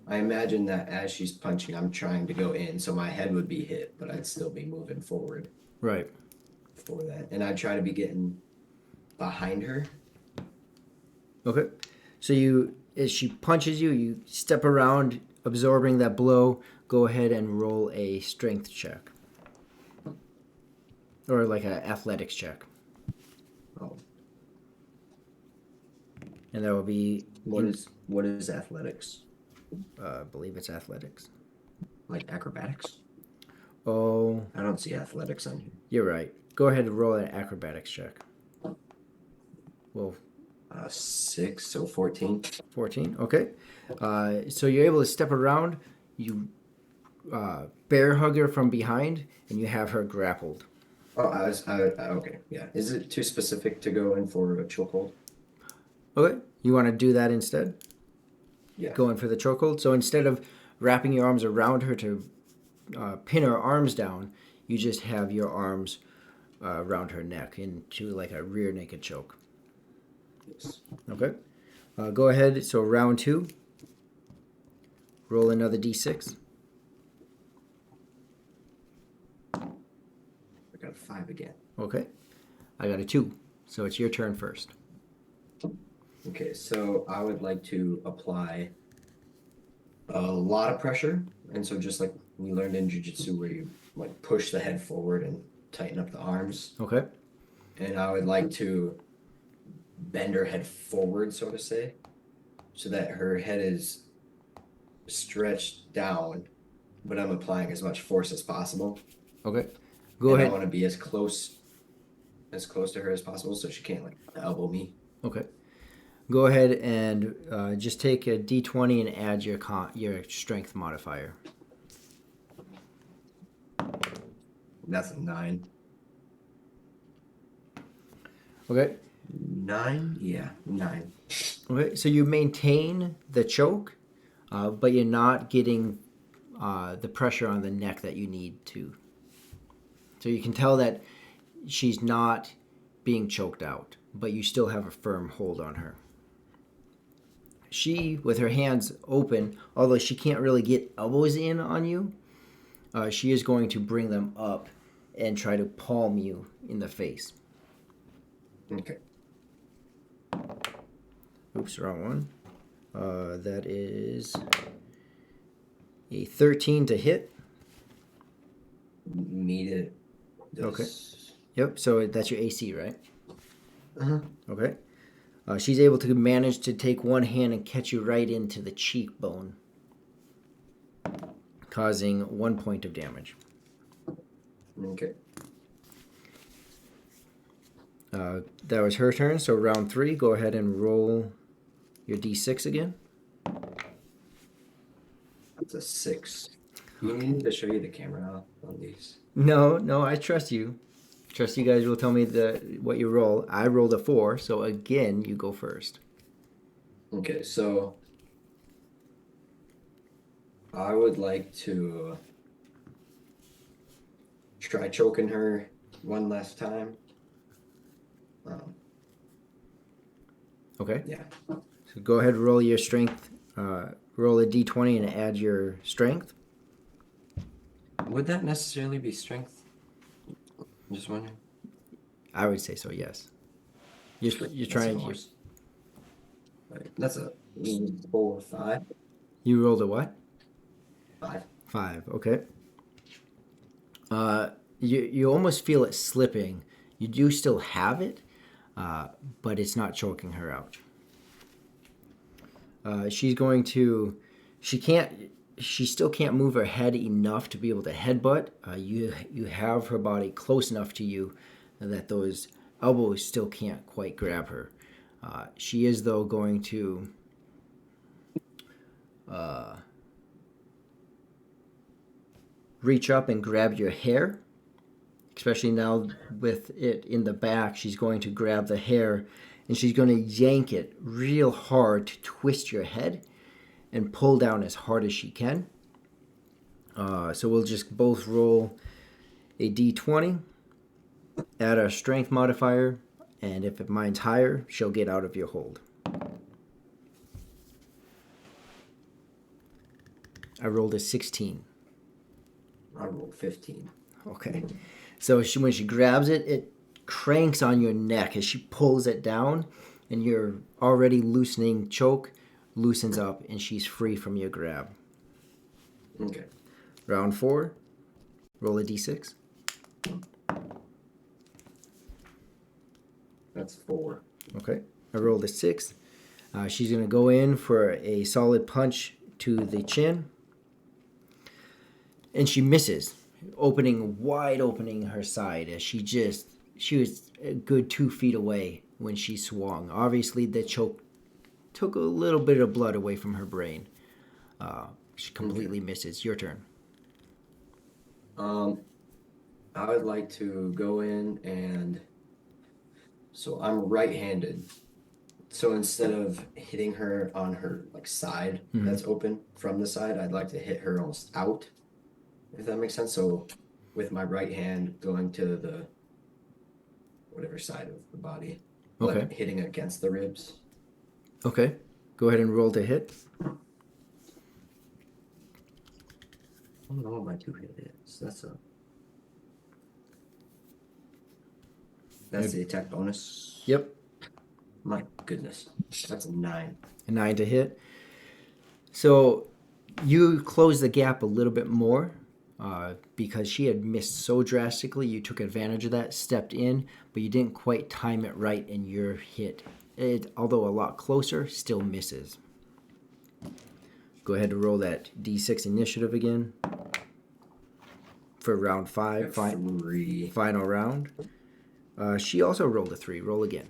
I imagine that as she's punching, I'm trying to go in, so my head would be hit, but I'd still be moving forward Right. for that. And I'd try to be getting behind her. Okay. So as she punches you, you step around, absorbing that blow. Go ahead and roll a strength check. Or like an athletics check. Oh. And that will be... What is athletics? I believe it's athletics. Like acrobatics? Oh, I don't see athletics on here. you're right. Go ahead and roll an acrobatics check. Well, 6, so 14. 14. Okay. So you're able to step around. You bear hug her from behind, and you have her grappled. Oh, okay, yeah. Is it too specific to go in for a chokehold? Okay. You want to do that instead? Yeah. Go in for the chokehold. So instead of wrapping your arms around her to pin her arms down, you just have your arms around her neck into like a rear naked choke. Yes. Okay. Go ahead. So round 2. Roll another d6. I got a 5 again. Okay. I got a 2. So it's your turn first. Okay, so I would like to apply a lot of pressure. And so just like we learned in jiu-jitsu where you like push the head forward and tighten up the arms. Okay. And I would like to bend her head forward, so to say, so that her head is stretched down, but I'm applying as much force as possible. Okay. Go and ahead. I want to be as close to her as possible so she can't like elbow me. Okay. Go ahead and just take a d20 and add your strength modifier. That's a 9. Okay. 9? Yeah, 9. Okay. So you maintain the choke, but you're not getting the pressure on the neck that you need to. So you can tell that she's not being choked out, but you still have a firm hold on her. She, with her hands open, although she can't really get elbows in on you, she is going to bring them up and try to palm you in the face. Okay. Oops, wrong one. That is a 13 to hit. Need it. Okay. Yep, so that's your AC, right? Uh-huh. Okay. She's able to manage to take one hand and catch you right into the cheekbone, causing 1 point of damage. Okay. That was her turn, so round 3, go ahead and roll your d6 again. That's a 6. You need me to show you the camera on these. No, I trust you. Trust you guys will tell me what you roll. I rolled a 4, so again, you go first. Okay, so I would like to try choking her one last time. Okay. Yeah. So go ahead and roll your strength. Roll a d20 and add your strength. Would that necessarily be strength? I'm just wondering. I would say so, yes. You're That's trying a to... horse. Right. That's a 4, 5. You rolled a what? 5. 5, okay. You almost feel it slipping. You do still have it, but it's not choking her out. She's going to... She still can't move her head enough to be able to headbutt. You have her body close enough to you that those elbows still can't quite grab her. She is, though, going to reach up and grab your hair, especially now with it in the back. She's going to grab the hair and she's going to yank it real hard to twist your head and pull down as hard as she can. So we'll just both roll a d20, add our strength modifier, and if mine's higher, she'll get out of your hold. I rolled a 16. I rolled 15. Okay. So when she grabs it, it cranks on your neck as she pulls it down, and your already loosening choke loosens up, and she's free from your grab. Okay. Round 4, roll a d6. That's 4. Okay. I rolled a 6. She's going to go in for a solid punch to the chin, and she misses, wide opening her side as she was a good 2 feet away when she swung. Obviously, the choke took a little bit of blood away from her brain. She completely misses. Your turn. I would like to go in and... So I'm right-handed. So instead of hitting her on her side that's open from the side, I'd like to hit her almost out, if that makes sense. So with my right hand going to the whatever side of the body, Okay. but hitting against the ribs. Okay. Go ahead and roll to hit. I don't know what my 2-hit is. That's the attack bonus. Yep. My goodness. That's a 9. A 9 to hit. So you close the gap a little bit more because she had missed so drastically. You took advantage of that, stepped in, but you didn't quite time it right, and your hit, although a lot closer, still misses. Go ahead and roll that d6 initiative again for round 5, final round. She also rolled a 3. Roll again.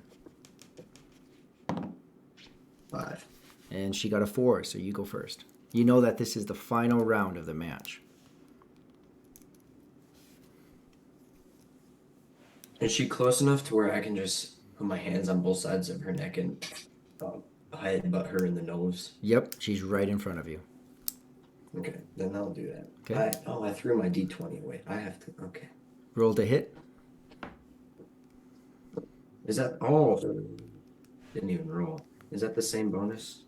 5. And she got a 4, so you go first. You know that this is the final round of the match. Is she close enough to where I can just put my hands on both sides of her neck and headbutt her in the nose? Yep, she's right in front of you. Okay, then I'll do that. Okay. I threw my d20 away. I have to. Okay. Roll to hit. Is that? Didn't even roll. Is that the same bonus?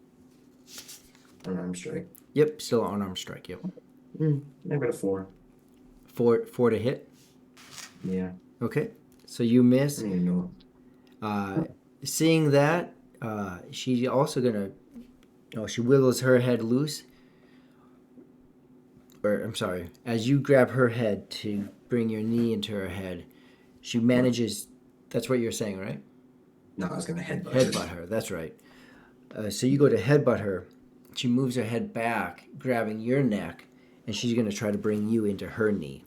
Unarmed strike. Yep, still unarmed strike. Yep. I got a 4. 4 to hit. Yeah. Okay, so you miss. I don't even know. Seeing that, she's also gonna. She wiggles her head loose. Or I'm sorry. As you grab her head to bring your knee into her head, she manages. That's what you're saying, right? No, I was gonna headbutt. Headbutt her. That's right. So you go to headbutt her. She moves her head back, grabbing your neck, and she's going to try to bring you into her knee.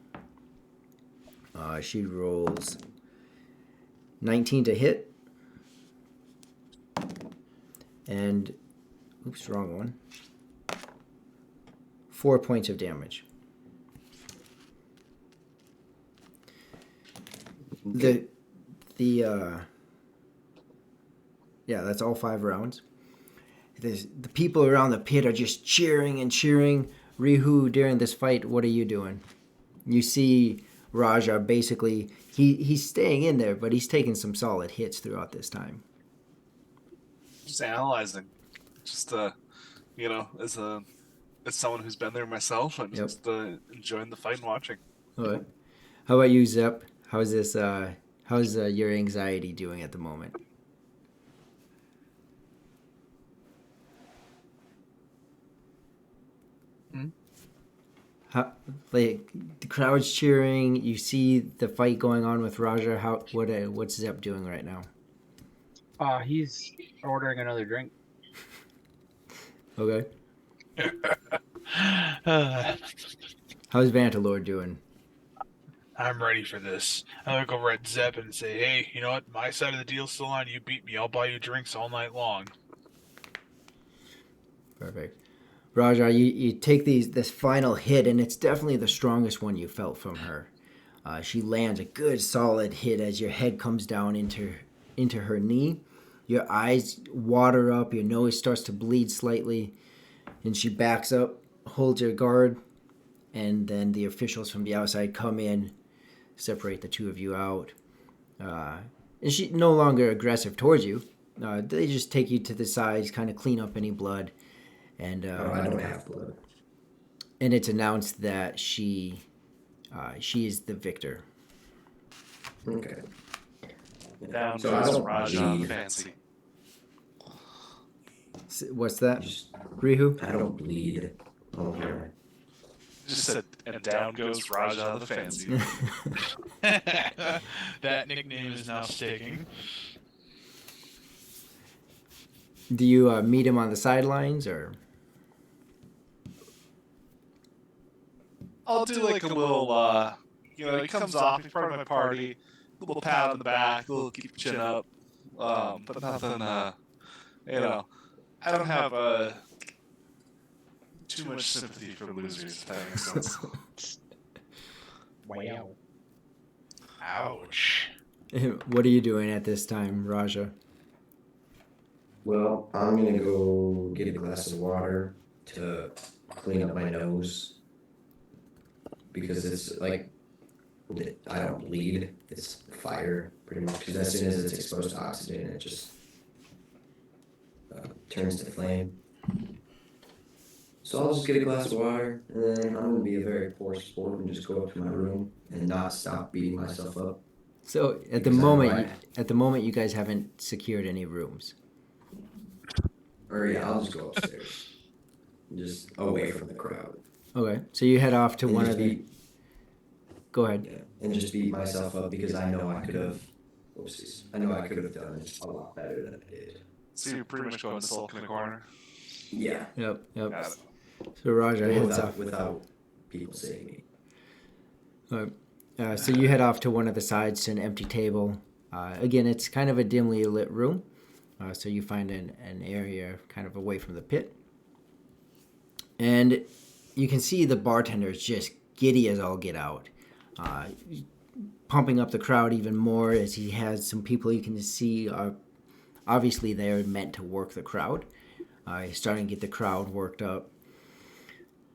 She rolls 19 to hit. And, oops, wrong one. 4 points of damage. The yeah, that's all 5 rounds. The people around the pit are just cheering and cheering. Rihu, during this fight, what are you doing? You see Raja basically, he's staying in there, but he's taking some solid hits throughout this time. Just analyzing. Just as someone who's been there myself, I'm just enjoying the fight and watching. All right. How about you, Zep? How's this? How's your anxiety doing at the moment? How, like the crowd's cheering. You see the fight going on with Raja. What's Zep doing right now? He's ordering another drink. Okay. Uh, How's Vantalord doing? I'm ready for this. I look over at Zep and say, hey, you know what? My side of the deal's still on. You beat me. I'll buy you drinks all night long. Perfect. Raja, you take this final hit, and it's definitely the strongest one you felt from her. She lands a good solid hit as your head comes down into her knee. Your eyes water up, your nose starts to bleed slightly, and she backs up, holds her guard, and then the officials from the outside come in, separate the two of you out. And she's no longer aggressive towards you. They just take you to the sides, kind of clean up any blood. And I don't have blood. And it's announced that she is the victor. Okay. Down So I goes don't Raja bleed. fancy. What's that, Just, Rihu? I don't bleed. Okay. Just said, and down goes Raja the fancy. That nickname is now sticking. Do you meet him on the sidelines, or? I'll do like a little, he comes off, he's part of my party, a little pat on the back, a little keep your chin up, but nothing, I don't have too much sympathy for losers, if that makes sense. Wow. Ouch. What are you doing at this time, Raja? Well, I'm gonna go get a glass of water to clean up my nose because it's like I don't bleed. It's fire pretty much because as soon as it's exposed to oxygen, it just turns to flame. So I'll just get a glass of water, and then I'm gonna be a very poor sport and just go up to my room and not stop beating myself up. So at the Because I know moment, you guys haven't secured any rooms. Or yeah, I'll just go upstairs, just away from the crowd. Okay, so you head off to And one just of the. beat- Go ahead. Yeah, and just beat myself up because I know I could have. Oopsies! I know I could have done it a lot better than I did. So you're pretty much going to sulk in the corner. Yeah. Yep. Got it. So Raja heads off. Without people seeing me. So you head off to one of the sides to an empty table. Again, it's kind of a dimly lit room. So you find an area kind of away from the pit. And you can see the bartender's just giddy as all get out. Pumping up the crowd even more as he has some people you can see are obviously they're meant to work the crowd. He's starting to get the crowd worked up.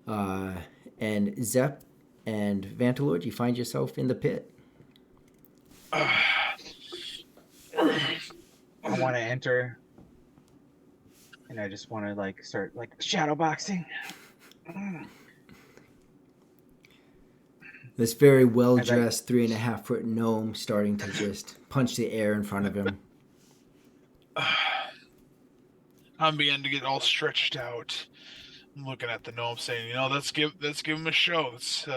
And Zep and Vantalord, you find yourself in the pit. I want to enter, and I just want to start shadow boxing. This very well dressed 3.5-foot gnome starting to just punch the air in front of him. I'm beginning to get all stretched out. I'm looking at the gnome saying, let's give him a show. It's,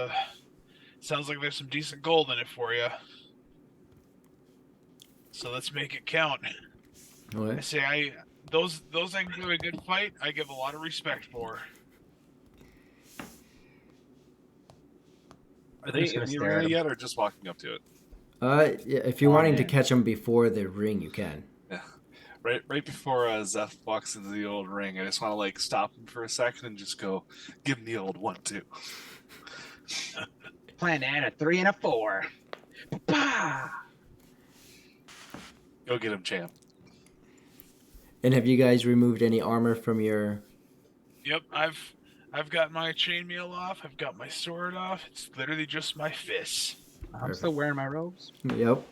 sounds like there's some decent gold in it for you. So let's make it count. Okay. I say those I can give a good fight, I give a lot of respect for. Are they in the arena yet, or just walking up to it? Yeah, if you're wanting to catch them before the ring, you can. Yeah. Right before Zeph walks into the old ring, I just want to stop him for a second and just go, give him the old 1-2. Plan to add a 3 and a 4. Bah! Go get him, champ. And have you guys removed any armor from your? Yep, I've got my chainmail off. I've got my sword off. It's literally just my fists. I'm still wearing my robes. Yep.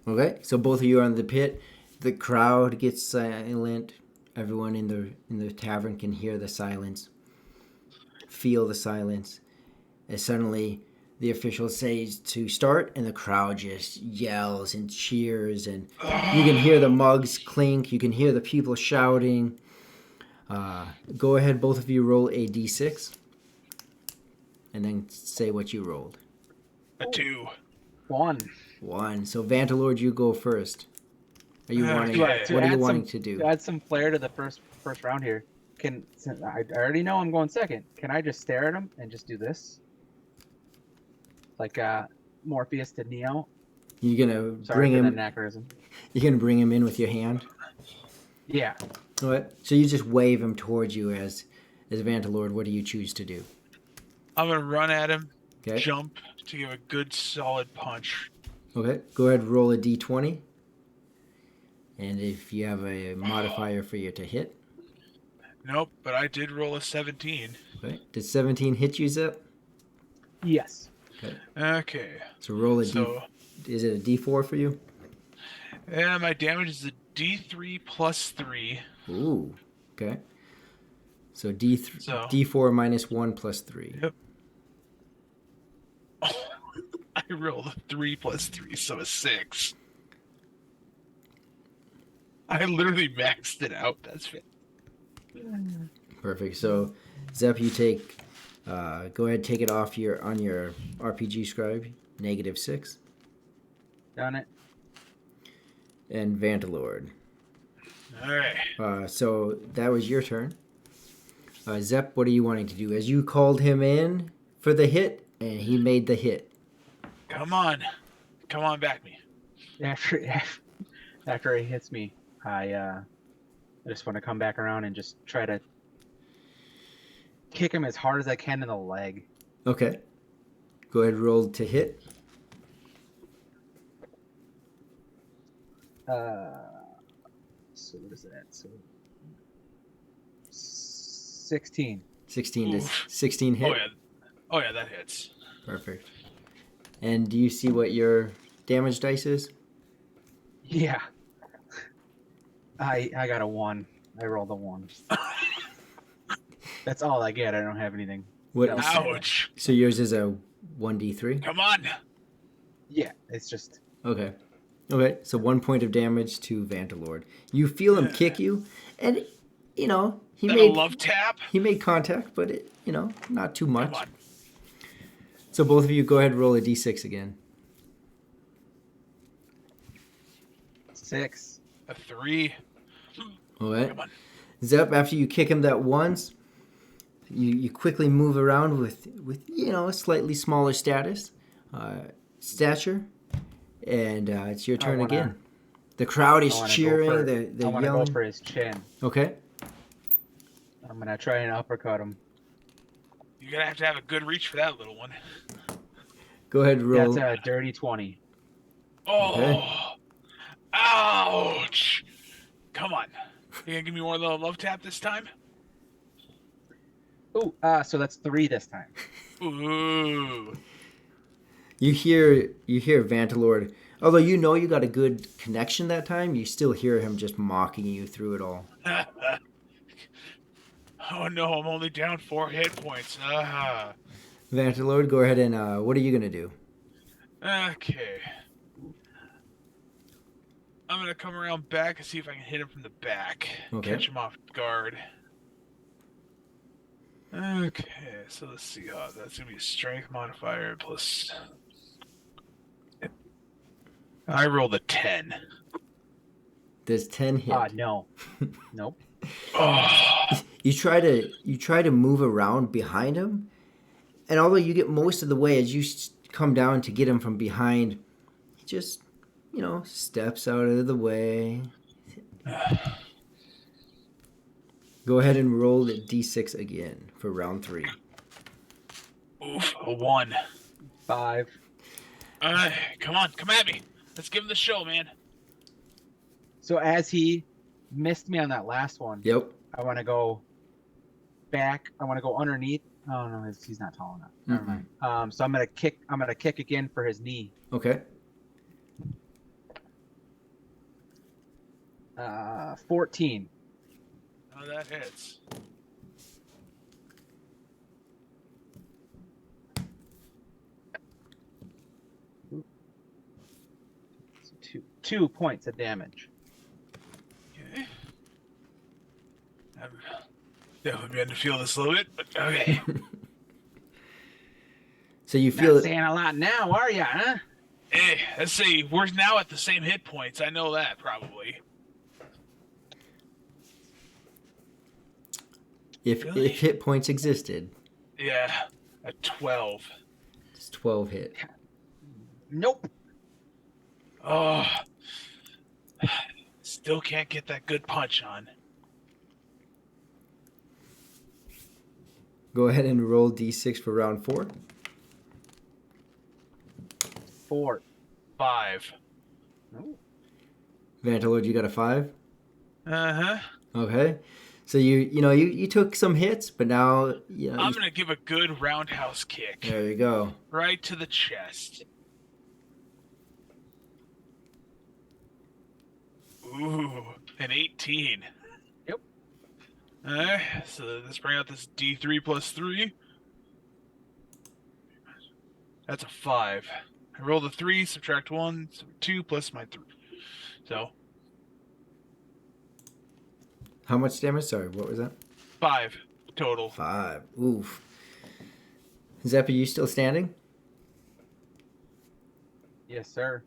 Okay, so both of you are in the pit. The crowd gets silent. Everyone in the tavern can hear the silence, feel the silence. And suddenly, the official says to start, and the crowd just yells and cheers, and you can hear the mugs clink. You can hear the people shouting. Go ahead, both of you roll a d6, and then say what you rolled. A 2. 1. 1. So Vantalord, you go first. Are you wanting? Okay. What are you wanting to do? To add some flair to the first round here, since I already know I'm going second, can I just stare at him and just do this? Like Morpheus to Neo. You're gonna Sorry bring for the him. anachronism. You're gonna bring him in with your hand. Yeah. What? So you just wave him towards you as Vantalord. What do you choose to do? I'm gonna run at him, Okay. jump to give a good solid punch. Okay. Go ahead. Roll a d20. And if you have a modifier for you to hit. Nope, but I did roll a 17. Okay. Did 17 hit you, Zep? Yes. Okay. So roll a So Is it a d4 for you? yeah, my damage is a D3 plus 3. Ooh. Okay. So So- d4 minus 1 plus 3. Yep. I rolled a 3 plus 3, so a 6. I literally maxed it out. That's it. Perfect. So, Zep, you take. Go ahead, take it off on your RPG scribe. -6. Done it. And Vantalord. All right. So that was your turn. Zep, what are you wanting to do? As you called him in for the hit, and he made the hit. Come on, back me. After he hits me, I just want to come back around and just try to kick him as hard as I can in the leg. Okay. Go ahead, roll to hit. So what is that? So 16. 16 to Oof. 16 hit. Oh yeah, that hits. Perfect. And do you see what your damage dice is? Yeah. I got a 1. I rolled a 1. That's all I get. I don't have anything. What? else. Ouch! So yours is a 1d3? Come on. Yeah, it's just Okay. Okay, so 1 point of damage to Vantalord. You feel him kick you, and, he That a made love tap. he made contact, but, not too much. Come on. So both of you go ahead and roll a d6 again. 6. A 3. Okay. Come on. Zep, after you kick him that once, you quickly move around with a slightly smaller stature, and it's your turn again. The crowd is cheering. They're I want to yelling. go for his chin. Okay. I'm gonna try and uppercut him. You're gonna have to have a good reach for that little one. Go ahead and roll. That's a dirty 20. Oh. Okay. Ouch! Come on. You gonna give me more of the love tap this time? Ooh, so that's 3 this time. Ooh. You hear Vantalord. Although you got a good connection that time, you still hear him just mocking you through it all. Oh no, I'm only down 4 hit points. Vantalord, go ahead and what are you gonna do? Okay. I'm gonna come around back and see if I can hit him from the back. Okay. Catch him off guard. Okay, so let's see. That's gonna be a strength modifier plus. I rolled a 10. Does 10 hit? No. Nope. Oh, You try to move around behind him, and although you get most of the way, as you come down to get him from behind, he just steps out of the way. Go ahead and roll the d6 again for round 3. oof, a 1. 5. Come on, come at me. Let's give him the show, man. So as he missed me on that last one, Yep. I want to go back. I want to go underneath. Oh no, he's not tall enough. Never mind. So I'm gonna kick. I'm gonna kick again for his knee. Okay. 14. Oh, that hits. So 2 points of damage. Okay. I'm definitely beginning to feel this a little bit, but okay. So you feel Not it. saying a lot now, are ya? Huh? Hey, let's see. We're now at the same hit points. I know that, probably. If Really? hit points existed, Yeah, a 12. it's 12 hit. Nope. Oh, still can't get that good punch on. Go ahead and roll d6 for round 4. 4. 5. Ooh. Vantalord, you got a 5. Uh-huh. Okay. So you took some hits, but now I'm gonna give a good roundhouse kick there you go. right to the chest. Ooh, an 18. Yep. Alright, so let's bring out this D3 plus 3. That's a 5. I roll the 3, subtract 1, so 2 plus my 3. So, How much damage? Sorry, what was that? 5 total. 5. Oof. Zepp, are you still standing? Yes, sir.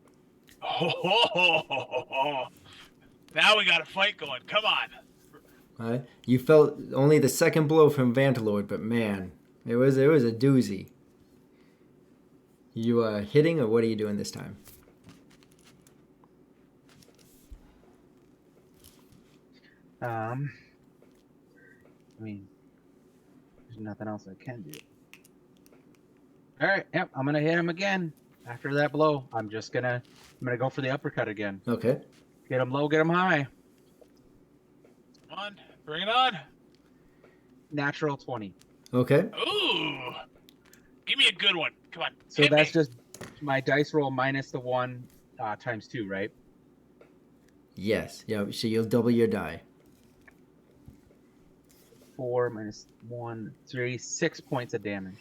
Oh, now we got a fight going. Come on. All right. You felt only the second blow from Vantalord, but man, it was a doozy. You hitting, or what are you doing this time? I mean, there's nothing else I can do. All right, yep, I'm gonna hit him again. After that blow, I'm gonna go for the uppercut again. Okay. Get him low, get him high. Come on. Bring it on. Natural 20. Okay. Ooh. Give me a good one. Come on. So hit that's me. just my dice roll minus the 1 times 2, right? Yes. Yeah. So you'll double your die. 4 minus 1, 3, 6 points of damage.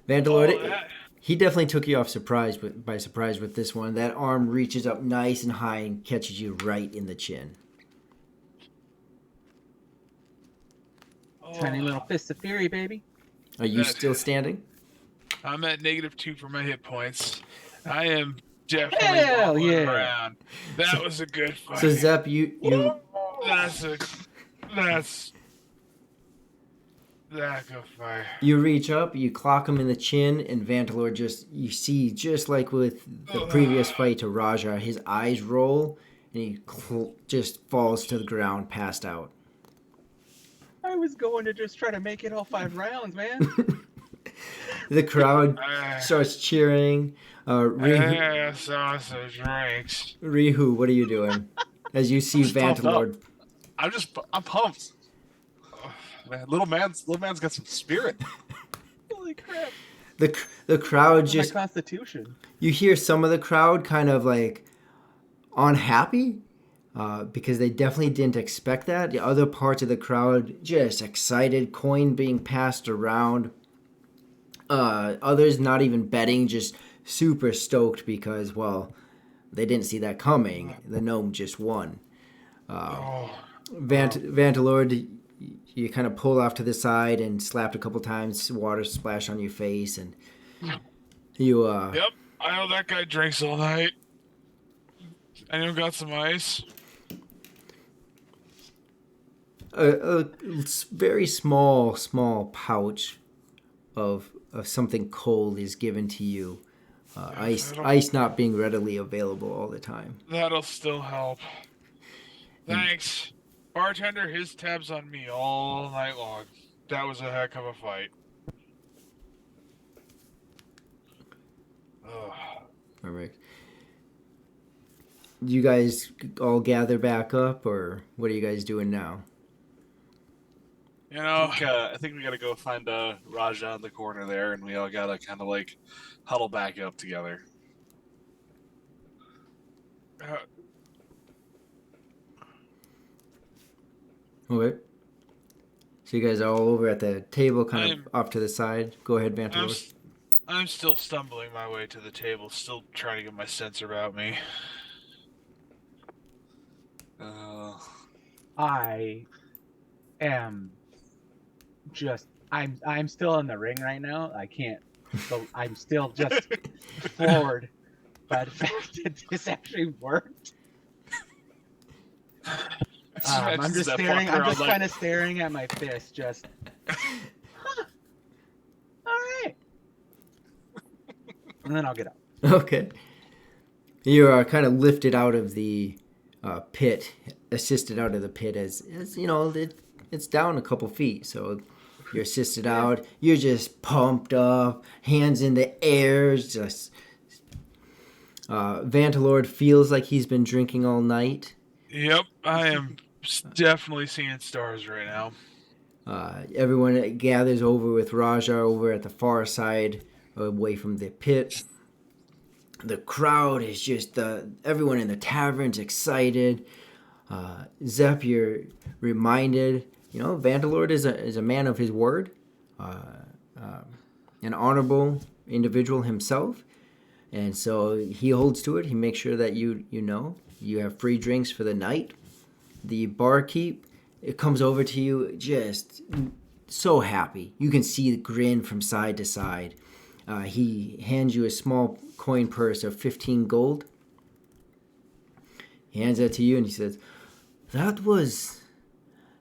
Vantalord, that- he definitely took you off by surprise with this one. That arm reaches up nice and high and catches you right in the chin. Tiny little Oh, fist of fury, baby. Are you That- still standing? I'm at -2 for my hit points. I am definitely Hell wobbling yeah. around. That was a good fight. So Zepp, you That's a good fight. You reach up, you clock him in the chin, and Vantalord you see, just like with the previous fight to Raja, his eyes roll, and he just falls to the ground, passed out. I was going to just try to make it all 5 rounds, man. The crowd starts cheering. Sausage drinks. Rihu, what are you doing? As you see I'm pumped up. Vantalord. I'm pumped. Man, little man's got some spirit. Holy crap. The crowd My just, constitution. you hear some of the crowd kind of like unhappy because they definitely didn't expect that. The other parts of the crowd just excited, coin being passed around. Others not even betting, just super stoked because, well, they didn't see that coming. The gnome just won. Vantalord, you kind of pulled off to the side and slapped a couple times, water splash on your face, and you Yep, I know that guy drinks all night. Anyone got some ice? a very small pouch of something cold is given to you. Ice not being readily available all the time. That'll still help. Thanks. Bartender, his tab's on me all night long. That was a heck of a fight. Ugh. All right. you guys all gather back up, or what are you guys doing now? You know, I think we gotta go find Raja in the corner there, and we all gotta kind of like huddle back up together. uh, Okay. So you guys are all over at the table, kind I'm- of off to the side. Go ahead, Vantalord. I'm still stumbling my way to the table, still trying to get my sense about me. I am just I'm still in the ring right now. I can't. I'm still just floored by the fact that this actually worked. I'm just staring. I'm just kind of staring at my fist. Just. Huh. All right. And then I'll get up. Okay. You are kind of lifted out of the pit, assisted out of the pit as you know, it's down a couple feet. So you're assisted out. You're just pumped up, hands in the air. Just Vantalord feels like he's been drinking all night. Yep, I am definitely seeing stars right now. Everyone gathers over with Raja over at the far side, away from the pit. The crowd is just everyone in the tavern's excited. Zep, you're reminded, you know, Vantalord is a man of his word, an honorable individual himself, and so he holds to it. He makes sure that you know you have free drinks for the night. The barkeep, it comes over to you just so happy. You can see the grin from side to side. He hands you a small coin purse of 15 gold. He hands that to you and he says, "That was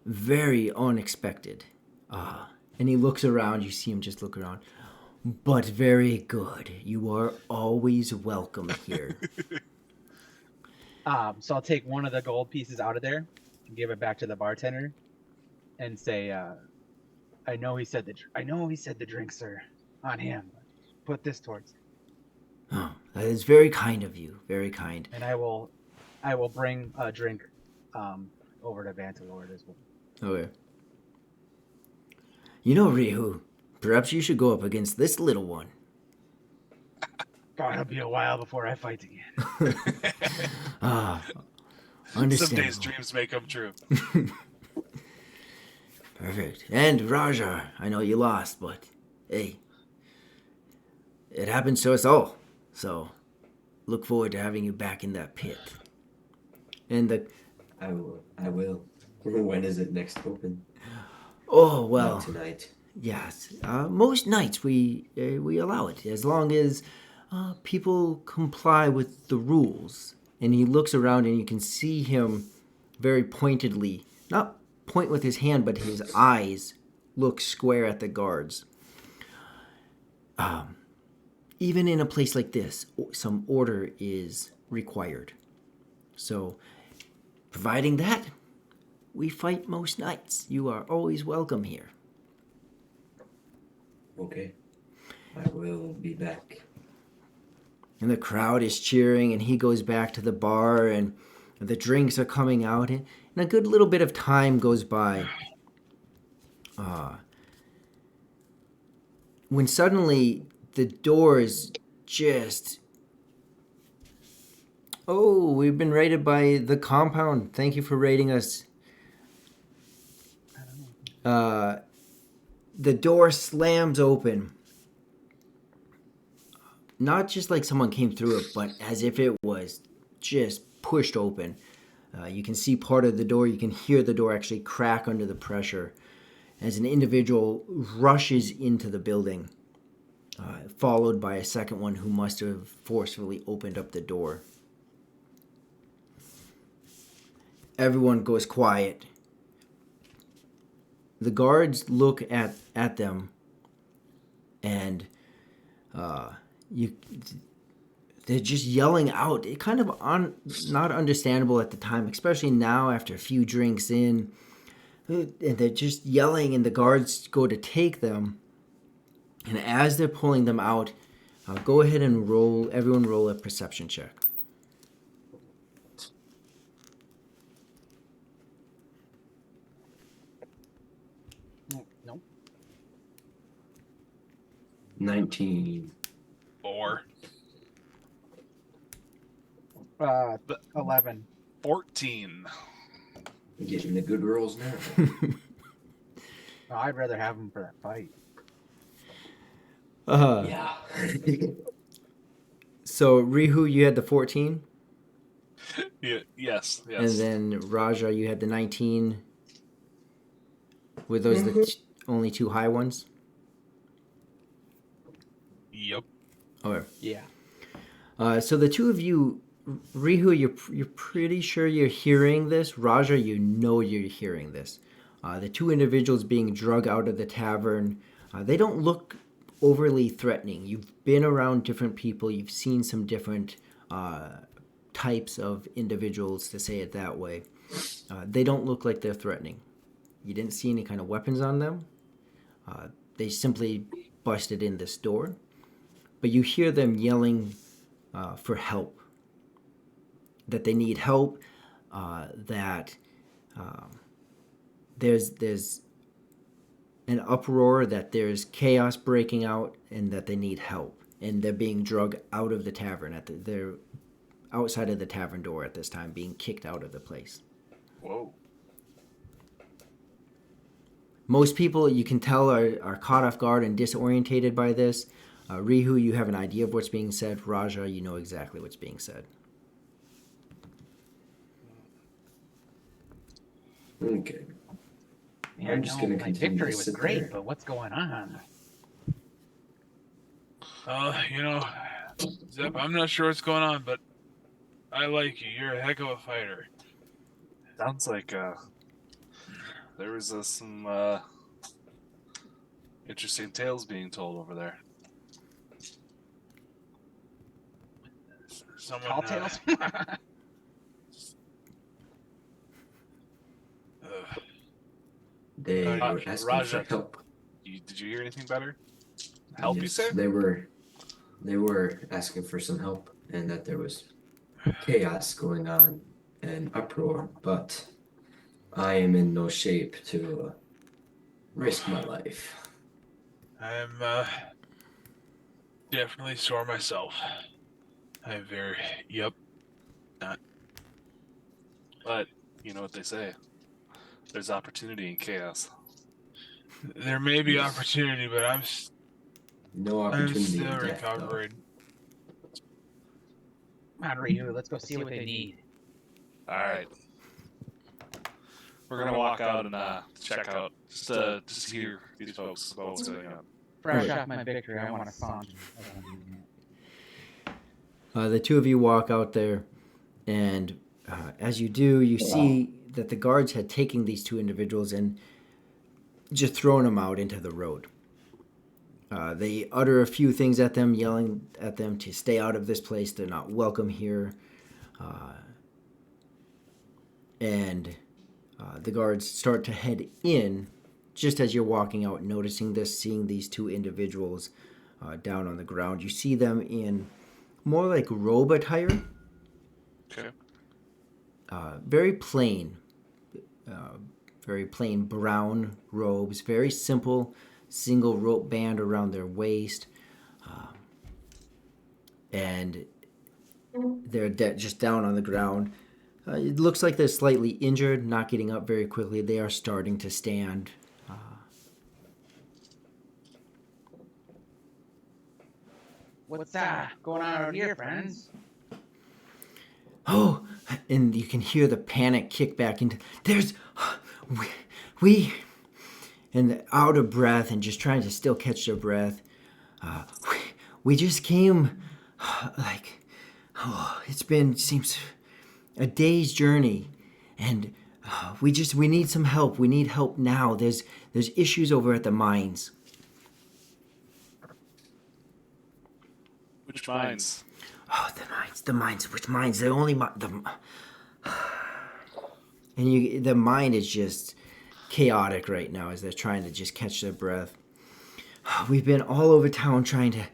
very unexpected." And he looks around. You see him just look around. "But very good. You are always welcome here." So I'll take one of the gold pieces out of there and give it back to the bartender, and say, "I know he said the drinks are on him. But put this towards it." Oh, that is very kind of you. Very kind. And I will bring a drink over to Vantalord as well. Okay. You know, Rihu, perhaps you should go up against this little one. God, it'll be a while before I fight again. Understandable. Some days dreams may come true. Perfect. And Raja, I know you lost, but hey, it happens to us all. So, look forward to having you back in that pit. And I will. When is it next open? oh well, Not tonight. yes. Most nights we allow it as long as people comply with the rules. And he looks around and you can see him very pointedly, not point with his hand, but his eyes look square at the guards. Even in a place like this, some order is required. So, providing that, we fight most nights. You are always welcome here. Okay. I will be back. And the crowd is cheering, and he goes back to the bar, and the drinks are coming out, and a good little bit of time goes by. When suddenly the doors just... Oh, we've been raided by the compound. Thank you for raiding us. The door slams open. Not just like someone came through it, but as if it was just pushed open. You can see part of the door. You can hear the door actually crack under the pressure as an individual rushes into the building, followed by a second one who must have forcefully opened up the door. Everyone goes quiet. The guards look at them, and they're just yelling out. It kind of not understandable at the time, especially now after a few drinks in. And they're just yelling, and the guards go to take them. And as they're pulling them out, go ahead and everyone roll a perception check. 19. 4. 11. 14. Getting the good rolls now. No, I'd rather have him for that fight. Yeah. So Rihu, you had the 14, Yeah, yes. and then Raja, you had the 19. Were those the only two high ones? Yep. Okay. Yeah. So the two of you, Rihu, you're pretty sure you're hearing this. Raja, you know you're hearing this. The two individuals being drug out of the tavern, they don't look overly threatening. You've been around different people. You've seen some different types of individuals, to say it that way. They don't look like they're threatening. You didn't see any kind of weapons on them. They simply busted in this door. But you hear them yelling for help. That they need help. That there's an uproar, that there's chaos breaking out, and that they need help. And they're being drugged out of the tavern. They're outside of the tavern door at this time, being kicked out of the place. Whoa. Most people, you can tell, are caught off guard and disorientated by this. Rihu, you have an idea of what's being said. Raja, you know exactly what's being said. Okay. Yeah, I'm just gonna my continue victory to was sit great, there. but what's going on? Zep, I'm not sure what's going on, but I like you. You're a heck of a fighter. Sounds like there was some interesting tales being told over there. Someone, Tall tales? They were asking for Raja, help. did you hear anything better? Help, you Yes, say? They were asking for some help, and that there was chaos going on and uproar, but I am in no shape to risk my life. I'm definitely sore myself. I'm very not. But you know what they say. There's opportunity in chaos. There may be Yes. opportunity, but I'm No I'm opportunity still in death, though. recovering. Come on, Ryu, let's go see what they need. All right. We're gonna walk out and check out just to hear these folks about what's going on. Fresh off my victory, I want a song. The two of you walk out there, and as you do, you see that the guards had taken these two individuals and just thrown them out into the road. They utter a few things at them, yelling at them to stay out of this place. They're not welcome here. And the guards start to head in just as you're walking out, noticing this, seeing these two individuals down on the ground. You see them in more like robe attire. Okay. Very plain brown robes, very simple, single rope band around their waist, and they're just down on the ground. It looks like they're slightly injured, not getting up very quickly. They are starting to stand. What's that going on out here, friends? Oh, and you can hear the panic kick back into. There's, we, and out of breath and just trying to still catch their breath. We just came, seems a day's journey, and we need some help. We need help now. There's issues over at the mines. Which mines? Oh, the mines. Which mines? The only and the mind is just chaotic right now as they're trying to just catch their breath. We've been all over town trying to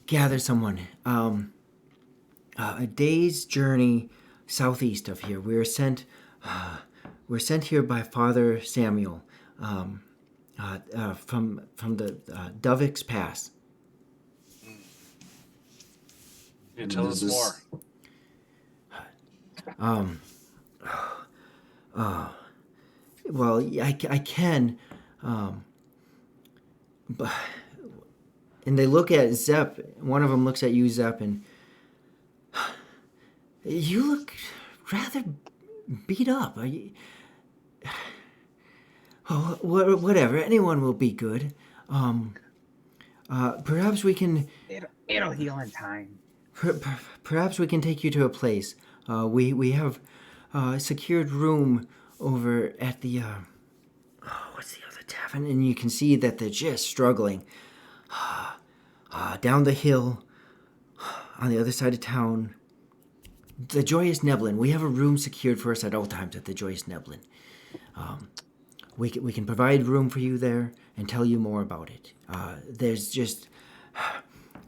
gather someone. A day's journey southeast of here. We're sent here by Father Samuel from the Duvik's Pass. Yeah, tell us more. Well, I can, but and they look at Zep. One of them looks at you, Zep, and you look rather beat up. Are you? Oh, whatever. Anyone will be good. Perhaps we can. It'll heal in time. Perhaps we can take you to a place. We have a secured room over at the what's the other tavern, and you can see that they're just struggling. Down the hill, on the other side of town, the Joyous Neblin. We have a room secured for us at all times at the Joyous Neblin. We can provide room for you there and tell you more about it. There's just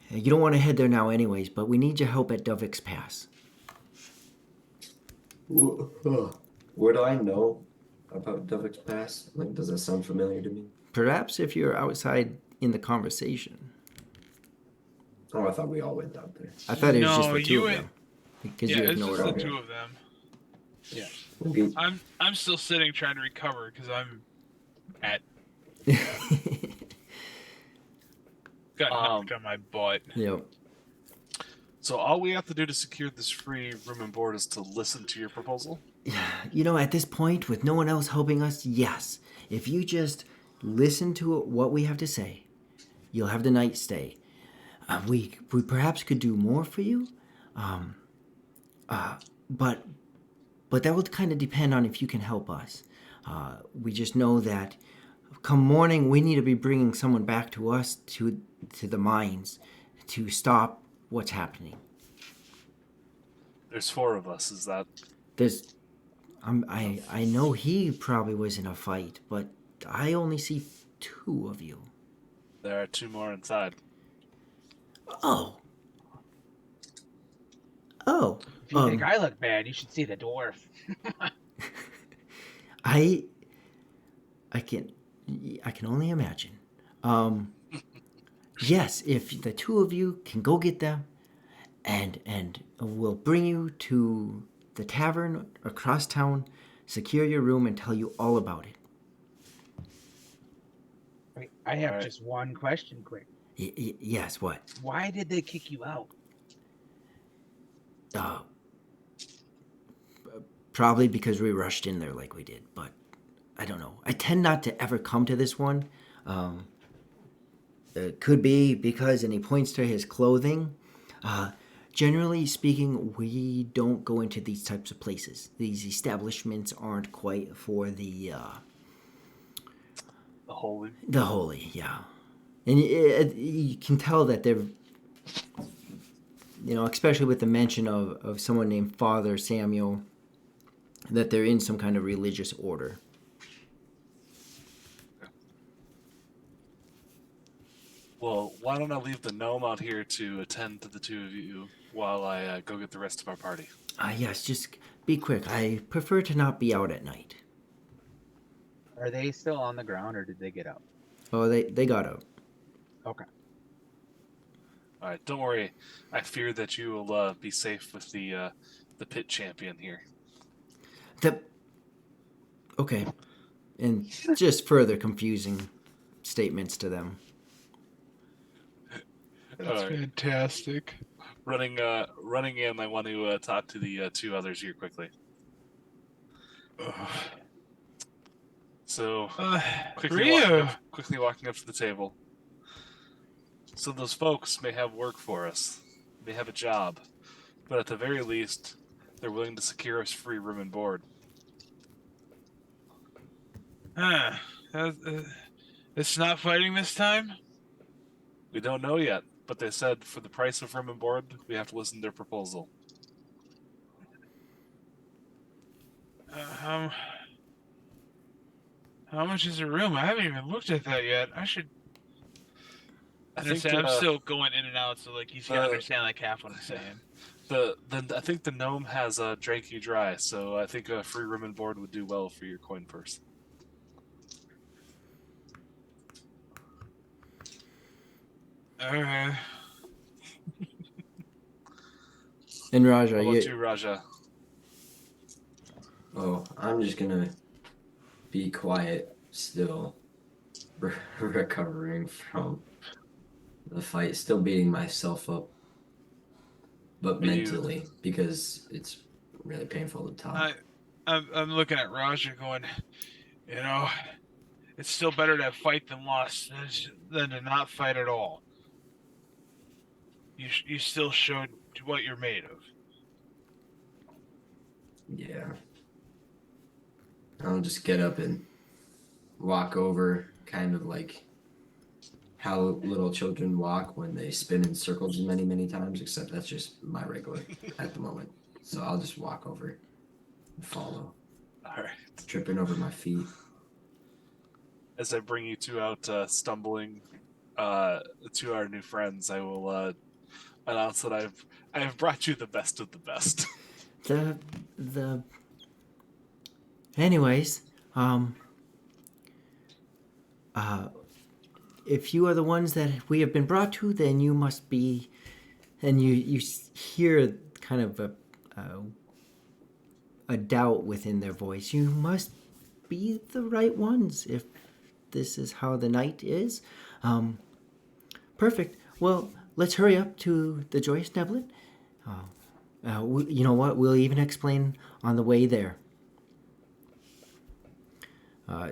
you don't want to head there now, anyways. But we need your help at Duvik's Pass. Would I know about Duvik's Pass? Like, does that sound familiar to me? Perhaps if you're outside in the conversation. Oh, I thought we all went out there. I thought it was just No, the two you of and- them. Because Yeah, you it's ignored just the them. two of them. Yeah. Maybe. I'm still sitting trying to recover because I'm at got knocked on my butt. Yep. So all we have to do to secure this free room and board is to listen to your proposal? You know, at this point, with no one else helping us, yes. If you just listen to what we have to say, you'll have the night stay. We perhaps could do more for you, but that would kind of depend on if you can help us. We just know that come morning, we need to be bringing someone back to us to the mines to stop what's happening. There's 4 of us, is that? There's, I know he probably was in a fight, but I only see 2 of you. There are 2 more inside. Oh. If you think I look bad, you should see the dwarf. I can only imagine. Yes, if the 2 of you can go get them, and we'll bring you to the tavern across town, secure your room, and tell you all about it. Wait, I have Alright. just one question, quick. Yes, what? Why did they kick you out? Probably because we rushed in there like we did, but I don't know. I tend not to ever come to this one. It could be because, and he points to his clothing. Generally speaking, we don't go into these types of places. These establishments aren't quite for the Holy. the holy, yeah. And you can tell that they're, you know, especially with the mention of someone named Father Samuel, that they're in some kind of religious order. Well, why don't I leave the gnome out here to attend to the 2 of you while I go get the rest of our party? Yes, just be quick. I prefer to not be out at night. Are they still on the ground or did they get up? Oh, they got out. Okay. All right, don't worry. I fear that you will be safe with the pit champion here. Okay. And just further confusing statements to them. That's Alright. fantastic. Running in, I want to talk to the 2 others here quickly. So, quickly walking up to the table. So those folks may have work for us, may have a job, but at the very least, they're willing to secure us free room and board. It's not fighting this time? We don't know yet, but they said for the price of room and board, we have to listen to their proposal. How much is a room? I haven't even looked at that yet. I should. I'm still going in and out, so like he's gonna understand like half what I'm saying. I think the gnome has drank you dry, so I think a free room and board would do well for your coin purse. And How Raja, about you, Raja? Oh, I'm just gonna be quiet, still recovering from the fight, still beating myself up, but Are you mentally because it's really painful to talk. I'm looking at Raja going, you know, it's still better to fight than lost than to not fight at all. You still showed what you're made of. Yeah. I'll just get up and walk over, kind of like how little children walk when they spin in circles many, many times, except that's just my regular at the moment. So I'll just walk over and follow, all right? tripping over my feet. As I bring you two out stumbling to our new friends, I will announce that I have brought you the best of the best. the anyways, if you are the ones that we have been brought to, then you must be, and you hear kind of a doubt within their voice. You must be the right ones if this is how the night is. Perfect. Well, let's hurry up to the Joyous Neblin. You know what? We'll even explain on the way there.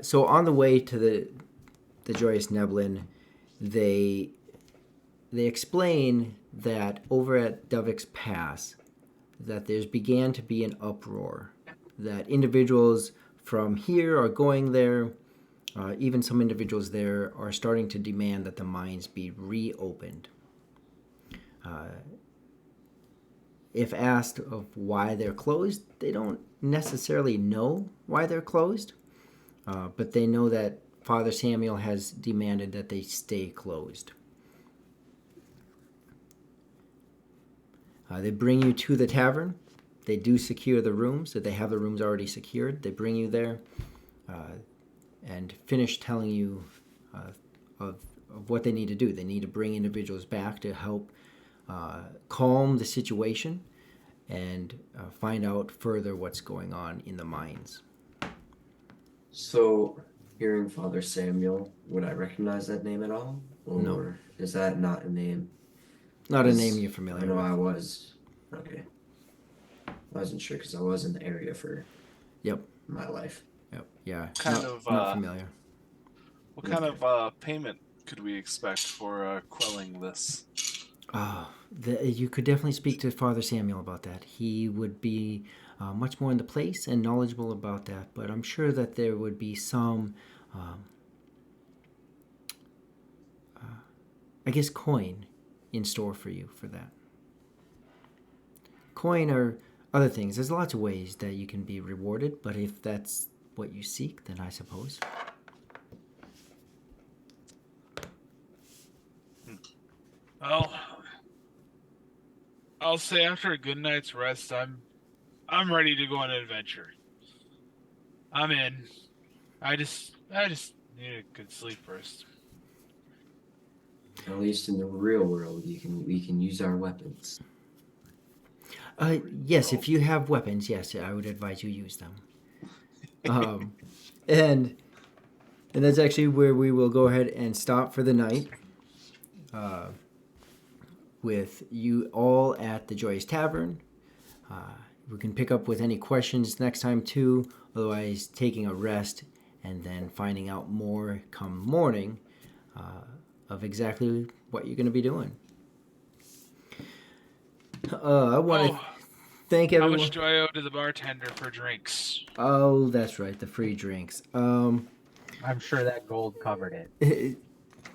So on the way to the Joyous Neblin, they explain that over at Duvik's Pass, that there's began to be an uproar, that individuals from here are going there. Even some individuals there are starting to demand that the mines be reopened. If asked of why they're closed, they don't necessarily know why they're closed, but they know that Father Samuel has demanded that they stay closed. They bring you to the tavern. They do secure the rooms, so they have the rooms already secured. They bring you there and finish telling you of what they need to do. They need to bring individuals back to help calm the situation and find out further what's going on in the mines. So, hearing Father Samuel, would I recognize that name at all? Or No. is that not a name? Not a 'Cause name you're I familiar know with. I was. Okay. I wasn't sure because I was in the area for Yep. my life. Yep. Yeah. Kind not, of, not familiar. What kind of payment could we expect for quelling this? You could definitely speak to Father Samuel about that. He would be much more in the place and knowledgeable about that. But I'm sure that there would be some, I guess, coin in store for you for that. Coin or other things. There's lots of ways that you can be rewarded. But if that's what you seek, then I suppose. Well, I'll say after a good night's rest, I'm ready to go on an adventure. I'm in. I just need a good sleep first. At least in the real world, we can use our weapons. Yes, if you have weapons, yes, I would advise you use them. And that's actually where we will go ahead and stop for the night. With you all at the Joyous Tavern. We can pick up with any questions next time too. Otherwise, taking a rest and then finding out more come morning of exactly what you're going to be doing. I want to thank How everyone. much do I owe to the bartender for drinks? Oh, that's right, the free drinks. I'm sure that gold covered it.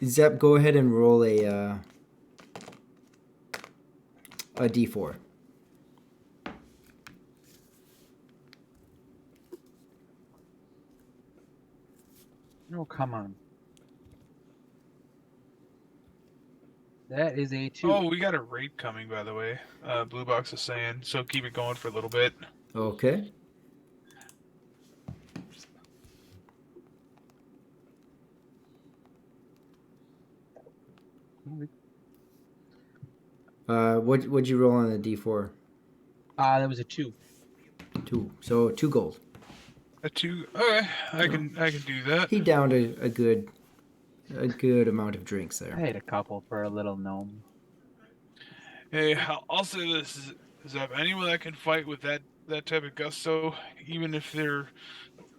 Zep, go ahead and roll a D4. Oh, come on. That is a 2. Oh, we got a raid coming, by the way. Blue Box is saying, so keep it going for a little bit. Okay. What'd you roll on the D4? That was a 2. 2. So 2 gold. A 2. Okay, I can do that. He downed a good amount of drinks I there. had a couple for a little gnome. Hey, I'll say this: is that anyone that can fight with that type of gusto, even if they're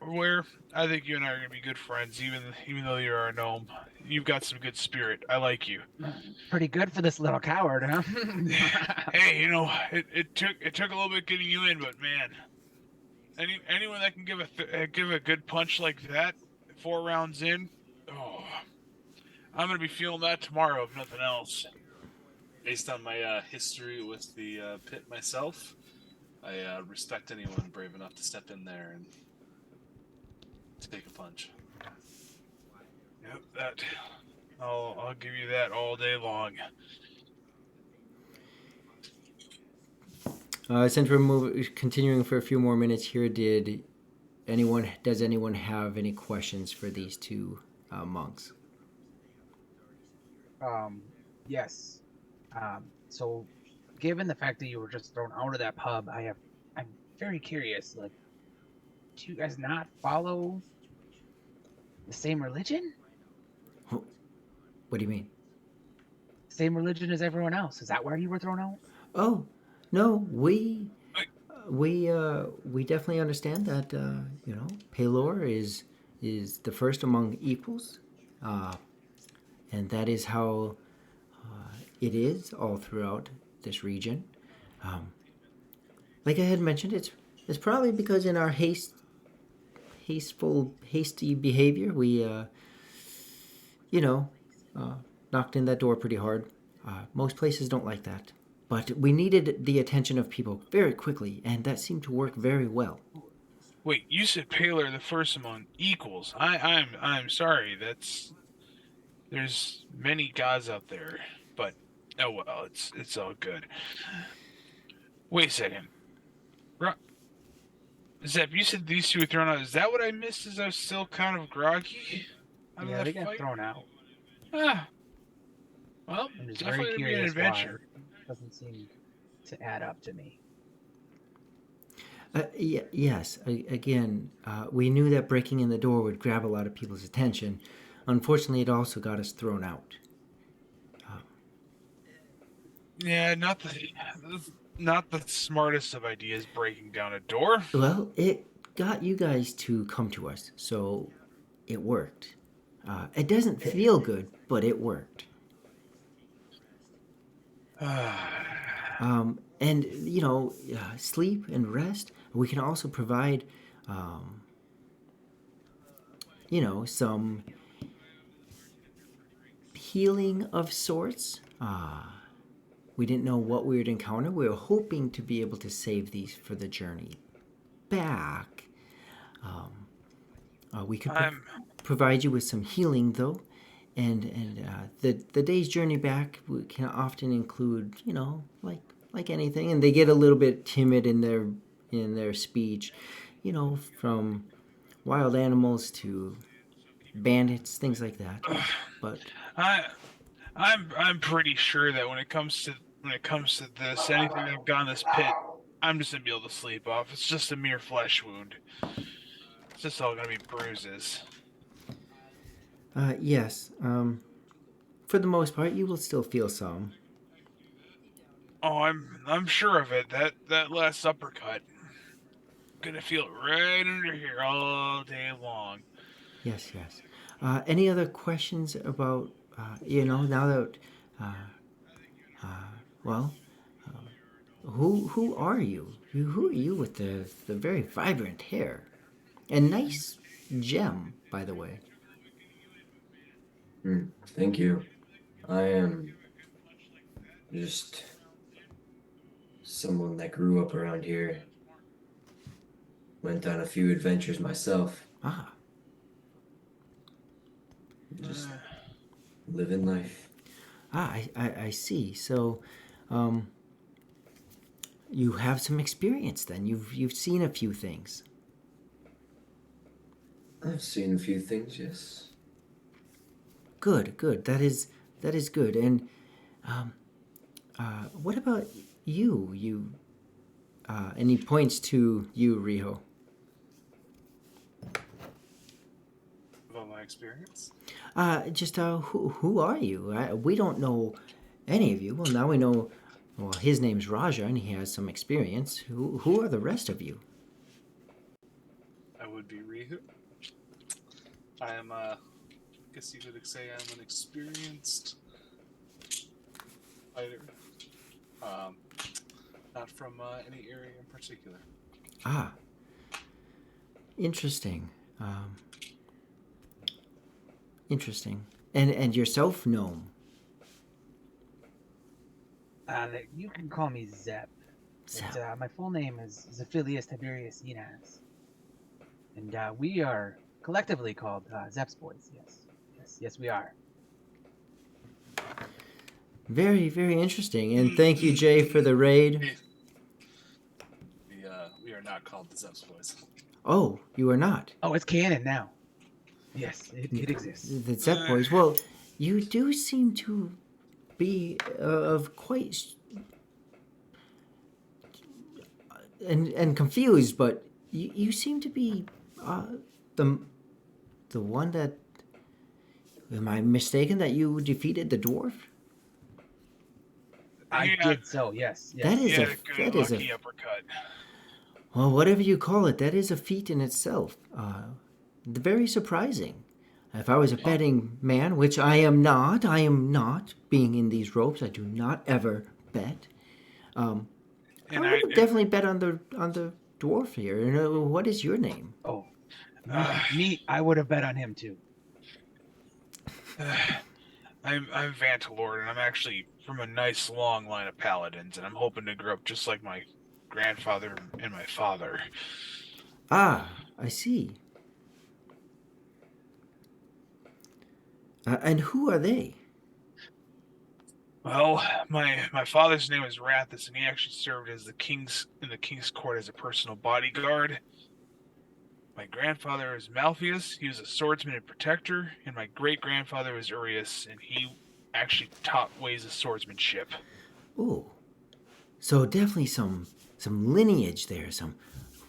rare, I think you and I are gonna be good friends. Even though you're a gnome, you've got some good spirit. I like you. Pretty good for this little coward, huh? Hey, it took a little bit getting you in, but man, anyone that can give a good punch like that 4 rounds in, oh, I'm gonna be feeling that tomorrow if nothing else. Based on my history with the pit myself, I respect anyone brave enough to step in there and take a punch. Yep, that. I'll give you that all day long. Since we're continuing for a few more minutes here, does anyone have any questions for these 2 monks? Yes. So, given the fact that you were just thrown out of that pub, I'm very curious. Like, do you guys not follow the same religion? What do you mean? Same religion as everyone else. Is that why you were thrown out? Oh, no, we definitely understand that Pelor is the first among equals, and that is how it is all throughout this region. Like I had mentioned, it's probably because in our hasty behavior, we knocked in that door pretty hard. Most places don't like that. But we needed the attention of people very quickly, and that seemed to work very well. Wait, you said Paler the first among equals. I'm sorry. There's many gods out there, but oh well, it's all good. Wait a second. Zep, you said these 2 were thrown out. Is that what I missed? Is I was still kind of groggy? Out of Yeah, that they got fight? thrown out. Ah, well, I'm just definitely very gonna be an curious why. adventure. Doesn't seem to add up to me. Yes, again, we knew that breaking in the door would grab a lot of people's attention. Unfortunately, it also got us thrown out. Yeah, not the smartest of ideas breaking down a door. Well, it got you guys to come to us, so it worked. It doesn't feel good, but it worked. And sleep and rest. We can also provide, some healing of sorts. We didn't know what we would encounter. We were hoping to be able to save these for the journey back. We could provide you with some healing, though, and the day's journey back can often include, like anything, and they get a little bit timid in their speech, from wild animals to bandits, things like that. But I'm pretty sure that when it comes to this, anything I've got in this pit, I'm just gonna be able to sleep off. It's just a mere flesh wound. It's just all gonna be bruises. yes, for the most part, you will still feel some. Oh, I'm sure of it. That last uppercut, gonna feel it right under here all day long. Yes. Any other questions about now that well, who are you? Who are you with the very vibrant hair and nice gem, by the way? Thank you. I am just someone that grew up around here. Went on a few adventures myself. Ah. Just living life. I see. So, you have some experience then. You've seen a few things. I've seen a few things, yes. Good. That is good. And what about you? And he points to you, Riho. About my experience. Who are you? We don't know any of you. Well, now we know. Well, his name's Raja, and he has some experience. Who are the rest of you? I would be Rihu. I am, I guess you could say I'm an experienced fighter. Not from any area in particular. Ah, interesting. Interesting. And yourself, gnome? You can call me Zep. Zep. My full name is Zephilius Tiberius Enas. And we are collectively called Zep's Boys, yes, we are. Very, very interesting. And thank you, Jay, for the raid. We are not called the Zeps Boys. Oh, you are not? Oh, it's canon now. Yes, it exists. The Zep Boys. Well, you do seem to be of quite... And confused, but you seem to be the one that... Am I mistaken that you defeated the dwarf? I did so, yes. That is lucky uppercut. Well, whatever you call it, that is a feat in itself. Very surprising. If I was a betting man, which I am not being in these ropes. I do not ever bet. I would definitely bet on the dwarf here. What is your name? Oh, me. I would have bet on him too. I'm Vantalord, and I'm actually from a nice long line of paladins, and I'm hoping to grow up just like my grandfather and my father. Ah, I see. And who are they? Well, my father's name is Rathus, and he actually served as in the king's court as a personal bodyguard. My grandfather is Malpheus. He was a swordsman and protector, and my great-grandfather was Urius, and he actually taught ways of swordsmanship. Oh, so definitely some lineage there.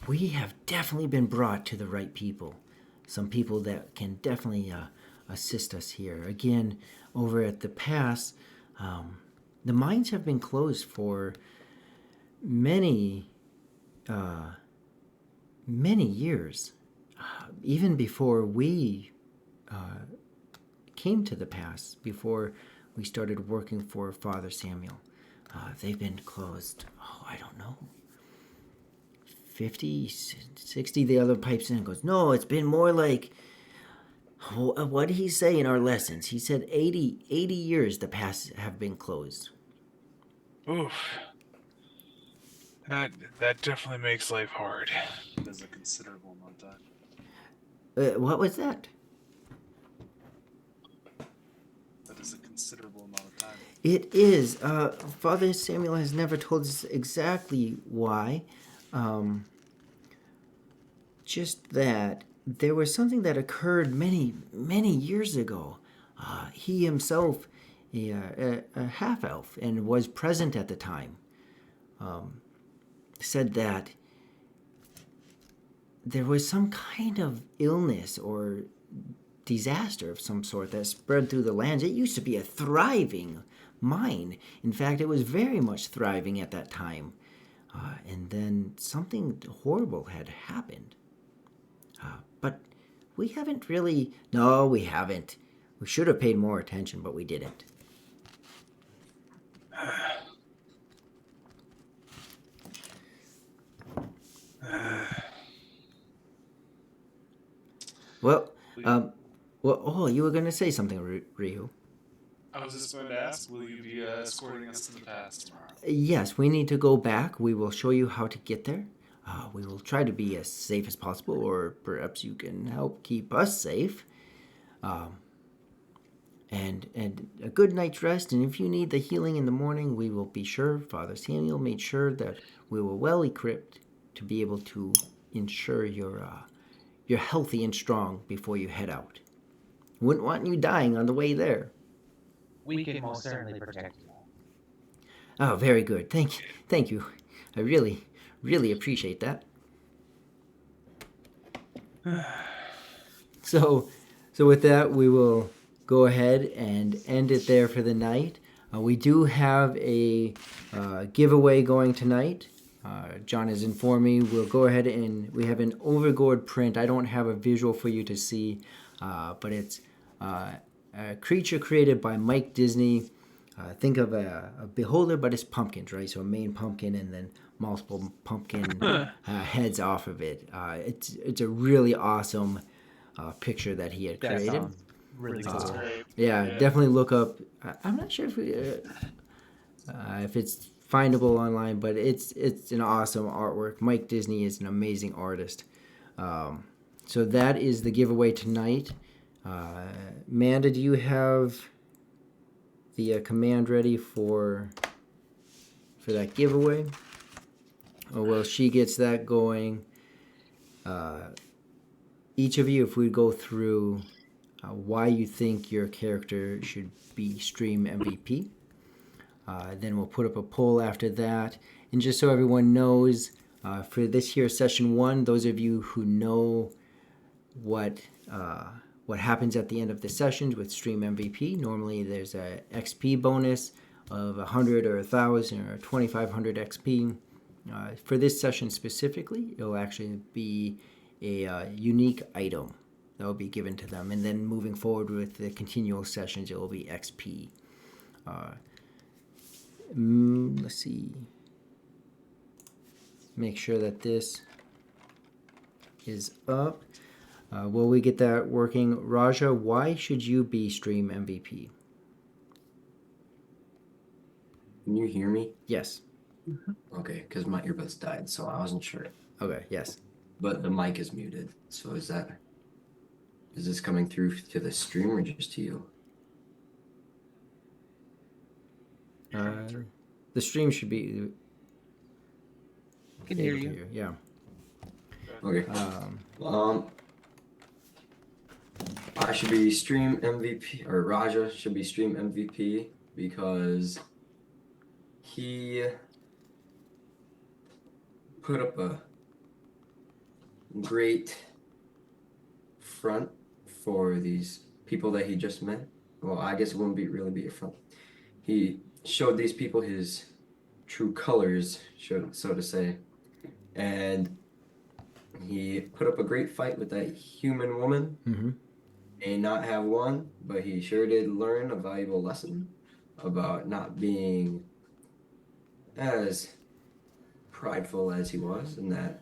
We have definitely been brought to the right people. Some people that can definitely assist us here. Again, over at the pass, the mines have been closed for many years. Even before we came to the pass, before we started working for Father Samuel, they've been closed, I don't know, 50, 60. The other pipes in and goes, no, it's been more like, what did he say in our lessons? He said 80 years the pass have been closed. Oof. That definitely makes life hard. There's a considerable amount of time. What was that? That is a considerable amount of time. It is. Father Samuel has never told us exactly why. Just that there was something that occurred many years ago. He himself, a half-elf, and was present at the time, said that there was some kind of illness or disaster of some sort that spread through the lands. It used to be a thriving mine. In fact, it was very much thriving at that time. And then something horrible had happened. But we haven't really... No, we haven't. We should have paid more attention, but we didn't. Well, you were going to say something, Ryu. I was just going to ask, will you be escorting us to the pass tomorrow? Yes, we need to go back. We will show you how to get there. We will try to be as safe as possible, or perhaps you can help keep us safe. And a good night's rest, and if you need the healing in the morning, we will be sure. Father Samuel made sure that we were well equipped to be able to ensure you're healthy and strong before you head out. Wouldn't want you dying on the way there. We can most certainly protect you. Oh, very good. Thank you. I really Really appreciate that. So with that, we will go ahead and end it there for the night. We do have a giveaway going tonight. John has informed me. We'll go ahead and we have an overgored print. I don't have a visual for you to see, but it's a creature created by Mike Disney. Think of a beholder, but it's pumpkins, right? So a main pumpkin and then multiple pumpkin heads off of it. It's a really awesome picture that he had That created. sounds really cool. Yeah, definitely look up. I'm not sure if it's findable online, but it's an awesome artwork. Mike Disney is an amazing artist. So that is the giveaway tonight. Amanda, do you have the command ready for that giveaway? Oh, well, she gets that going. Each of you, if we go through why you think your character should be stream MVP. Then we'll put up a poll after that. And just so everyone knows, for this here session 1, those of you who know what happens at the end of the sessions with stream MVP, normally there's a XP bonus of 100 or 1,000 or 2,500 XP. For this session specifically, it'll actually be a unique item that will be given to them, and then moving forward with the continual sessions, it will be XP. Let's see. Make sure that this is up. Will we get that working? Raja, why should you be stream MVP? Can you hear me? Yes. Okay, because my earbuds died, so I wasn't sure. Okay, yes. But the mic is muted, so is this coming through to the stream or just to you? The stream should be. I can hear you. Yeah. Okay. I should be stream MVP, or Raja should be stream MVP because he put up a great front for these people that he just met. Well, I guess it wouldn't really be a front. He showed these people his true colors, so to say, and he put up a great fight with that human woman. Mm-hmm. May not have won, but he sure did learn a valuable lesson about not being as prideful as he was, and that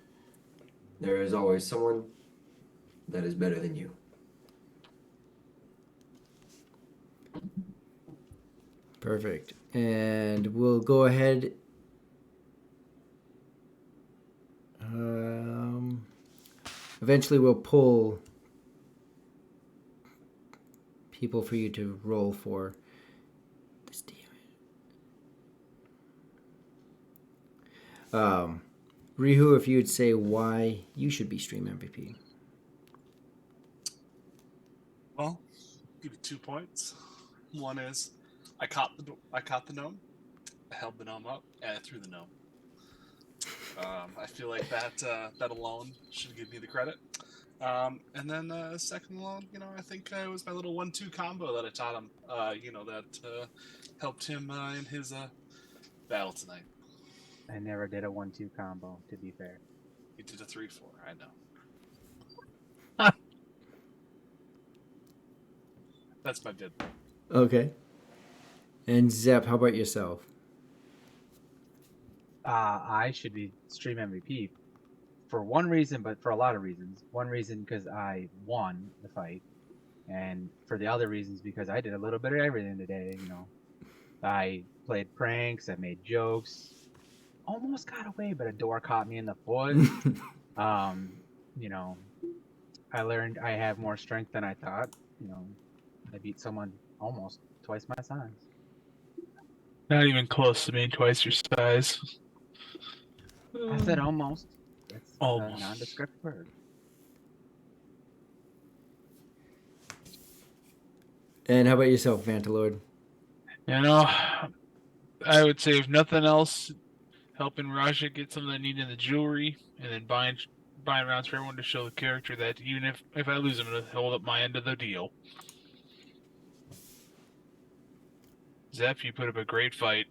there is always someone that is better than you. Perfect. And we'll go ahead. Eventually, we'll pull people for you to roll for this DM. Rihu, if you would say why you should be stream MVP. Well, give you 2 points. One is I caught the gnome, I held the gnome up, and I threw the gnome. I feel like that alone should give me the credit. And then second alone, I think it was my little 1-2 combo that I taught him. That helped him in his battle tonight. I never did a 1-2 combo, to be fair. He did a 3-4. I know. That's my bid. Okay. And Zep, how about yourself? I should be stream MVP for one reason, but for a lot of reasons. One reason because I won the fight, and for the other reasons because I did a little bit of everything today. I played pranks, I made jokes, almost got away, but a door caught me in the foot. I learned I have more strength than I thought. I beat someone almost twice my size. Not even close to being twice your size. I said almost. That's Almost. a nondescript word. And how about yourself, Vantalord? I would say if nothing else, helping Raja get some of that need in the jewelry, and then buying rounds for everyone to show the character that even if I lose, I'm gonna hold up my end of the deal. Zeph, you put up a great fight.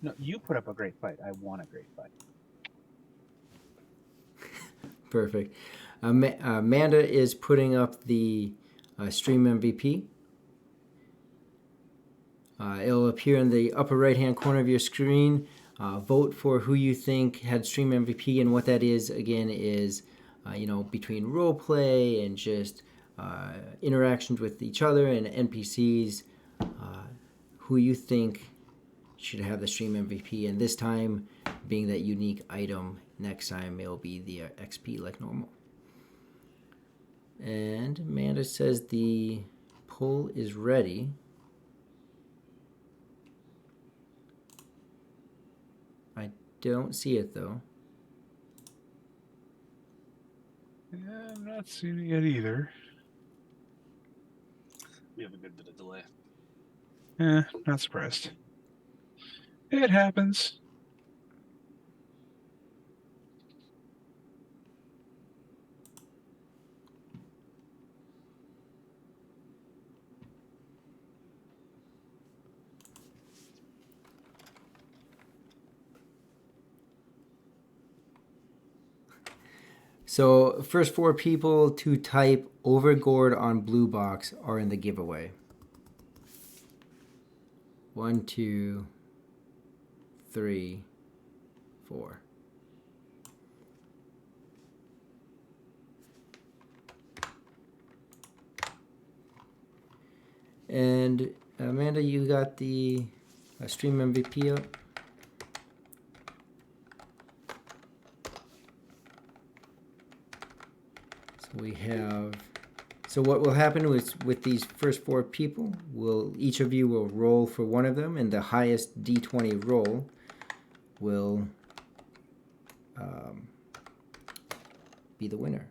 No, you put up a great fight. I won a great fight. Perfect. Amanda is putting up the stream MVP. It'll appear in the upper right-hand corner of your screen. Vote for who you think had stream MVP, and what that is, again, is between role play and just interactions with each other and NPCs, who you think should have the stream MVP. And this time, being that unique item, next time it'll be the XP like normal. And Amanda says the poll is ready. I don't see it though. Yeah, I'm not seeing it yet either. We have a good bit of delay. Not surprised. It happens. So first 4 people to type Overgourd on blue box are in the giveaway. 1, 2, 3, 4. And Amanda, you got the stream MVP up? We have, so what will happen with these first 4 people, each of you will roll for one of them, and the highest D20 roll will be the winner.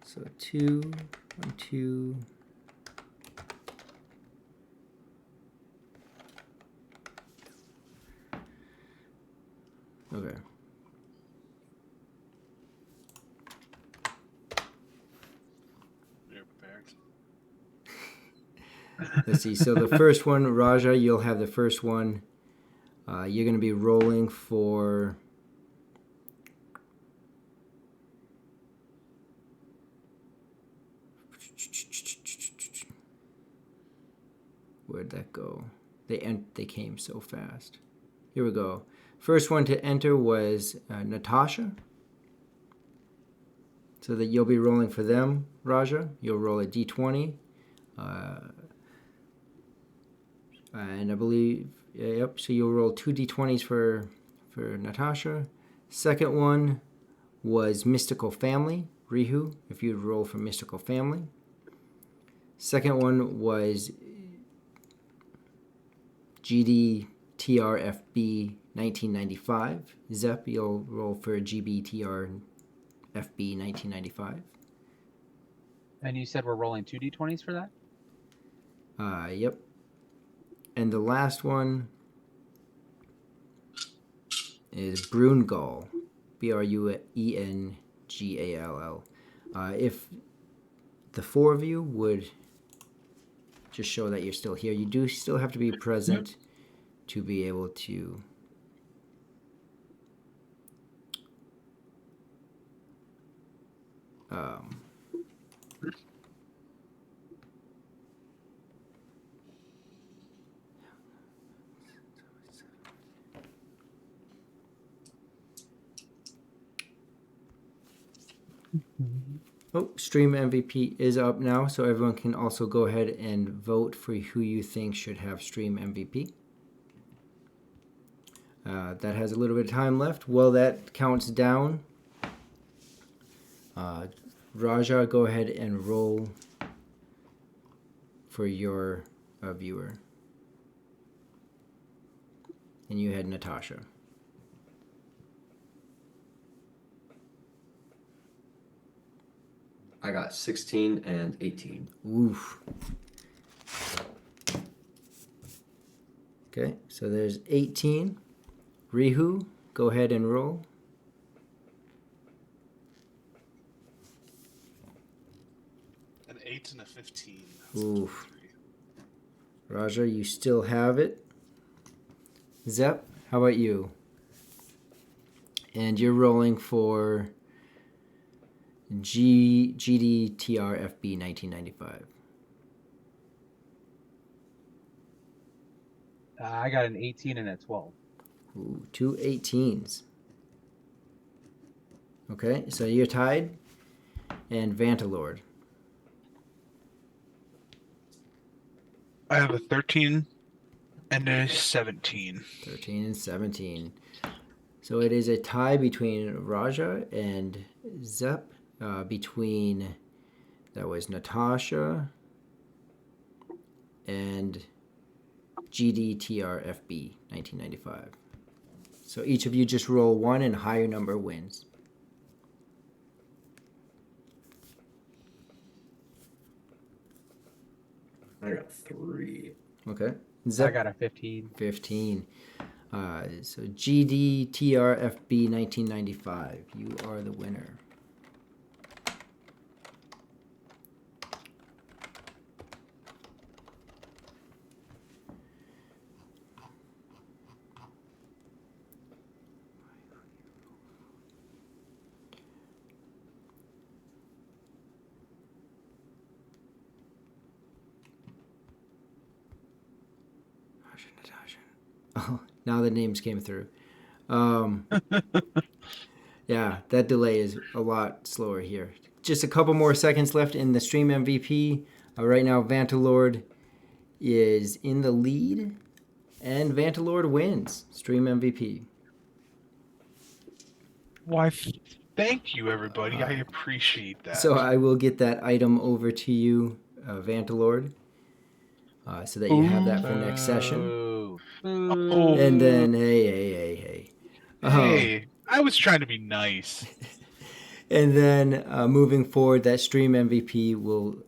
So 2, 1, 2. Okay. You're prepared. Let's see. So the first one, Raja, you'll have the first one. You're going to be rolling for... Where'd that go? They came so fast. Here we go. First one to enter was Natasha. So that you'll be rolling for them, Raja. You'll roll a d20. And I believe, yep, so you'll roll 2 d20s for Natasha. Second one was Mystical Family, Rihu, if you'd roll for Mystical Family. Second one was GDTRFB 1995. Zep, you'll roll for GBTRFB 1995. And you said we're rolling 2 d20s for that? Yep. And the last one is Brungall, Brungall. If the 4 of you would just show that you're still here, you do still have to be present to be able to Oh, Stream MVP is up now, so everyone can also go ahead and vote for who you think should have Stream MVP. That has a little bit of time left. While that counts down, Raja, go ahead and roll for your viewer. And you had Natasha. I got 16 and 18. Oof. Okay, so there's 18. Rihu, go ahead and roll. An 8 and a 15. Oof. Raja, you still have it. Zep, how about you? And you're rolling for GDTRFB 1995. I got an 18 and a 12. Ooh, 2 18s. Okay, so you're tied. And Vantalord. I have a 13 and a 17. 13 and 17. So it is a tie between Raja and Zep. Between, that was Natasha and GDTRFB 1995. So each of you just roll 1 and higher number wins. I got 3. Okay. I Zep, got a 15. 15. So GDTRFB 1995. You are the winner. Oh, now the names came through. Yeah, that delay is a lot slower here. Just a couple more seconds left in the stream MVP. Right now, Vantalord is in the lead, and Vantalord wins stream MVP. Why, thank you, everybody. I appreciate that. So I will get that item over to you, Vantalord, so that you have that for next session. Ooh. Oh. And then, hey. Hey, I was trying to be nice. And then moving forward, that stream MVP will